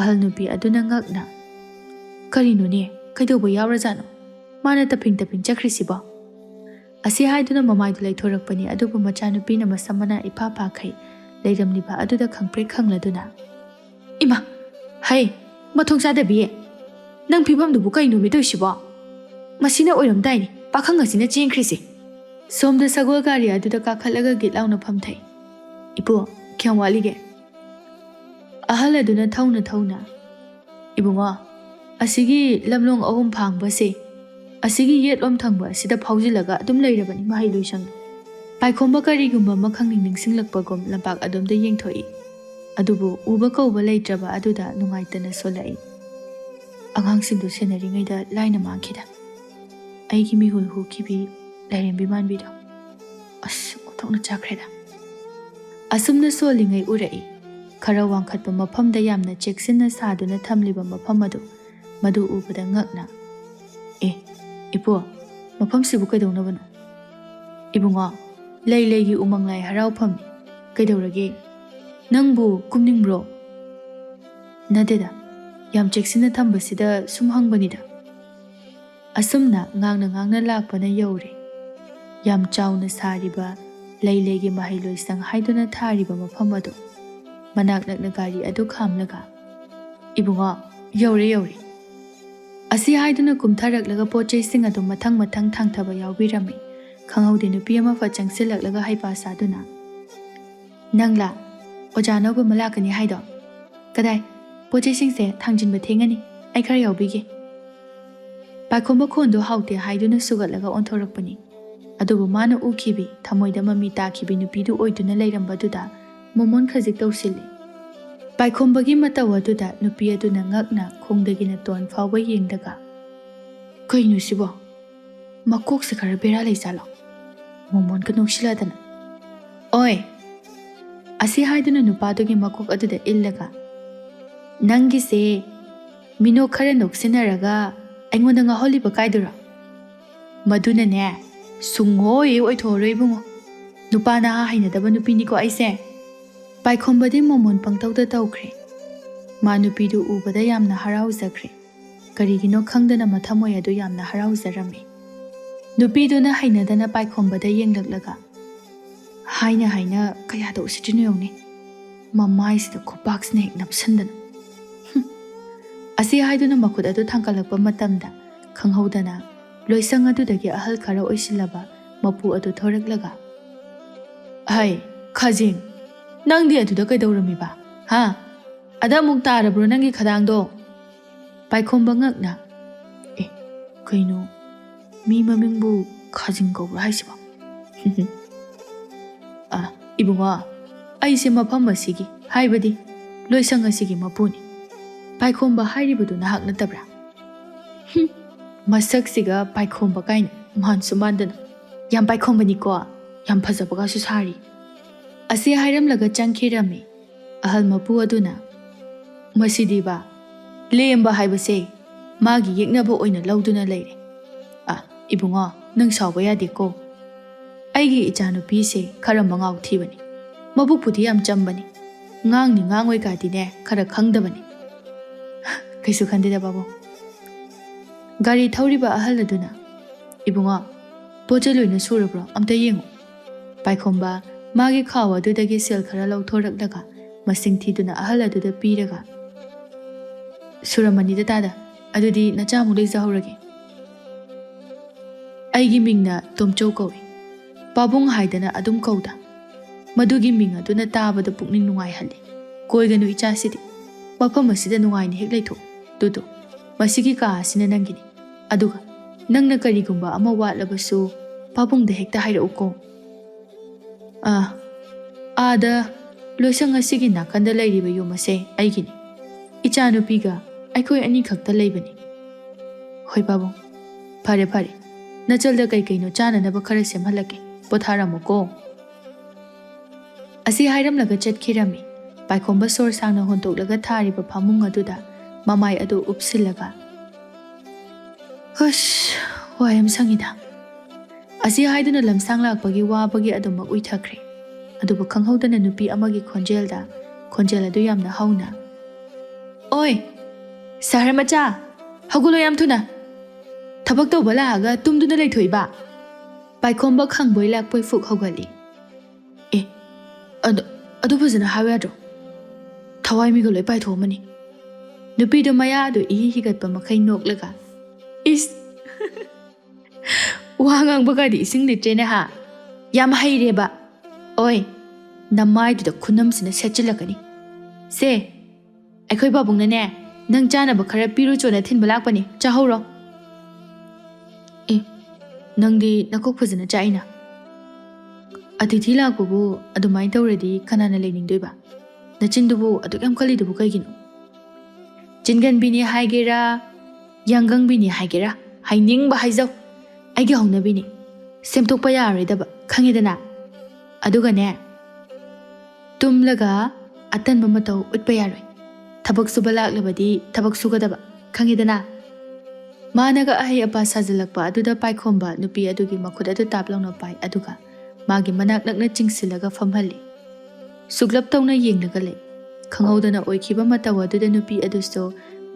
ꯑꯍꯜ ꯅꯨꯄꯤ ꯑꯗꯨꯅ ꯉꯛꯅ "ꯀꯔꯤꯅꯣꯅꯦ, ꯀꯩꯗꯧꯕ ꯌꯥꯎꯔꯖꯥꯠꯅꯣ? ꯃꯥꯅ ꯇꯞꯐꯤꯡ ꯇꯞꯐꯤꯡ ꯆꯠꯈ꯭ꯔꯤꯁꯤꯕꯣ?" ꯑꯁꯤ ꯍꯥꯏꯗꯨꯅ ꯃꯃꯥꯏꯗꯨ ꯂꯩꯊꯣꯔꯛꯄꯅꯤ, ꯑꯗꯨꯕꯨ ꯃꯆꯥꯅꯨꯄꯤꯅ ꯃꯁꯝ ꯃꯅꯥ ꯏꯐꯥ ꯐꯥꯈꯩ ꯂꯩꯔꯝꯂꯤꯕ ꯑꯗꯨꯗ ꯈꯪꯄ꯭ꯔꯦꯛ ꯈꯪꯂꯗꯨꯅ "ꯏꯃꯥ, ꯍꯩ, ꯃꯊꯣꯡ ꯆꯥꯗꯕꯤꯌꯦ, ꯅꯪ ꯐꯤꯕꯝꯗꯨꯕꯨ ꯀꯩꯅꯣꯃꯤ ꯇꯧꯏꯁꯤꯕꯣ? ꯃꯁꯤꯅ ꯑꯣꯏꯔꯝꯗꯥꯏꯅꯤ ꯄꯥꯈꯪ ꯑꯁꯤꯅ ꯆꯦꯟꯈ꯭ꯔꯤꯁꯦ." ꯁꯣꯝꯗ ꯁꯒꯣꯜ ꯒꯥꯔꯤ ꯑꯗꯨꯗ ꯀꯥꯈꯠꯂꯒ ꯒꯤꯠ ꯂꯥꯎꯅ ꯐꯝꯊꯩ꯫ "ꯏꯄꯨ, ꯀꯌꯥꯝ ꯋꯥꯠꯂꯤꯒꯦ?" ꯑꯍꯜ ꯑꯗꯨꯅ ꯊꯧꯅ ꯊꯧꯅ "ꯏꯕꯨꯡꯉꯣ, ꯑꯁꯤꯒꯤ ꯂꯝꯂꯣꯡ 3 ꯐꯥꯡꯕꯁꯦ ꯑꯁꯤꯒꯤ ꯌꯦꯠꯂꯣꯝ ꯊꯪꯕ ꯑꯁꯤꯗ ꯐꯥꯎꯖꯤꯜꯂꯒ ꯑꯗꯨꯝ ꯂꯩꯔꯕꯅꯤ ꯃꯍꯩꯂꯣꯏꯁꯪꯗꯣ꯫ ꯄꯥꯏꯈꯣꯝꯕ ꯀꯔꯤꯒꯨꯝꯕ ꯑꯃ ꯈꯪꯅꯤꯡ ꯅꯤꯡꯁꯤꯡꯂꯛꯄꯒꯨꯝ ꯂꯝꯄꯥꯛ ꯑꯗꯣꯝꯗ ꯌꯦꯡꯊꯣꯛꯏ꯫ ꯑꯗꯨꯕꯨ ꯎꯕ ꯀꯧꯕ ꯂꯩꯇ꯭ꯔꯕ ꯑꯗꯨꯗ ꯅꯨꯡꯉꯥꯏꯇꯅ ꯁꯣꯜꯂꯛꯏ꯫ ꯑꯉꯥꯡꯁꯤꯡꯗꯨ ꯁꯦꯟꯅꯔꯤꯉꯩꯗ ꯂꯥꯏꯅ ꯃꯥꯡꯈꯤꯗ ꯑꯩꯒꯤ ꯃꯤꯍꯨꯜ ꯍꯨꯈꯤꯕꯤ ꯂꯥꯏꯔꯦꯝꯕꯤ ꯃꯥꯟꯕꯤꯗꯣ ꯑꯁ ꯑꯣꯟꯊꯣꯛꯅ ꯆꯥꯈ꯭ꯔꯦꯗ꯫ ꯑꯁꯨꯝꯅ ꯁꯣꯜꯂꯤꯉꯩ ꯎꯔꯛꯏ ꯈꯔ ꯋꯥꯡꯈꯠꯄ ꯃꯐꯝꯗ ꯌꯥꯝꯅ ꯆꯦꯛꯁꯤꯟꯅ ꯁꯥꯗꯨꯅ ꯊꯝꯂꯤꯕ ꯃꯐꯝ ꯑꯗꯨ ꯃꯗꯨ ꯎꯕꯗ ꯉꯛꯅ "ꯑꯦ ꯏꯄꯨ, ꯃꯐꯝꯁꯤꯕꯨ ꯀꯩꯗꯧꯅꯕꯅꯣ?" "ꯏꯕꯨꯡꯉꯣ, ꯂꯩꯒꯤ ꯎꯃꯪ ꯂꯥꯏ ꯍꯔꯥꯎꯐꯝꯅꯤ꯫ ꯀꯩꯗꯧꯔꯒꯦ? ꯅꯪꯕꯨ ꯀꯨꯝꯅꯤꯡꯕ꯭ꯔꯣ?" "ꯅꯠꯇꯦꯗ, ꯌꯥꯝ ꯆꯦꯛꯁꯤꯟꯅ ꯊꯝꯕꯁꯤꯗ ꯁꯨꯝ ꯍꯪꯕꯅꯤꯗ." ꯑꯁꯨꯝꯅ ꯉꯥꯡꯅ ꯂꯥꯛꯄꯅ ꯌꯧꯔꯦ ꯌꯥꯝ ꯆꯥꯎꯅ ꯁꯥꯔꯤꯕ ꯂꯩꯒꯤ ꯃꯍꯩꯂꯣꯏꯁꯪ ꯍꯥꯏꯗꯨꯅ ꯊꯥꯔꯤꯕ ꯃꯐꯝ ꯑꯗꯨ꯫ ꯃꯅꯥꯛ ꯅꯛꯅ ꯒꯥꯔꯤ ꯑꯗꯨ ꯈꯥꯝꯂꯒ "ꯏꯕꯨꯡꯉꯣ, ꯌꯧꯔꯦ." ꯑꯁꯤ ꯍꯥꯏꯗꯨꯅ ꯀꯨꯝꯊꯔꯛꯂꯒ ꯄꯣꯠꯆꯩꯁꯤꯡ ꯑꯗꯨ ꯃꯊꯪ ꯊꯥꯡꯊꯕ ꯌꯥꯎꯕꯤꯔꯝꯃꯤ꯫ ꯈꯪꯍꯧꯗꯦ ꯅꯨꯄꯤ ꯑꯃ ꯐꯠ ꯆꯪꯁꯤꯜꯂꯛꯂꯒ ꯍꯩꯄꯥ ꯁꯥꯗꯨꯅ "ꯅꯪꯂꯥ ꯑꯣꯖꯥ ꯑꯅꯧꯕ ꯑꯃ ꯂꯥꯛꯀꯅꯤ ꯍꯥꯏꯗꯣ? ꯀꯗꯥꯏ, ꯄꯣꯠꯆꯩꯁꯤꯡꯁꯦ ꯊꯥꯡꯖꯤꯟꯕ ꯊꯦꯡꯉꯅꯤ, ꯑꯩ ꯈꯔ ꯌꯥꯎꯕꯤꯒꯦ." ꯄꯥꯏꯈꯣꯝꯕ ꯈꯣꯟꯗꯣ ꯍꯥꯎꯇꯦ ꯍꯥꯏꯗꯨꯅ ꯁꯨꯒꯠꯂꯒ ꯑꯣꯟꯊꯣꯔꯛꯄꯅꯤ꯫ ꯑꯗꯨꯕꯨ ꯃꯥꯅ ꯎꯈꯤꯕꯤ ꯊꯃꯣꯏꯗ ꯃꯃꯤ ꯇꯥꯈꯤꯕꯤ ꯅꯨꯄꯤꯗꯨ ꯑꯣꯏꯗꯨꯅ ꯂꯩꯔꯝꯕꯗꯨꯗ ꯃꯣꯃꯣꯟ ꯈꯖꯤꯛ ꯇꯧꯁꯤꯜꯂꯤ꯫ ꯄꯥꯏꯈꯣꯝꯕꯒꯤ ꯃꯇꯧ ꯑꯗꯨꯗ ꯅꯨꯄꯤ ꯑꯗꯨꯅ ꯉꯛꯅ ꯈꯣꯡꯗꯒꯤꯅ ꯇꯣꯟ ꯐꯥꯎꯕ ꯌꯦꯡꯂꯒ "ꯀꯩꯅꯣ ꯁꯤꯕꯣ? ꯃꯀꯣꯛꯁꯦ ꯈꯔ ꯕꯦꯔꯥ ꯂꯩꯖꯥꯠꯂꯣ? ꯃꯣꯃꯣꯟꯒ ꯅꯣꯛꯁꯤꯜꯂꯗꯅ." "ꯑꯣꯏ!" ꯑꯁꯤ ꯍꯥꯏꯗꯨꯅ ꯅꯨꯄꯥꯗꯨꯒꯤ ꯃꯀꯣꯛ ꯑꯗꯨꯗ ꯏꯜꯂꯒ "ꯅꯪꯒꯤꯁꯦ ꯃꯤꯅꯣꯛ ꯈꯔ ꯅꯣꯛꯁꯤꯟꯅꯔꯒ ꯑꯩꯉꯣꯟꯗ ꯉꯥꯎꯍꯜꯂꯤꯕ ꯀꯥꯏꯗꯨꯔꯣ? ꯃꯗꯨꯅꯅꯦ ꯁꯨꯡꯑꯣꯏ ꯑꯣꯏꯊꯣꯛꯑꯔꯣꯏ ꯏꯕꯨꯡꯉꯣ꯫ ꯅꯨꯄꯥ ꯅꯍꯥ ꯍꯩꯅꯗꯕ ꯅꯨꯄꯤꯅꯤꯀꯣ ꯑꯩꯁꯦ." ꯄꯥꯏꯈꯣꯝꯕꯗꯤ ꯃꯣꯃꯣꯟ ꯄꯪꯇꯧꯗ ꯇꯧꯈ꯭ꯔꯦ꯫ ꯃꯥ ꯅꯨꯄꯤꯗꯨ ꯎꯕꯗ ꯌꯥꯝꯅ ꯍꯔꯥꯎꯖꯈ꯭ꯔꯦ꯫ ꯀꯔꯤꯒꯤꯅꯣ ꯈꯪꯗꯅ ꯃꯊꯃꯣꯏ ꯑꯗꯨ ꯌꯥꯝꯅ ꯍꯔꯥꯎꯖꯔꯝꯃꯤ꯫ ꯅꯨꯄꯤꯗꯨꯅ ꯍꯩꯅꯗꯅ ꯄꯥꯏꯈꯣꯝꯕꯗ ꯌꯦꯡꯂꯛꯂꯒ ꯍꯥꯏꯅ ꯀꯌꯥꯗ ꯎꯁꯤꯠꯇ꯭ꯔꯤꯅꯣ ꯌꯦꯡꯎꯅꯦ, ꯃꯃꯥꯏꯁꯤꯗ ꯈꯨꯄꯥꯛꯁꯤꯅ ꯍꯦꯛ ꯅꯞꯁꯟꯗꯅ." ꯑꯁꯤ ꯍꯥꯏꯗꯨꯅ ꯃꯈꯨꯠ ꯑꯗꯨ ꯊꯥꯡꯀꯠꯂꯛꯄ ꯃꯇꯝꯗ ꯈꯪꯍꯧꯗꯅ ꯂꯣꯏꯁꯪ ꯑꯗꯨꯗꯒꯤ ꯑꯍꯜ ꯈꯔ ꯑꯣꯏꯁꯤꯜꯂꯕ ꯃꯄꯨ ꯑꯗꯨ ꯊꯣꯔꯛꯂꯒ "ꯍꯩ ꯈꯥꯖꯤꯡ, ꯅꯪꯗꯤ ꯑꯗꯨꯗ ꯀꯩꯗꯧꯔꯝꯃꯤꯕ? ꯍꯥ? ꯑꯗ ꯑꯃꯨꯛ ꯇꯥꯔꯕ꯭ꯔꯣ ꯅꯪꯒꯤ ꯈꯗꯥꯡꯗꯣ?" ꯄꯥꯏꯈꯣꯝꯕ ꯉꯛꯅ "ꯑꯦ ꯀꯩꯅꯣ, ꯃꯤ ꯃꯃꯤꯡꯕꯨ ꯈꯥꯖꯤꯡ ꯀꯧꯕ꯭ꯔꯥ ꯍꯥꯏꯁꯤꯕꯣ?" "ꯏꯕꯨꯡꯉꯣ, ꯑꯩꯁꯦ ꯃꯐꯝ ꯑꯁꯤꯒꯤ ꯍꯥꯏꯕꯗꯤ ꯂꯣꯏꯁꯪ ꯑꯁꯤꯒꯤ ꯃꯄꯨꯅꯤ꯫ ꯄꯥꯏꯈꯣꯝꯕ ꯍꯥꯏꯔꯤꯕꯗꯨ ꯅꯍꯥꯛ ꯅꯠꯇꯕ꯭ꯔꯥ?" ꯃꯁꯛꯁꯤꯒ ꯄꯥꯏꯈꯣꯝꯕ ꯀꯥꯏꯅ ꯃꯥꯟꯁꯨ ꯃꯥꯟꯗꯅ "ꯌꯥꯝ ꯄꯥꯏꯈꯣꯝꯕꯅꯤꯀꯣ, ꯌꯥꯝ ꯐꯖꯕꯒꯁꯨ ꯁꯥꯔꯤ." ꯑꯁꯤ ꯍꯥꯏꯔꯝꯂꯒ ꯆꯪꯈꯤꯔꯝꯃꯤ꯫ ꯑꯍꯜ ꯃꯄꯨ ꯑꯗꯨꯅ "ꯃꯁꯤꯗꯤꯕ ꯂꯦꯝꯕ ꯍꯥꯏꯕꯁꯦ ꯃꯥꯒꯤ ꯌꯦꯛꯅꯕ ꯑꯣꯏꯅ ꯂꯧꯗꯨꯅ ꯂꯩꯔꯦ꯫ ꯏꯕꯨꯡꯉꯣ, ꯅꯪ ꯁꯥꯎꯕ ꯌꯥꯗꯦꯀꯣ. ꯑꯩꯒꯤ ꯏꯆꯥꯅꯨꯄꯤꯁꯦ ꯈꯔ ꯃꯉꯥꯎ ꯊꯤꯕꯅꯤ, ꯃꯕꯨꯛꯄꯨꯗꯤ ꯌꯥꯝ ꯆꯝꯕꯅꯤ, ꯉꯥꯡꯉꯣꯏꯒꯥꯗꯤꯅꯦ ꯈꯔ ꯈꯪꯗꯕꯅꯤ." "ꯀꯩꯁꯨ ꯈꯟꯗꯦꯗ ꯕꯥꯕꯨ." ꯒꯥꯔꯤ ꯊꯧꯔꯤꯕ ꯑꯍꯜ ꯑꯗꯨꯅ "ꯏꯕꯨꯡꯉꯣ, ꯄꯣꯠꯆꯩ ꯂꯣꯏꯅ ꯁꯨꯔꯕ꯭ꯔꯣ? ꯑꯝꯇ ꯌꯦꯡꯉꯨ." ꯄꯥꯏꯈꯣꯝꯕ ꯃꯥꯒꯤ ꯈꯥꯎ ꯑꯗꯨꯗꯒꯤ ꯁꯦꯜ ꯈꯔ ꯂꯧꯊꯣꯔꯛꯂꯒ ꯃꯁꯤꯡ ꯊꯤꯗꯨꯅ ꯑꯍꯜ ꯑꯗꯨꯗ ꯄꯤꯔꯒ "ꯁꯨꯔꯝꯃꯅꯤꯗ ꯇꯥꯗ, ꯑꯗꯨꯗꯤ ꯅꯆꯥꯃꯨꯛ ꯂꯩꯖꯍꯧꯔꯒꯦ. ꯑꯩꯒꯤ ꯃꯤꯡꯅ ꯇꯣꯝꯆꯧ ꯀꯧꯏ, ꯄꯥꯕꯨꯡ ꯍꯥꯏꯗꯅ ꯑꯗꯨꯝ ꯀꯧꯗ." ꯃꯗꯨꯒꯤ ꯃꯤꯡ ꯑꯗꯨꯅ ꯇꯥꯕꯗ ꯄꯨꯛꯅꯤꯡ ꯅꯨꯡꯉꯥꯏꯍꯜꯂꯤ꯫ "ꯀꯣꯏꯒꯅꯨ ꯏꯆꯥꯁꯤꯗꯤ, ꯃꯐꯝ ꯑꯁꯤꯗ ꯅꯨꯡꯉꯥꯏꯅ ꯍꯦꯛ ꯂꯩꯊꯣꯛꯎ. ꯇꯨꯇꯨ, ꯃꯁꯤꯒꯤ ꯀꯥ ꯑꯁꯤꯅ ꯅꯪꯒꯤꯅꯤ. ꯑꯗꯨꯒ ꯅꯪꯅ ꯀꯔꯤꯒꯨꯝꯕ ꯑꯃ ꯋꯥꯠꯂꯕꯁꯨ ꯄꯥꯕꯨꯡꯗ ꯍꯦꯛꯇ ꯍꯥꯏꯔꯛꯎꯀꯣ." "ꯑꯥꯗ ꯂꯣꯏꯁꯪ ꯑꯁꯤꯒꯤ ꯅꯥꯀꯟꯗ ꯂꯩꯔꯤꯕ ꯌꯨꯝ ꯑꯁꯦ ꯑꯩꯒꯤꯅꯤ. ꯏꯆꯥꯅꯨꯄꯤꯒ ꯑꯩꯈꯣꯏ ꯑꯅꯤꯈꯛꯇ ꯂꯩꯕꯅꯤ." "ꯍꯣꯏ ꯄꯥꯕꯨꯡ, ꯐꯔꯦ. ꯅꯆꯜꯗ ꯀꯩꯀꯩꯅꯣ ꯆꯥꯅꯅꯕ ꯈꯔ ꯁꯦꯝꯍꯜꯂꯛꯀꯦ, ꯄꯣꯊꯥꯔꯝꯃꯨꯀꯣ." ꯑꯁꯤ ꯍꯥꯏꯔꯝꯂꯒ ꯆꯠꯈꯤꯔꯝꯃꯤ꯫ ꯄꯥꯏꯈꯣꯝꯕ ꯁꯣꯔ ꯁꯥꯡꯅ ꯍꯣꯟꯇꯣꯛꯂꯒ ꯊꯥꯔꯤꯕ ꯐꯃꯨꯡ ꯑꯗꯨꯗ ꯃꯃꯥꯏ ꯑꯗꯨ ꯎꯞꯁꯤꯜꯂꯒ "ꯍꯨꯁ, ꯋꯥꯏ ꯌꯥꯝ ꯁꯪꯉꯤꯗ." ꯑꯁꯤ ꯍꯥꯏꯗꯨꯅ ꯂꯝꯁꯥꯡ ꯂꯥꯛꯄꯒꯤ ꯋꯥꯕꯒꯤ ꯑꯗꯨꯃꯛ ꯎꯏꯊꯈ꯭ꯔꯦ꯫ ꯑꯗꯨꯕꯨ ꯈꯪꯍꯧꯗꯅ ꯅꯨꯄꯤ ꯑꯃꯒꯤ ꯈꯣꯟꯖꯦꯜ ꯑꯗꯨ ꯌꯥꯝꯅ ꯍꯧꯅ "ꯑꯣꯏ ꯁꯍꯔ ꯃꯆꯥ, ꯍꯧꯒꯠꯂꯣ ꯌꯥꯝ ꯊꯨꯅ. ꯊꯕꯛ ꯇꯧꯕ ꯂꯥꯛꯑꯒ ꯇꯨꯝꯗꯨꯅ ꯂꯩꯊꯣꯛꯏꯕ." ꯄꯥꯏꯈꯣꯝꯕ ꯈꯪꯕꯣꯏ ꯂꯥꯛꯄꯣꯏ ꯐꯨꯛ ꯍꯧꯒꯠꯂꯤ꯫ "ꯑꯦ ꯑꯗꯨ ꯐꯖꯅ ꯍꯥꯏꯕ ꯌꯥꯗ꯭ꯔꯣ? ꯊꯋꯥꯏ ꯃꯤꯒ ꯂꯣꯏ ꯄꯥꯏꯊꯣꯛꯑꯝꯃꯅꯤ." ꯅꯨꯄꯤꯗꯣ ꯃꯌꯥ ꯑꯗꯨ ꯏꯍꯤ ꯍꯤꯒꯠꯄ ꯃꯈꯩ ꯅꯣꯛꯂꯒ "ꯏꯁ, ꯋꯥ ꯉꯥꯡꯕꯒꯗꯤ ꯏꯁꯤꯡ ꯂꯤꯇ꯭ꯔꯦꯅꯦ ꯍꯥ, ꯌꯥꯝ ꯍꯩꯔꯦꯕ. ꯑꯣꯏ, ꯅꯃꯥꯏꯗꯨꯗ ꯈꯨꯅꯝꯁꯤꯅ ꯁꯦꯠꯆꯤꯜꯂꯛꯀꯅꯤ. ꯁꯦ, ꯑꯩꯈꯣꯏ ꯄꯥꯕꯨꯡꯅꯅꯦ ꯅꯪ ꯆꯥꯅꯕ ꯈꯔ ꯄꯤꯔꯨ ꯆꯣꯅ ꯊꯤꯟꯕ ꯂꯥꯛꯄꯅꯤ, ꯆꯥꯍꯧꯔꯣ." ꯑꯦ, ꯅꯪꯗꯤ ꯅꯀꯣꯛ ꯐꯖꯅ ꯆꯥꯛꯏꯅ. ꯑꯇꯤꯊꯤ ꯂꯥꯛꯄꯕꯨ ꯑꯗꯨꯃꯥꯏꯅ ꯇꯧꯔꯗꯤ ꯀꯅꯥꯅ ꯂꯩꯅꯤꯡꯗꯣꯏꯕ? ꯅꯆꯤꯟꯗꯨꯕꯨ ꯑꯗꯨꯛ ꯌꯥꯝ ꯀꯜꯂꯤꯗꯨꯕꯨ ꯀꯩꯒꯤꯅꯣ? ꯆꯤꯟꯒꯟꯕꯤꯅꯤ ꯍꯥꯏꯒꯦꯔꯥ, ꯌꯥꯡꯒꯪꯕꯤꯅꯤ ꯍꯥꯏꯒꯦꯔꯥ, ꯍꯥꯏꯅꯤꯡꯕ ꯍꯥꯏꯖꯧ. ꯑꯩꯒꯤ ꯍꯧꯅꯕꯤꯅꯤ. ꯁꯦꯝꯗꯣꯛꯄ ꯌꯥꯔꯣꯏꯗꯕ, ꯈꯪꯉꯤꯗꯅ. ꯑꯗꯨꯒꯅꯦ, ꯇꯨꯝꯂꯒ ꯑꯇꯟꯕ ꯃꯇꯧ ꯎꯠꯄ ꯌꯥꯔꯣꯏ. ꯊꯕꯛ ꯁꯨꯕ ꯂꯥꯛꯂꯕꯗꯤ ꯊꯕꯛ ꯁꯨꯒꯗꯕ, ꯈꯪꯉꯤꯗꯅ. ꯃꯥꯅꯒ ꯑꯍꯩ ꯑꯄꯥ ꯁꯥꯖꯤꯜꯂꯛꯄ ꯑꯗꯨꯗ ꯄꯥꯏꯈꯣꯝꯕ ꯅꯨꯄꯤ ꯑꯗꯨꯒꯤ ꯃꯈꯨꯠ ꯑꯗꯨ ꯇꯥꯞ ꯂꯥꯎꯅ ꯄꯥꯏ, ꯑꯗꯨꯒ ꯃꯥꯒꯤ ꯃꯅꯥꯛ ꯅꯛꯅ ꯆꯤꯡꯁꯤꯜꯂꯒ ꯐꯝꯍꯜꯂꯤ. ꯁꯨꯛꯂꯞ ꯇꯧꯅ ꯌꯦꯡꯂꯒ ꯂꯩ. ꯈꯪꯍꯧꯗꯅ ꯑꯣꯏꯈꯤꯕ ꯃꯇꯧ ꯑꯗꯨꯗ ꯅꯨꯄꯤ ꯑꯗꯨꯁꯨ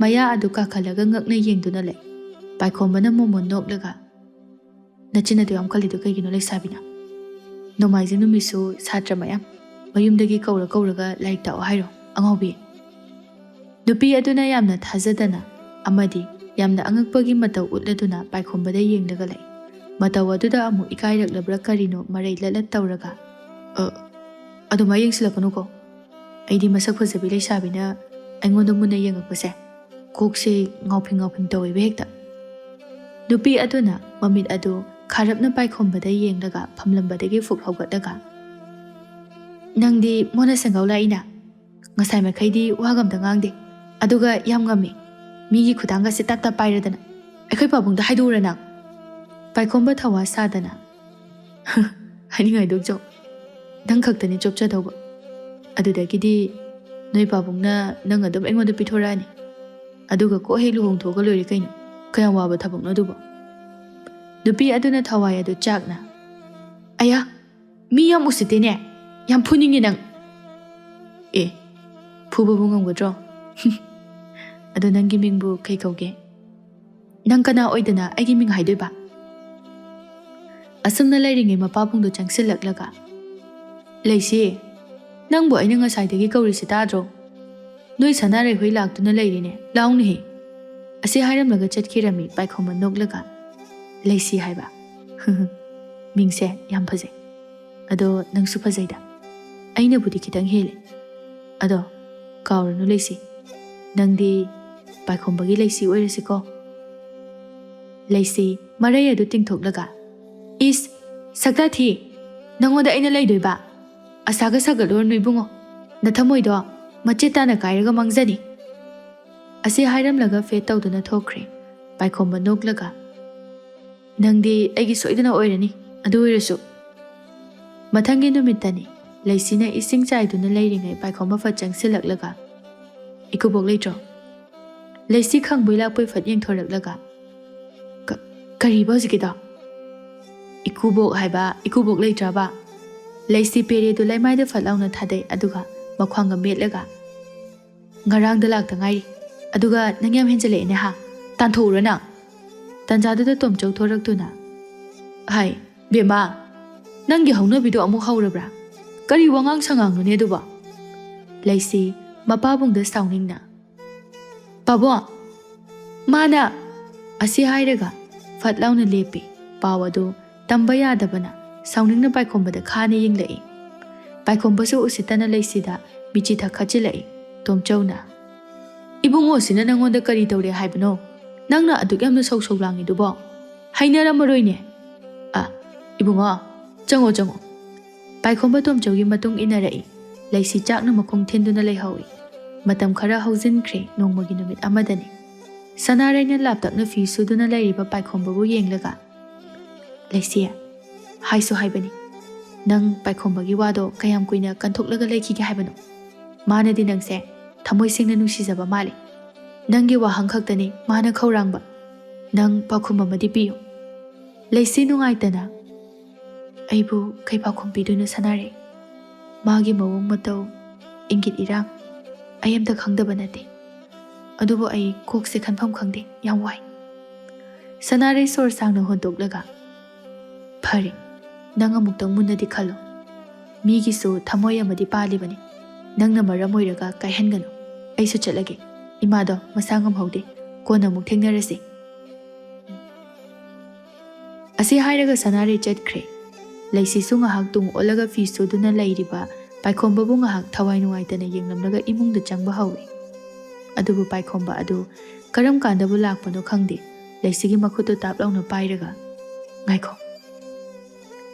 ꯃꯌꯥ ꯑꯗꯨ ꯀꯥꯈꯠꯂꯒ ꯉꯛꯅ ꯌꯦꯡꯗꯨꯅ ꯂꯩ. ꯄꯥꯏꯈꯣꯝꯕꯅ ꯃꯣꯃꯣꯟ ꯅꯣꯛꯂꯒ, ꯅꯆꯤꯟ ꯑꯗꯨ ꯌꯥꯝ ꯀꯜꯂꯤꯗꯨ ꯀꯩꯒꯤꯅꯣ ꯂꯩꯁꯥꯕꯤꯅ? ꯅꯣꯡꯃꯥꯏꯖꯤꯡ ꯅꯨꯃꯤꯠꯁꯨ ꯁꯥꯇ꯭ꯔ ꯃꯌꯥꯝ ꯃꯌꯨꯝꯗꯒꯤ ꯀꯧꯔꯒ ꯂꯥꯏꯔꯤꯛ ꯇꯥꯛꯑꯣ ꯍꯥꯏꯔꯣ, ꯑꯉꯥꯎꯕꯤ? ꯅꯨꯄꯤ ꯑꯗꯨꯅ ꯌꯥꯝꯅ ꯊꯥꯖꯗꯅ ꯑꯃꯗꯤ ꯌꯥꯝꯅ ꯑꯉꯛꯄꯒꯤ ꯃꯇꯧ ꯎꯠꯂꯗꯨꯅ ꯄꯥꯏꯈꯣꯝꯕꯗ ꯌꯦꯡꯂꯒ ꯂꯩ. ꯃꯇꯧ ꯑꯗꯨꯗ ꯑꯃꯨꯛ ꯏꯀꯥꯏꯔꯛꯂꯕ꯭ꯔꯥ ꯀꯔꯤꯅꯣ ꯃꯔꯩ ꯂꯠꯂꯠ ꯇꯧꯔꯒ, ꯑꯗꯨꯃꯥꯏ ꯌꯦꯡꯁꯤꯜꯂꯛꯀꯅꯨꯀꯣ. ꯑꯩꯗꯤ ꯃꯁꯛ ꯐꯖꯕꯤ ꯂꯩꯁꯥꯕꯤꯅ ꯑꯩꯉꯣꯟꯗ ꯃꯨꯟꯅ ꯌꯦꯡꯉꯛꯄꯁꯦ ꯀꯣꯛꯁꯦ ꯉꯥꯎꯐꯤꯡ ꯇꯧꯋꯦꯕ ꯍꯦꯛꯇ. ꯅꯨꯄꯤ ꯑꯗꯨꯅ ꯃꯃꯤꯠ ꯑꯗꯨ ꯈꯥꯔꯞꯅ ꯄꯥꯏꯈꯣꯝꯕꯗ ꯌꯦꯡꯂꯒ ꯐꯝꯂꯝꯕꯗꯒꯤ ꯐꯨꯛ ꯍꯧꯒꯠꯂꯒ, ꯅꯪꯗꯤ ꯃꯣꯟꯅ ꯁꯦꯡꯒꯥꯎ ꯂꯥꯛꯏꯅ. ꯉꯁꯥꯏ ꯃꯈꯩꯗꯤ ꯋꯥꯒ ꯑꯝꯇ ꯉꯥꯡꯗꯦ. ꯑꯗꯨꯒ ꯌꯥꯝ ꯉꯝꯃꯤ. ꯃꯤꯒꯤ ꯈꯨꯗꯥꯡꯒꯁꯦ ꯇꯞ ꯇꯞ ꯄꯥꯏꯔꯗꯅ. ꯑꯩꯈꯣꯏ ꯄꯥꯕꯨꯡꯗ ꯍꯥꯏꯗꯣꯛꯎꯔ ꯅꯪ? ꯄꯥꯏꯈꯣꯝꯕ ꯊꯋꯥ ꯁꯥꯗꯅ, ꯍꯥꯏꯅꯤꯡꯉꯥꯏꯗꯣꯛꯆꯧ. ꯅꯪ ꯈꯛꯇꯅꯤ ꯆꯣꯞꯆꯗꯧꯕ. ꯑꯗꯨꯗꯒꯤꯗꯤ ꯅꯣꯏ ꯄꯥꯕꯨꯡꯅ ꯅꯪ ꯑꯗꯨꯝ ꯑꯩꯉꯣꯟꯗ ꯄꯤꯊꯣꯔꯛꯑꯅꯤ. ꯑꯗꯨꯒ ꯀꯣꯛ ꯍꯦꯛ ꯂꯨꯍꯣꯡꯊꯣꯛꯑꯒ ꯂꯣꯏꯔꯦ ꯀꯩꯅꯣ. ꯀꯌꯥꯝ ꯋꯥꯕ ꯊꯕꯛꯅꯣ ꯑꯗꯨꯕꯨ? ꯅꯨꯄꯤ ꯑꯗꯨꯅ ꯊꯋꯥꯏ ꯑꯗꯨ ꯆꯥꯛꯅ, ꯑꯌꯥ, ꯃꯤ ꯌꯥꯝ ꯎꯁꯤꯠꯇꯦꯅꯦ. ꯌꯥꯝ ꯐꯨꯅꯤꯡꯉꯦ ꯅꯪ. ꯑꯦ, ꯐꯨꯕꯕꯨ ꯉꯝꯒꯗ꯭ꯔꯣ? ꯑꯗꯣ ꯅꯪꯒꯤ ꯃꯤꯡꯕꯨ ꯀꯩ ꯀꯧꯒꯦ? ꯅꯪ ꯀꯅꯥ ꯑꯣꯏꯗꯅ ꯑꯩꯒꯤ ꯃꯤꯡ ꯍꯥꯏꯗꯣꯏꯕ? ꯑꯁꯨꯝꯅ ꯂꯩꯔꯤꯉꯩ ꯃꯄꯥꯕꯨꯡꯗꯣ ꯆꯪꯁꯤꯜꯂꯛꯂꯒ, ꯂꯩꯁꯤ, ꯅꯪꯕꯨ ꯑꯩꯅ ꯉꯁꯥꯏꯗꯒꯤ ꯀꯧꯔꯤꯁꯤ ꯇꯥꯗ꯭ꯔꯣ? ꯅꯣꯏ ꯁꯅꯥꯔꯩ ꯍꯣꯏ ꯂꯥꯛꯇꯨꯅ ꯂꯩꯔꯤꯅꯦ, ꯂꯥꯎꯅꯍꯦ. ꯑꯁꯤ ꯍꯥꯏꯔꯝꯂꯒ ꯆꯠꯈꯤꯔꯝꯃꯤ. ꯄꯥꯏꯈꯣꯝꯕ ꯅꯣꯛꯂꯒ, ꯂꯩꯁꯤ ꯍꯥꯏꯕ? ꯃꯤꯡꯁꯦ ꯌꯥꯝ ꯐꯖꯩ. ꯑꯗꯣ ꯅꯪꯁꯨ ꯐꯖꯩꯗ. ꯑꯩꯅꯕꯨꯗꯤ ꯈꯤꯇꯪ ꯍꯦꯜꯂꯦ. ꯑꯗꯣ ꯀꯥꯎꯔꯅꯨ ꯂꯩꯁꯤ, ꯅꯪꯗꯤ ꯄꯥꯏꯈꯣꯝꯕꯒꯤ ꯂꯩꯁꯤ ꯑꯣꯏꯔꯁꯤꯀꯣ. ꯂꯩꯁꯤ ꯃꯔꯩ ꯑꯗꯨ ꯇꯤꯡꯊꯣꯛꯂꯒ, ꯏꯁ, ꯁꯛꯇꯥ ꯊꯤ, ꯅꯪꯉꯣꯟꯗ ꯑꯩꯅ ꯂꯩꯗꯣꯏꯕ? ꯑꯁꯥꯒ ꯁꯥꯒꯠꯂꯨꯔꯅꯨ ꯏꯕꯨꯡꯉꯣ. ꯅꯊꯃꯣꯏꯗꯣ ꯃꯆꯦꯠ ꯇꯥꯅ ꯀꯥꯏꯔꯒ ꯃꯥꯡꯖꯅꯤ. ꯑꯁꯤ ꯍꯥꯏꯔꯝꯂꯒ ꯐꯦꯠ ꯇꯧꯗꯨꯅ ꯊꯣꯛꯈ꯭ꯔꯦ. ꯄꯥꯏꯈꯣꯝꯕ ꯅꯣꯛꯂꯒ, ꯅꯪꯗꯤ ꯑꯩꯒꯤ ꯁꯣꯏꯗꯅ ꯑꯣꯏꯔꯅꯤ. ꯑꯗꯨ ꯑꯣꯏꯔꯁꯨ. ꯃꯊꯪꯒꯤ ꯅꯨꯃꯤꯠꯇꯅꯤ. ꯂꯩꯁꯤꯅ ꯏꯁꯤꯡ ꯆꯥꯏꯗꯨꯅ ꯂꯩꯔꯤꯉꯩ ꯄꯥꯏꯈꯣꯝꯕ ꯐꯠ ꯆꯪꯁꯤꯜꯂꯛꯂꯒ, ꯏꯀꯨꯕꯣꯛ ꯂꯩꯇ꯭ꯔꯣ? ꯂꯩꯁꯤ ꯈꯪꯕꯣꯏ ꯂꯥꯛꯄꯣꯏ ꯐꯠ ꯌꯦꯡꯊꯣꯔꯛꯂꯒ, ꯀꯔꯤꯕ ꯍꯧꯖꯤꯛꯀꯤꯗꯣ? ꯏꯀꯨꯕꯣꯛ ꯍꯥꯏꯕ, ꯏꯀꯨꯕꯣꯛ ꯂꯩꯇ꯭ꯔꯕ? ꯂꯩꯁꯤ ꯄꯦꯔꯦꯗꯨ ꯂꯩꯃꯥꯏꯗ ꯐꯠ ꯂꯥꯎꯅ ꯊꯥꯗꯩ, ꯑꯗꯨꯒ ꯃꯈ꯭ꯋꯥꯡꯒ ꯃꯦꯠꯂꯒ, ꯉꯔꯥꯡꯗ ꯂꯥꯛꯇ ꯉꯥꯏꯔꯤ. ꯑꯗꯨꯒ ꯅꯪ ꯌꯥꯝ ꯍꯦꯟꯖꯜꯂꯛꯑꯦꯅꯦ ꯍꯥ? ꯇꯥꯟꯊꯣꯛꯎꯔ ꯅꯪ. ꯇꯟꯖꯥꯗꯨꯗ ꯇꯣꯝꯆꯧ ꯊꯣꯔꯛꯇꯨꯅ, ꯍꯥꯏ ꯕꯦꯝꯃ, ꯅꯪꯒꯤ ꯍꯧꯅꯕꯤꯗꯣ ꯑꯃꯨꯛ ꯍꯧꯔꯕ꯭ꯔꯥ? ꯀꯔꯤ ꯋꯥꯉꯥꯡ ꯁꯉꯥꯡꯅꯣꯅꯦ ꯑꯗꯨꯕꯣ? ꯂꯩꯁꯤ ꯃꯄꯥꯕꯨꯡꯗ ꯁꯥꯎꯅꯤꯡꯅ, ꯄꯥꯕꯨꯡ, ꯃꯥꯅ... ꯑꯁꯤ ꯍꯥꯏꯔꯒ ꯐꯠ ꯂꯥꯎꯅ ꯂꯦꯞꯄꯤ. ꯄꯥꯎ ꯑꯗꯨ ꯇꯝꯕ ꯌꯥꯗꯕꯅ ꯁꯥꯎꯅꯤꯡꯅ ꯄꯥꯏꯈꯣꯝꯕꯗ ꯈꯥꯅ ꯌꯦꯡꯂꯛꯏ. ꯄꯥꯏꯈꯣꯝꯕꯁꯨ ꯎꯁꯤꯠꯇꯅ ꯂꯩꯁꯤꯗ ꯃꯤꯆꯤ ꯊꯛꯈꯠꯆꯤꯜꯂꯛꯏ. ꯇꯣꯝꯆꯧꯅ, ꯏꯕꯨꯡꯉꯣꯁꯤꯅ ꯅꯪꯉꯣꯟꯗ ꯀꯔꯤ ꯇꯧꯔꯦ ꯍꯥꯏꯕꯅꯣ? ꯅꯪꯅ ꯑꯗꯨꯛ ꯌꯥꯝꯅ ꯁꯧ ꯂꯥꯡꯉꯤꯗꯨꯕꯣ? ꯍꯩꯅꯔꯝꯃꯔꯣꯏꯅꯦ. ꯏꯕꯨꯡꯉꯣ, ꯆꯪꯉꯣ. ꯄꯥꯏꯈꯣꯝꯕ ꯇꯣꯝꯆꯧꯒꯤ ꯃꯇꯨꯡ ꯏꯟꯅꯔꯛꯏ. ꯂꯩꯁꯤ ꯆꯥꯛꯅ ꯃꯈꯣꯡ ꯊꯤꯟꯗꯨꯅ ꯂꯩꯍꯧꯏ. ꯃꯇꯝ ꯈꯔ ꯍꯧꯖꯤꯟꯈ꯭ꯔꯦ. ꯅꯣꯡꯃꯒꯤ ꯅꯨꯃꯤꯠ ꯑꯃꯗꯅꯤ. ꯁꯅꯥꯔꯩꯅ ꯂꯥꯞꯇꯛꯅ ꯐꯤ ꯁꯨꯗꯨꯅ ꯂꯩꯔꯤꯕ ꯄꯥꯏꯈꯣꯝꯕꯕꯨ ꯌꯦꯡꯂꯒ, ꯂꯩꯁꯤ, ꯍꯥꯏꯁꯨ ꯍꯥꯏꯕꯅꯤ, ꯅꯪ ꯄꯥꯏꯈꯣꯝꯕꯒꯤ ꯋꯥꯗꯣ ꯀꯌꯥꯝ ꯀꯨꯏꯅ ꯀꯟꯊꯣꯛꯂꯒ ꯂꯩꯈꯤꯒꯦ ꯍꯥꯏꯕꯅꯣ? ꯃꯥꯅꯗꯤ ꯅꯪꯁꯦ ꯊꯃꯣꯏ ꯁꯦꯡꯅ ꯅꯨꯡꯁꯤꯖꯕ ꯃꯥꯜꯂꯤ. ꯅꯪꯒꯤ ꯋꯥꯍꯪ ꯈꯛꯇꯅꯤ ꯃꯥꯅ ꯈꯧꯔꯥꯡꯕ. ꯅꯪ ꯄꯥꯎꯈꯨꯝ ꯑꯃꯗꯤ ꯄꯤꯌꯨ. ꯂꯩꯁꯤ ꯅꯨꯡꯉꯥꯏꯇꯅ, ꯑꯩꯕꯨ ꯀꯩ ꯄꯥꯎꯈꯨꯝ ꯄꯤꯗꯣꯏꯅꯣ ꯁꯅꯥꯔꯩ? ꯃꯥꯒꯤ ꯃꯑꯣꯡ ꯃꯇꯧ, ꯏꯪꯒꯤꯠ ꯏꯔꯥꯡ ꯑꯩ ꯑꯝꯇ ꯈꯪꯗꯕ ꯅꯠꯇꯦ. ꯑꯗꯨꯕꯨ ꯑꯩ ꯀꯣꯛꯁꯦ ꯈꯟꯐꯝ ꯈꯪꯗꯦ, ꯌꯥꯝ ꯋꯥꯏ. ꯁꯅꯥꯔꯩ ꯁꯣꯔ ꯁꯥꯡꯅ ꯍꯣꯟꯗꯣꯛꯂꯒ, ꯐꯔꯦ, ꯅꯪ ꯑꯃꯨꯛꯇꯪ ꯃꯨꯟꯅꯗꯤ ꯈꯜꯂꯣ. ꯃꯤꯒꯤꯁꯨ ꯊꯃꯣꯏ ꯑꯃꯗꯤ ꯄꯥꯜꯂꯤꯕꯅꯤ. ꯅꯪꯅ ꯃꯔꯝ ꯑꯣꯏꯔꯒ ꯀꯥꯏꯍꯟꯒꯅꯨ. ꯑꯩꯁꯨ ꯆꯠꯂꯒꯦ. ꯏꯃꯥꯗꯣ ꯃꯁꯥ ꯉꯝꯍꯧꯗꯦ. ꯀꯣꯟꯅ ꯑꯃꯨꯛ ꯊꯦꯡꯅꯔꯁꯤ. ꯑꯁꯤ ꯍꯥꯏꯔꯒ ꯁꯅꯥꯔꯩ ꯆꯠꯈ꯭ꯔꯦ. ꯂꯩꯁꯤꯁꯨ ꯉꯥꯏꯍꯥꯛ ꯇꯨꯡ ꯑꯣꯜꯂꯒ ꯐꯤ ꯁꯨꯗꯨꯅ ꯂꯩꯔꯤꯕ ꯄꯥꯏꯈꯣꯝꯕꯕꯨ ꯉꯥꯏꯍꯥꯛ ꯊꯋꯥꯏ ꯅꯨꯡꯉꯥꯏꯇꯅ ꯌꯦꯡꯂꯝꯂꯒ ꯏꯃꯨꯡꯗ ꯆꯪꯕ ꯍꯧꯏ. ꯑꯗꯨꯕꯨ ꯄꯥꯏꯈꯣꯝꯕ ꯑꯗꯨ ꯀꯔꯝ ꯀꯥꯟꯗꯕꯨ ꯂꯥꯛꯄꯅꯣ ꯈꯪꯗꯦ. ꯂꯩꯁꯤꯒꯤ ꯃꯈꯨꯠꯇꯨ ꯇꯥꯞ ꯂꯥꯎꯅ ꯄꯥꯏꯔꯒ ꯉꯥꯏꯈꯣ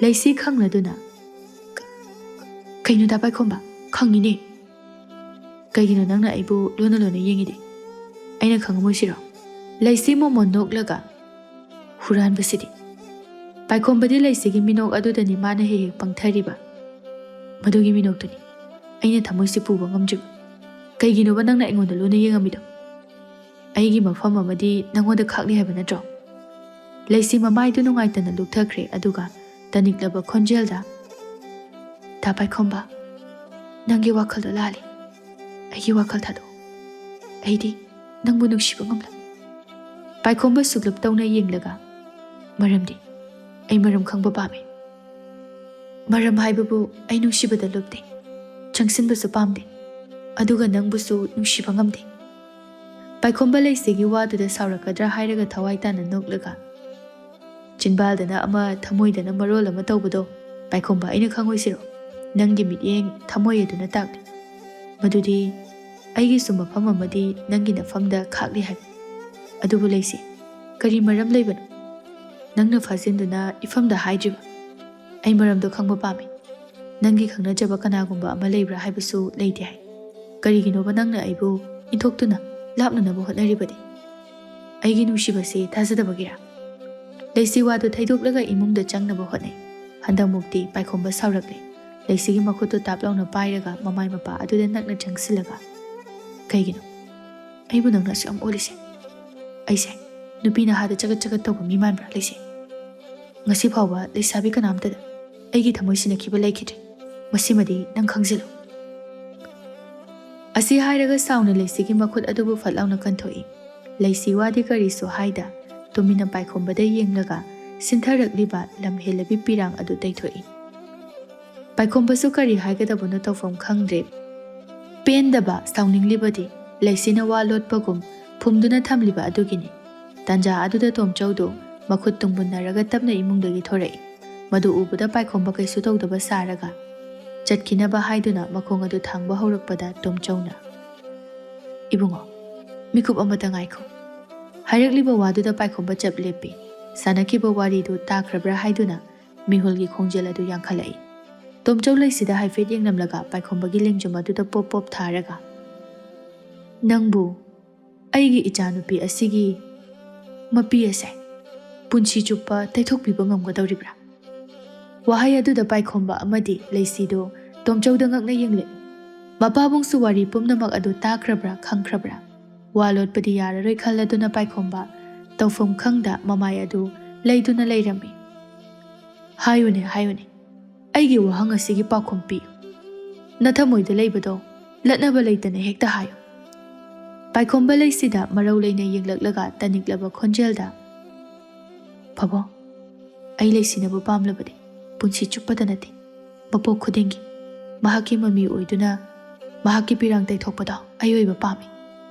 ꯂꯩꯁꯤ ꯈꯪꯂꯗꯨꯅ ꯀꯩꯅꯣꯗ ꯄꯥꯏꯈꯣꯝꯕ ꯈꯪꯉꯤꯅꯦ ꯀꯩꯒꯤꯅꯣ ꯅꯪꯅ ꯑꯩꯕꯨ ꯂꯣꯟꯅ ꯂꯣꯟꯅ ꯌꯦꯡꯉꯤꯗꯤ ꯑꯩꯅ ꯈꯪꯉꯝꯃꯣꯏꯁꯤꯔꯣ ꯂꯩꯁꯤ ꯃꯣꯃꯣꯟ ꯅꯣꯛꯂꯒ ꯍꯨꯔꯥꯟꯕꯁꯤꯗꯤ ꯄꯥꯏꯈꯣꯝꯕꯗꯤ ꯂꯩꯁꯤꯒꯤ ꯃꯤꯅꯣꯛ ꯑꯗꯨꯗꯅꯤ ꯃꯥꯅ ꯍꯦꯛ ꯍꯦꯛ ꯄꯪꯊꯔꯤꯕ ꯃꯗꯨꯒꯤ ꯃꯤꯅꯣꯛꯇꯨꯅꯤ ꯑꯩꯅ ꯊꯃꯣꯏꯁꯤ ꯄꯨꯕ ꯉꯝꯗ꯭ꯔꯤꯕ ꯀꯩꯒꯤꯅꯣꯕ ꯅꯪꯅ ꯑꯩꯉꯣꯟꯗ ꯂꯣꯟꯅ ꯌꯦꯡꯉꯝꯃꯤꯗꯣ ꯑꯩꯒꯤ ꯃꯐꯝ ꯑꯃꯗꯤ ꯅꯪꯉꯣꯟꯗ ꯈꯥꯛꯂꯤ ꯍꯥꯏꯕ ꯅꯠꯇ꯭ꯔꯣ ꯂꯩꯁꯤ ꯃꯃꯥꯏꯗꯨ ꯅꯨꯡꯉꯥꯏꯇꯅ ꯂꯨꯞꯊꯈ꯭ꯔꯦ ꯑꯗꯨꯒ ꯇꯅꯤꯛꯂꯕ ꯈꯣꯟꯖꯦꯜꯗ ꯗꯥ ꯄꯥꯏꯈꯣꯝꯕ ꯅꯪꯒꯤ ꯋꯥꯈꯜꯗꯣ ꯂꯥꯜꯂꯤ ꯑꯩꯒꯤ ꯋꯥꯈꯜ ꯊꯥꯗꯣꯛꯑꯣ ꯑꯩꯗꯤ ꯅꯪꯕꯨ ꯅꯨꯡꯁꯤꯕ ꯉꯝꯂꯣꯏ ꯄꯥꯏꯈꯣꯝꯕ ꯁꯨꯛꯂꯞ ꯇꯧꯅ ꯌꯦꯡꯂꯒ ꯃꯔꯝꯗꯤ ꯑꯩ ꯃꯔꯝ ꯈꯪꯕ ꯄꯥꯝꯃꯤ ꯃꯔꯝ ꯍꯥꯏꯕꯕꯨ ꯑꯩ ꯅꯨꯡꯁꯤꯕꯗ ꯂꯨꯞꯇꯦ ꯆꯪꯁꯤꯟꯕꯁꯨ ꯄꯥꯝꯗꯦ ꯑꯗꯨꯒ ꯅꯪꯕꯨꯁꯨ ꯅꯨꯡꯁꯤꯕ ꯉꯝꯗꯦ ꯄꯥꯏꯈꯣꯝꯕ ꯂꯩꯁꯤꯒꯤ ꯋꯥꯗꯨꯗ ꯁꯥꯎꯔꯛꯀꯗ꯭ꯔꯥ ꯍꯥꯏꯔꯒ ꯊꯋꯥꯏ ꯇꯥꯅ ꯅꯣꯛꯂꯒ ꯆꯤꯟꯕꯥꯜꯗꯅ ꯑꯃ ꯊꯃꯣꯏꯗꯅ ꯃꯔꯣꯜ ꯑꯃ ꯇꯧꯕꯗꯣ ꯄꯥꯏꯈꯣꯝꯕ ꯑꯩꯅ ꯈꯪꯉꯣꯏꯁꯤꯔꯣ ꯅꯪꯒꯤ ꯃꯤꯠꯌꯦꯡ ꯊꯃꯣꯏ ꯑꯗꯨꯅ ꯇꯥꯛꯂꯤ ꯃꯗꯨꯗꯤ ꯑꯩꯒꯤꯁꯨ ꯃꯐꯝ ꯑꯃꯗꯤ ꯅꯪꯒꯤ ꯅꯐꯝꯗ ꯈꯥꯛꯂꯤ ꯍꯥꯏꯕ ꯑꯗꯨꯕꯨ ꯂꯩꯁꯤ ꯀꯔꯤ ꯃꯔꯝ ꯂꯩꯕꯅꯣ ꯅꯪꯅ ꯐꯥꯖꯤꯟꯗꯨꯅ ꯏꯐꯝꯗ ꯍꯥꯏꯗ꯭ꯔꯤꯕ ꯑꯩ ꯃꯔꯝꯗꯣ ꯈꯪꯕ ꯄꯥꯝꯃꯤ ꯅꯪꯒꯤ ꯈꯪꯅꯖꯕ ꯀꯅꯥꯒꯨꯝꯕ ꯑꯃ ꯂꯩꯕ꯭ꯔꯥ ꯍꯥꯏꯕꯁꯨ ꯂꯩꯇꯦ ꯍꯥꯏ ꯀꯔꯤꯒꯤꯅꯣꯕ ꯅꯪꯅ ꯑꯩꯕꯨ ꯏꯟꯊꯣꯛꯇꯨꯅ ꯂꯥꯞꯅꯅꯕ ꯍꯣꯠꯅꯔꯤꯕꯗꯤ ꯑꯩꯒꯤ ꯅꯨꯡꯁꯤꯕꯁꯤ ꯊꯥꯖꯗꯕꯒꯤꯔꯥ ꯂꯩꯁꯤ ꯋꯥꯗꯨ ꯊꯩꯗꯣꯛꯂꯒ ꯏꯃꯨꯡꯗ ꯆꯪꯅꯕ ꯍꯣꯠꯅꯩ ꯍꯟꯗꯛꯃꯨꯛꯇꯤ ꯄꯥꯏꯈꯣꯝꯕ ꯁꯥꯎꯔꯛꯂꯦ ꯂꯩꯁꯤꯒꯤ ꯃꯈꯨꯠꯇꯨ ꯇꯥꯞ ꯂꯥꯎꯅ ꯄꯥꯏꯔꯒ ꯃꯃꯥꯏ ꯃꯄꯥ ꯑꯗꯨꯗ ꯅꯛꯅ ꯆꯪꯁꯤꯜꯂꯒ ꯀꯩꯒꯤꯅꯣ ꯑꯩꯕꯨ ꯅꯪꯅ ꯑꯁꯨꯛ ꯌꯥꯝ ꯑꯣꯜꯂꯤꯁꯦ ꯑꯩꯁꯦ ꯅꯨꯄꯤ ꯅꯍꯥꯗ ꯆꯒꯠ ꯆꯒꯠ ꯇꯧꯕ ꯃꯤ ꯃꯥꯟꯕ꯭ꯔꯥ ꯂꯩꯁꯤ ꯉꯁꯤ ꯐꯥꯎꯕ ꯂꯩꯁꯥꯕꯤ ꯀꯅꯥꯝꯇꯗ ꯑꯩꯒꯤ ꯊꯃꯣꯏ ꯁꯤꯟꯅꯈꯤꯕ ꯂꯩꯈꯤꯗ꯭ꯔꯦ ꯃꯁꯤꯃꯗꯤ ꯅꯪ ꯈꯪꯖꯤꯜꯂꯨ ꯑꯁꯤ ꯍꯥꯏꯔꯒ ꯁꯥꯎꯅ ꯂꯩꯁꯤꯒꯤ ꯃꯈꯨꯠ ꯑꯗꯨꯕꯨ ꯐꯠ ꯂꯥꯎꯅ ꯀꯟꯊꯣꯛꯏ ꯂꯩꯁꯤ ꯋꯥꯗꯤ ꯀꯔꯤꯁꯨ ꯍꯥꯏꯗ ꯇꯨꯃꯤꯟꯅ ꯄꯥꯏꯈꯣꯝꯕꯗ ꯌꯦꯡꯂꯒ ꯁꯤꯟꯊꯔꯛꯂꯤꯕ ꯂꯝꯍꯦꯜꯂꯕꯤ ꯄꯤꯔꯥꯡ ꯑꯗꯨ ꯇꯩꯊꯣꯛꯏ ꯄꯥꯏꯈꯣꯝꯕꯁꯨ ꯀꯔꯤ ꯍꯥꯏꯒꯗꯕꯅꯣ ꯇꯧꯐꯝ ꯈꯪꯗ꯭ꯔꯦ ꯄꯦꯟꯗꯕ ꯁꯥꯎꯅꯤꯡꯂꯤꯕꯗꯤ ꯂꯩꯁꯤꯅ ꯋꯥ ꯂꯣꯠꯄꯒꯨꯝ ꯐꯨꯝꯗꯨꯅ ꯊꯝꯂꯤꯕ ꯑꯗꯨꯒꯤꯅꯤ ꯇꯥꯟꯖꯥ ꯑꯗꯨꯗ ꯇꯣꯝꯆꯧꯗꯨ ꯃꯈꯨꯠ ꯇꯨꯡꯕꯨꯟꯅꯔꯒ ꯇꯞꯅ ꯏꯃꯨꯡꯗꯒꯤ ꯊꯣꯔꯛꯏ ꯃꯗꯨ ꯎꯕꯗ ꯄꯥꯏꯈꯣꯝꯕ ꯀꯩꯁꯨ ꯇꯧꯗꯕ ꯁꯥꯔꯒ ꯆꯠꯈꯤꯅꯕ ꯍꯥꯏꯗꯨꯅ ꯃꯈꯣꯡ ꯑꯗꯨ ꯊꯥꯡꯕ ꯍꯧꯔꯛꯄꯗ ꯇꯣꯝꯆꯧꯅ ꯏꯕꯨꯡꯉꯣ ꯃꯤꯀꯨꯞ ꯑꯃꯇ ꯉꯥꯏꯈꯣ ꯍꯥꯏꯔꯛꯂꯤꯕ ꯋꯥꯗꯨꯗ ꯄꯥꯏꯈꯣꯝꯕ ꯆꯞ ꯂꯦꯞꯄꯤ ꯁꯥꯟꯅꯈꯤꯕ ꯋꯥꯔꯤꯗꯨ ꯇꯥꯈ꯭ꯔꯕ꯭ꯔꯥ ꯍꯥꯏꯗꯨꯅ ꯃꯤꯍꯨꯜꯒꯤ ꯈꯣꯡꯖꯦꯜ ꯑꯗꯨ ꯌꯥꯡꯈꯠꯂꯛꯏ ꯇꯣꯝꯆꯧ ꯂꯩꯁꯤꯗ ꯍꯥꯏꯐꯦꯠ ꯌꯦꯡꯂꯝꯂꯒ ꯄꯥꯏꯈꯣꯝꯕꯒꯤ ꯂꯦꯡꯖꯨꯝ ꯑꯗꯨꯗ ꯄꯣꯞ ꯄꯣꯞ ꯊꯥꯔꯒ ꯅꯪꯕꯨ ꯑꯩꯒꯤ ꯏꯆꯥꯅꯨꯄꯤ ꯑꯁꯤꯒꯤ ꯃꯄꯤ ꯑꯁꯦ ꯄꯨꯟꯁꯤ ꯆꯨꯞꯄ ꯇꯩꯊꯣꯛꯄꯤꯕ ꯉꯝꯒꯗꯧꯔꯤꯕ꯭ꯔꯥ ꯋꯥꯍꯩ ꯑꯗꯨꯗ ꯄꯥꯏꯈꯣꯝꯕ ꯑꯃꯗꯤ ꯂꯩꯁꯤꯗꯣ ꯇꯣꯝꯆꯧꯗ ꯉꯛꯅ ꯌꯦꯡꯂꯛꯏ ꯃꯄꯥꯕꯨꯡꯁꯨ ꯋꯥꯔꯤ ꯄꯨꯝꯅꯃꯛ ꯑꯗꯨ ꯇꯥꯈ꯭ꯔꯕ꯭ꯔꯥ ꯈꯪꯈ꯭ꯔꯕ꯭ꯔꯥ ꯋꯥ ꯂꯣꯠꯄꯗꯤ ꯌꯥꯔꯔꯣꯏ ꯈꯜꯂꯗꯨꯅ ꯄꯥꯏꯈꯣꯝꯕ ꯇꯧꯐꯝ ꯈꯪꯗ ꯃꯃꯥꯏ ꯑꯗꯨ ꯂꯩꯗꯨꯅ ꯂꯩꯔꯝꯃꯤ ꯍꯥꯏꯌꯨꯅꯦ ꯍꯥꯏꯌꯨꯅꯦ ꯑꯩꯒꯤ ꯋꯥꯍꯪ ꯑꯁꯤꯒꯤ ꯄꯥꯎꯈꯨꯝ ꯄꯤꯌꯨ ꯅꯊꯃꯣꯏꯗ ꯂꯩꯕꯗꯣ ꯂꯠꯅꯕ ꯂꯩꯇꯅ ꯍꯦꯛꯇ ꯍꯥꯏꯌꯨ ꯄꯥꯏꯈꯣꯝꯕ ꯂꯩꯁꯤꯗ ꯃꯔꯧ ꯂꯩꯅ ꯌꯦꯡꯂꯛꯂꯒ ꯇꯅꯤꯛꯂꯕ ꯈꯣꯟꯖꯦꯜꯗ ꯄꯥꯕꯨꯡ ꯑꯩ ꯂꯩꯁꯤꯅꯕꯨ ꯄꯥꯝꯂꯕꯗꯤ ꯄꯨꯟꯁꯤ ꯆꯨꯞꯄꯗ ꯅꯠꯇꯦ ꯃꯄꯣꯛ ꯈꯨꯗꯤꯡꯒꯤ ꯃꯍꯥꯛꯀꯤ ꯃꯃꯤ ꯑꯣꯏꯗꯨꯅ ꯃꯍꯥꯛꯀꯤ ꯄꯤꯔꯥꯡ ꯇꯩꯊꯣꯛꯄꯗꯣ ꯑꯩ ꯑꯣꯏꯕ ꯄꯥꯝꯃꯤ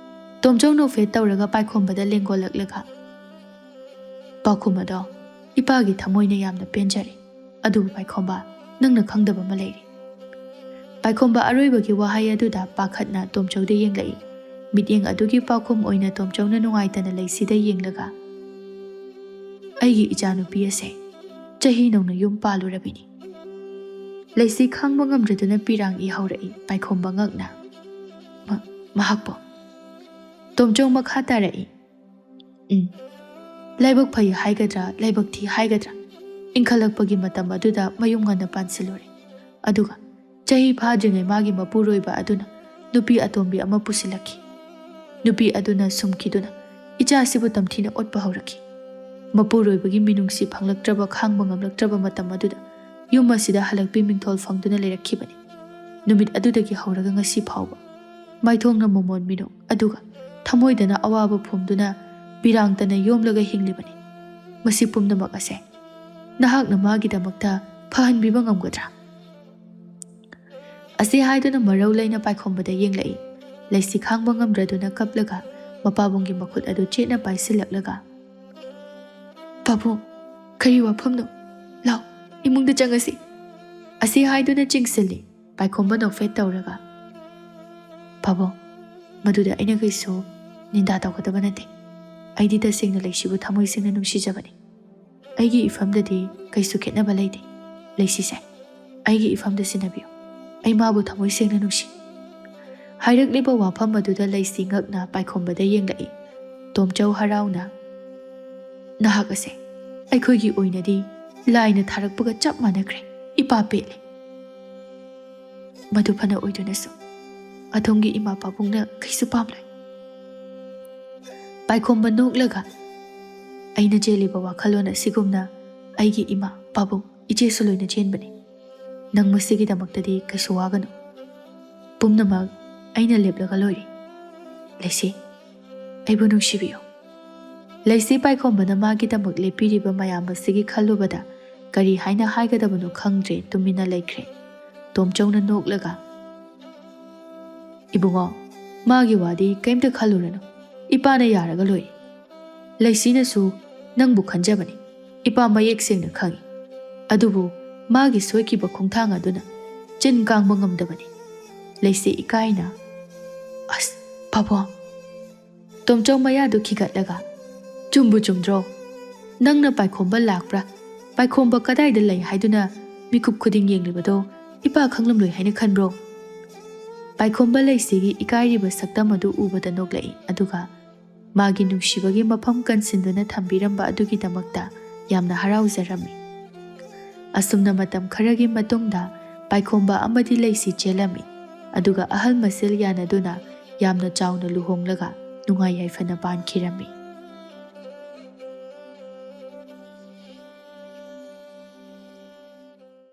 ꯇꯣꯝꯆꯧ ꯅꯣꯛꯐꯦꯠ ꯇꯧꯔꯒ ꯄꯥꯏꯈꯣꯝꯕꯗ ꯂꯦꯡꯒꯣꯜꯂꯛꯂꯒ ꯄꯥꯎꯈꯨꯝ ꯑꯗꯣ ꯏꯄꯥꯒꯤ ꯊꯃꯣꯏꯅ ꯌꯥꯝꯅ ꯄꯦꯟꯖꯔꯦ ꯑꯗꯨꯕꯨ ꯄꯥꯏꯈꯣꯝꯕ ꯅꯪꯅ ꯈꯪꯗꯕ ꯑꯃ ꯂꯩꯔꯤ ꯄꯥꯏꯈꯣꯝꯕ ꯑꯔꯣꯏꯕꯒꯤ ꯋꯥꯍꯩ ꯑꯗꯨꯗ ꯄꯥꯈꯠꯅ ꯇꯣꯝꯆꯧꯗ ꯌꯦꯡꯂꯛꯏ ꯃꯤꯠꯌꯦꯡ ꯑꯗꯨꯒꯤ ꯄꯥꯎꯈꯨꯝ ꯑꯣꯏꯅ ꯇꯣꯝꯆꯧꯅ ꯅꯨꯡꯉꯥꯏꯇꯅ ꯂꯩꯁꯤꯗ ꯌꯦꯡꯂꯒ ꯑꯩꯒꯤ ꯏꯆꯥꯅꯨꯄꯤ ꯑꯁꯦ ꯆꯍꯤ ꯅꯧꯅ ꯌꯨꯝ ꯄꯥꯜꯂꯨꯔꯕꯤꯅꯤ ꯂꯩꯁꯤ ꯈꯥꯡꯕ ꯉꯝꯗ꯭ꯔꯗꯨꯅ ꯄꯤꯔꯥꯡ ꯏ ꯍꯧꯔꯛꯏ ꯄꯥꯏꯈꯣꯝꯕ ꯉꯛꯅ ꯃꯍꯥꯛꯄꯨ ꯇꯣꯝꯆꯧ ꯃꯈꯥ ꯇꯥꯔꯛꯏ ꯂꯥꯏꯕꯛ ꯐꯩ ꯍꯥꯏꯒꯗ꯭ꯔꯥ ꯂꯥꯏꯕꯛ ꯊꯤ ꯍꯥꯏꯒꯗ꯭ꯔꯥ ꯏꯟꯈꯠꯂꯛꯄꯒꯤ ꯃꯇꯝ ꯑꯗꯨꯗ ꯃꯌꯨꯝ ꯉꯟꯅ ꯄꯥꯟꯁꯤꯜꯂꯨꯔꯦ ꯑꯗꯨꯒ ꯆꯍꯤ ꯐꯥꯗ꯭ꯔꯤꯉꯩ ꯃꯥꯒꯤ ꯃꯄꯨꯔꯣꯏꯕ ꯑꯗꯨꯅ ꯅꯨꯄꯤ ꯑꯇꯣꯝꯕꯤ ꯑꯃ ꯄꯨꯁꯤꯜꯂꯛꯈꯤ ꯅꯨꯄꯤ ꯑꯗꯨꯅ ꯁꯨꯝꯈꯤꯗꯨꯅ ꯏꯆꯥꯁꯤꯕు ꯇꯝꯊꯤꯅ ꯑꯣꯠꯄ ꯍꯧꯔꯛꯈꯤ ꯃꯄꯨꯔꯣꯏꯕꯒꯤ ꯃꯤꯅꯨꯡꯁꯤ ꯐꯪꯂꯛꯇ꯭ꯔꯕ ꯈꯥꯡꯕ ꯉꯝꯂꯛꯇ꯭ꯔꯕ ꯃꯇꯝ ꯑꯗꯨꯗ ꯌꯨꯝ ꯑꯁꯤꯗ ꯍꯜꯂꯛꯄꯤ ꯃꯤꯡꯊꯣꯜ ꯐꯪꯗꯨꯅ ꯂꯩꯔꯛꯈꯤꯕꯅꯤ ꯅꯨꯃꯤꯠ ꯑꯗꯨꯗꯒꯤ ꯍꯧꯔꯒ ꯉꯁꯤ ꯐꯥꯎꯕ ꯃꯥꯏꯊꯣꯡꯅ ꯃꯣꯃꯣꯟ ꯃꯤꯅꯣꯛ ꯑꯗꯨꯒ ꯊꯃꯣꯏꯗꯅ ꯑꯋꯥꯕ ꯐꯨꯝꯗꯨꯅ ꯄꯤꯔꯥꯡꯇꯅ ꯌꯣꯝꯂꯒ ꯍꯤꯡꯂꯤꯕꯅꯤ ꯃꯁꯤ ꯄꯨꯝꯅꯃꯛ ꯑꯁꯦ ꯅꯍꯥꯛꯅ ꯃꯥꯒꯤꯗꯃꯛꯇ ꯐꯍꯟꯕꯤꯕ ꯉꯝꯒꯗ꯭ꯔꯥ ꯑꯁꯤ ꯍꯥꯏꯗꯨꯅ ꯃꯔꯧ ꯂꯩꯅ ꯄꯥꯏꯈꯣꯝꯕꯗ ꯌꯦꯡꯂꯛꯏ ꯂꯩꯁꯤ ꯈꯥꯡꯕ ꯉꯝꯗ꯭ꯔꯗꯨꯅ ꯀꯞꯂꯒ ꯃꯄꯥꯕꯨꯡꯒꯤ ꯃꯈꯨꯠ ꯑꯗꯨ ꯆꯦꯠꯅ ꯄꯥꯏꯁꯤꯜꯂꯛꯂꯒ ꯄꯥꯕꯨꯡ ꯀꯔꯤ ꯋꯥꯐꯝꯅꯣ ꯂꯥꯎ ꯏꯃꯨꯡꯗ ꯆꯪꯉꯁꯤ ꯑꯁꯤ ꯍꯥꯏꯗꯨꯅ ꯆꯤꯡꯁꯤꯜꯂꯤ ꯄꯥꯏꯈꯣꯝꯕ ꯅꯣꯛꯐꯦꯠ ꯇꯧꯔꯒ ꯄꯥꯕꯨꯡ ꯃꯗꯨꯗ ꯑꯩꯅ ꯀꯩꯁꯨ ꯅꯤꯟꯗꯥ ꯇꯧꯒꯗꯕ ꯅꯠꯇꯦ ꯑꯩꯗꯤ ꯇꯁꯦꯡꯅ ꯂꯩꯁꯤꯕꯨ ꯊꯃꯣꯏ ꯁꯦꯡꯅ ꯅꯨꯡꯁꯤꯖꯕꯅꯤ. ꯑꯩꯒꯤ ꯏꯐꯝꯗꯗꯤ ꯀꯩꯁꯨ ꯈꯦꯠꯅꯕ ꯂꯩꯇꯦ. ꯂꯩꯁꯤꯁꯦ ꯑꯩꯒꯤ ꯏꯐꯝꯗ ꯁꯤꯟꯅꯕꯤꯌꯨ. ꯑꯩ ꯃꯥꯕꯨ ꯊꯃꯣꯏ ꯁꯦꯡꯅ ꯅꯨꯡꯁꯤ. ꯍꯥꯏꯔꯛꯂꯤꯕ ꯋꯥꯐꯝ ꯑꯗꯨꯗ ꯂꯩꯁꯤ ꯉꯛꯅ ꯄꯥꯏꯈꯣꯝꯕꯗ ꯌꯦꯡꯂꯛꯏ. ꯇꯣꯝꯆꯧ ꯍꯔꯥꯎꯅ "ꯅꯍꯥꯛ ꯑꯁꯦ ꯑꯩꯈꯣꯏꯒꯤ ꯑꯣꯏꯅꯗꯤ ꯂꯥꯏꯅ ꯊꯥꯔꯛꯄꯒ ꯆꯞ ꯃꯥꯟꯅꯈ꯭ꯔꯦ. ꯏꯄꯥ ꯄꯦꯠꯂꯦ. ꯃꯗꯨ ꯐꯅ ꯑꯣꯏꯗꯨꯅꯁꯨ ꯑꯗꯣꯝꯒꯤ ꯏꯃꯥ ꯄꯥꯕꯨꯡꯅ ꯀꯩꯁꯨ ꯄꯥꯝꯂꯣꯏ." ꯄꯥꯏꯈꯣꯝꯕ ꯅꯣꯛꯂꯒ "ꯑꯩꯅ ꯆꯦꯜꯂꯤꯕ ꯋꯥꯈꯜꯂꯣꯟ ꯑꯁꯤꯒꯨꯝꯅ ꯑꯩꯒꯤ ꯏꯃꯥ ꯄꯥꯕꯨꯡ ꯏꯆꯦꯁꯨ ꯂꯣꯏꯅ ꯆꯦꯟꯕꯅꯤ. ꯅꯪ ꯃꯁꯤꯒꯤꯗꯃꯛꯇꯗꯤ ꯀꯩꯁꯨ ꯋꯥꯒꯅꯨ. ꯄꯨꯝꯅꯃꯛ ꯑꯩꯅ ꯂꯦꯞꯂꯒ ꯂꯣꯏꯔꯦ. ꯂꯩꯁꯤ ꯑꯩꯕꯨ ꯅꯨꯡꯁꯤꯕꯤꯌꯨ." ꯂꯩꯁꯤ ꯄꯥꯏꯈꯣꯝꯕꯅ ꯃꯥꯒꯤꯗꯃꯛ ꯂꯦꯞꯄꯤꯔꯤꯕ ꯃꯌꯥꯝ ꯑꯁꯤꯒꯤ ꯈꯜꯂꯨꯕꯗ ꯀꯔꯤ ꯍꯥꯏꯅ ꯍꯥꯏꯒꯗꯕꯅꯣ ꯈꯪꯗ꯭ꯔꯦ ꯇꯨꯃꯤꯟꯅ ꯂꯩꯈ꯭ꯔꯦ. ꯇꯣꯝꯆꯧꯅ ꯅꯣꯛꯂꯒ "ꯏꯕꯨꯡꯉꯣ, ꯃꯥꯒꯤ ꯋꯥꯗꯤ ꯀꯩꯝꯇ ꯈꯜꯂꯨꯔꯅꯨ. ꯏꯄꯥꯅ ꯌꯥꯔꯒ ꯂꯣꯏꯔꯦ. ꯂꯩꯁꯤꯅꯁꯨ ꯅꯪꯕꯨ ꯈꯟꯖꯕꯅꯤ. ꯏꯄꯥ ꯃꯌꯦꯛ ꯁꯦꯡꯅ ꯈꯪꯏ. ꯑꯗꯨꯕꯨ ꯃꯥꯒꯤ ꯁꯣꯏꯈꯤꯕ ꯈꯣꯡꯊꯥꯡ ꯑꯗꯨꯅ ꯆꯤꯟ ꯀꯥꯡꯕ ꯉꯝꯗꯕꯅꯤ." ꯂꯩꯁꯤ ꯏꯀꯥꯏꯅ "ꯑꯁ ꯄꯥꯕꯨꯡ." ꯇꯣꯝꯆꯧ ꯃꯌꯥꯗꯨ ꯈꯤꯒꯠꯂꯒ "ꯆꯨꯝꯕꯨ ꯆꯨꯝꯗ꯭ꯔꯣ? ꯅꯪꯅ ꯄꯥꯏꯈꯣꯝꯕ ꯂꯥꯛꯄ꯭ꯔꯥ, ꯄꯥꯏꯈꯣꯝꯕ ꯀꯗꯥꯏꯗ ꯂꯩ ꯍꯥꯏꯗꯨꯅ ꯃꯤꯀꯨꯞ ꯈꯨꯗꯤꯡ ꯌꯦꯡꯂꯤꯕꯗꯣ ꯏꯄꯥ ꯈꯪꯂꯝꯂꯣꯏ ꯍꯥꯏꯅ ꯈꯟꯕ꯭ꯔꯣ?" ꯄꯥꯏꯈꯣꯝꯕ ꯂꯩꯁꯤꯒꯤ ꯏꯀꯥꯏꯔꯤꯕ ꯁꯛꯇꯝ ꯑꯗꯨ ꯎꯕꯗ ꯅꯣꯛꯂꯛꯏ. ꯑꯗꯨꯒ ꯃꯥꯒꯤ ꯅꯨꯡꯁꯤꯕꯒꯤ ꯃꯐꯝ ꯀꯟꯁꯤꯟꯗꯨꯅ ꯊꯝꯕꯤꯔꯝꯕ ꯑꯗꯨꯒꯤꯗꯃꯛꯇ ꯌꯥꯝꯅ ꯍꯔꯥꯎꯖꯔꯝꯃꯤ. ꯑꯁꯨꯝꯅ ꯃꯇꯝ ꯈꯔꯒꯤ ꯃꯇꯨꯡꯗ ꯄꯥꯏꯈꯣꯝꯕ ꯑꯃꯗꯤ ꯂꯩꯁꯤ ꯆꯦꯜꯂꯝꯃꯤ. ꯑꯗꯨꯒ ꯑꯍꯜ ꯃꯁꯦꯜ ꯌꯥꯅꯗꯨꯅ ꯌꯥꯝꯅ ꯆꯥꯎꯅ ꯂꯨꯍꯣꯡꯂꯒ ꯅꯨꯡꯉꯥꯏ ꯌꯥꯏꯐꯅ ꯄꯥꯟꯈꯤꯔꯝꯃꯤ.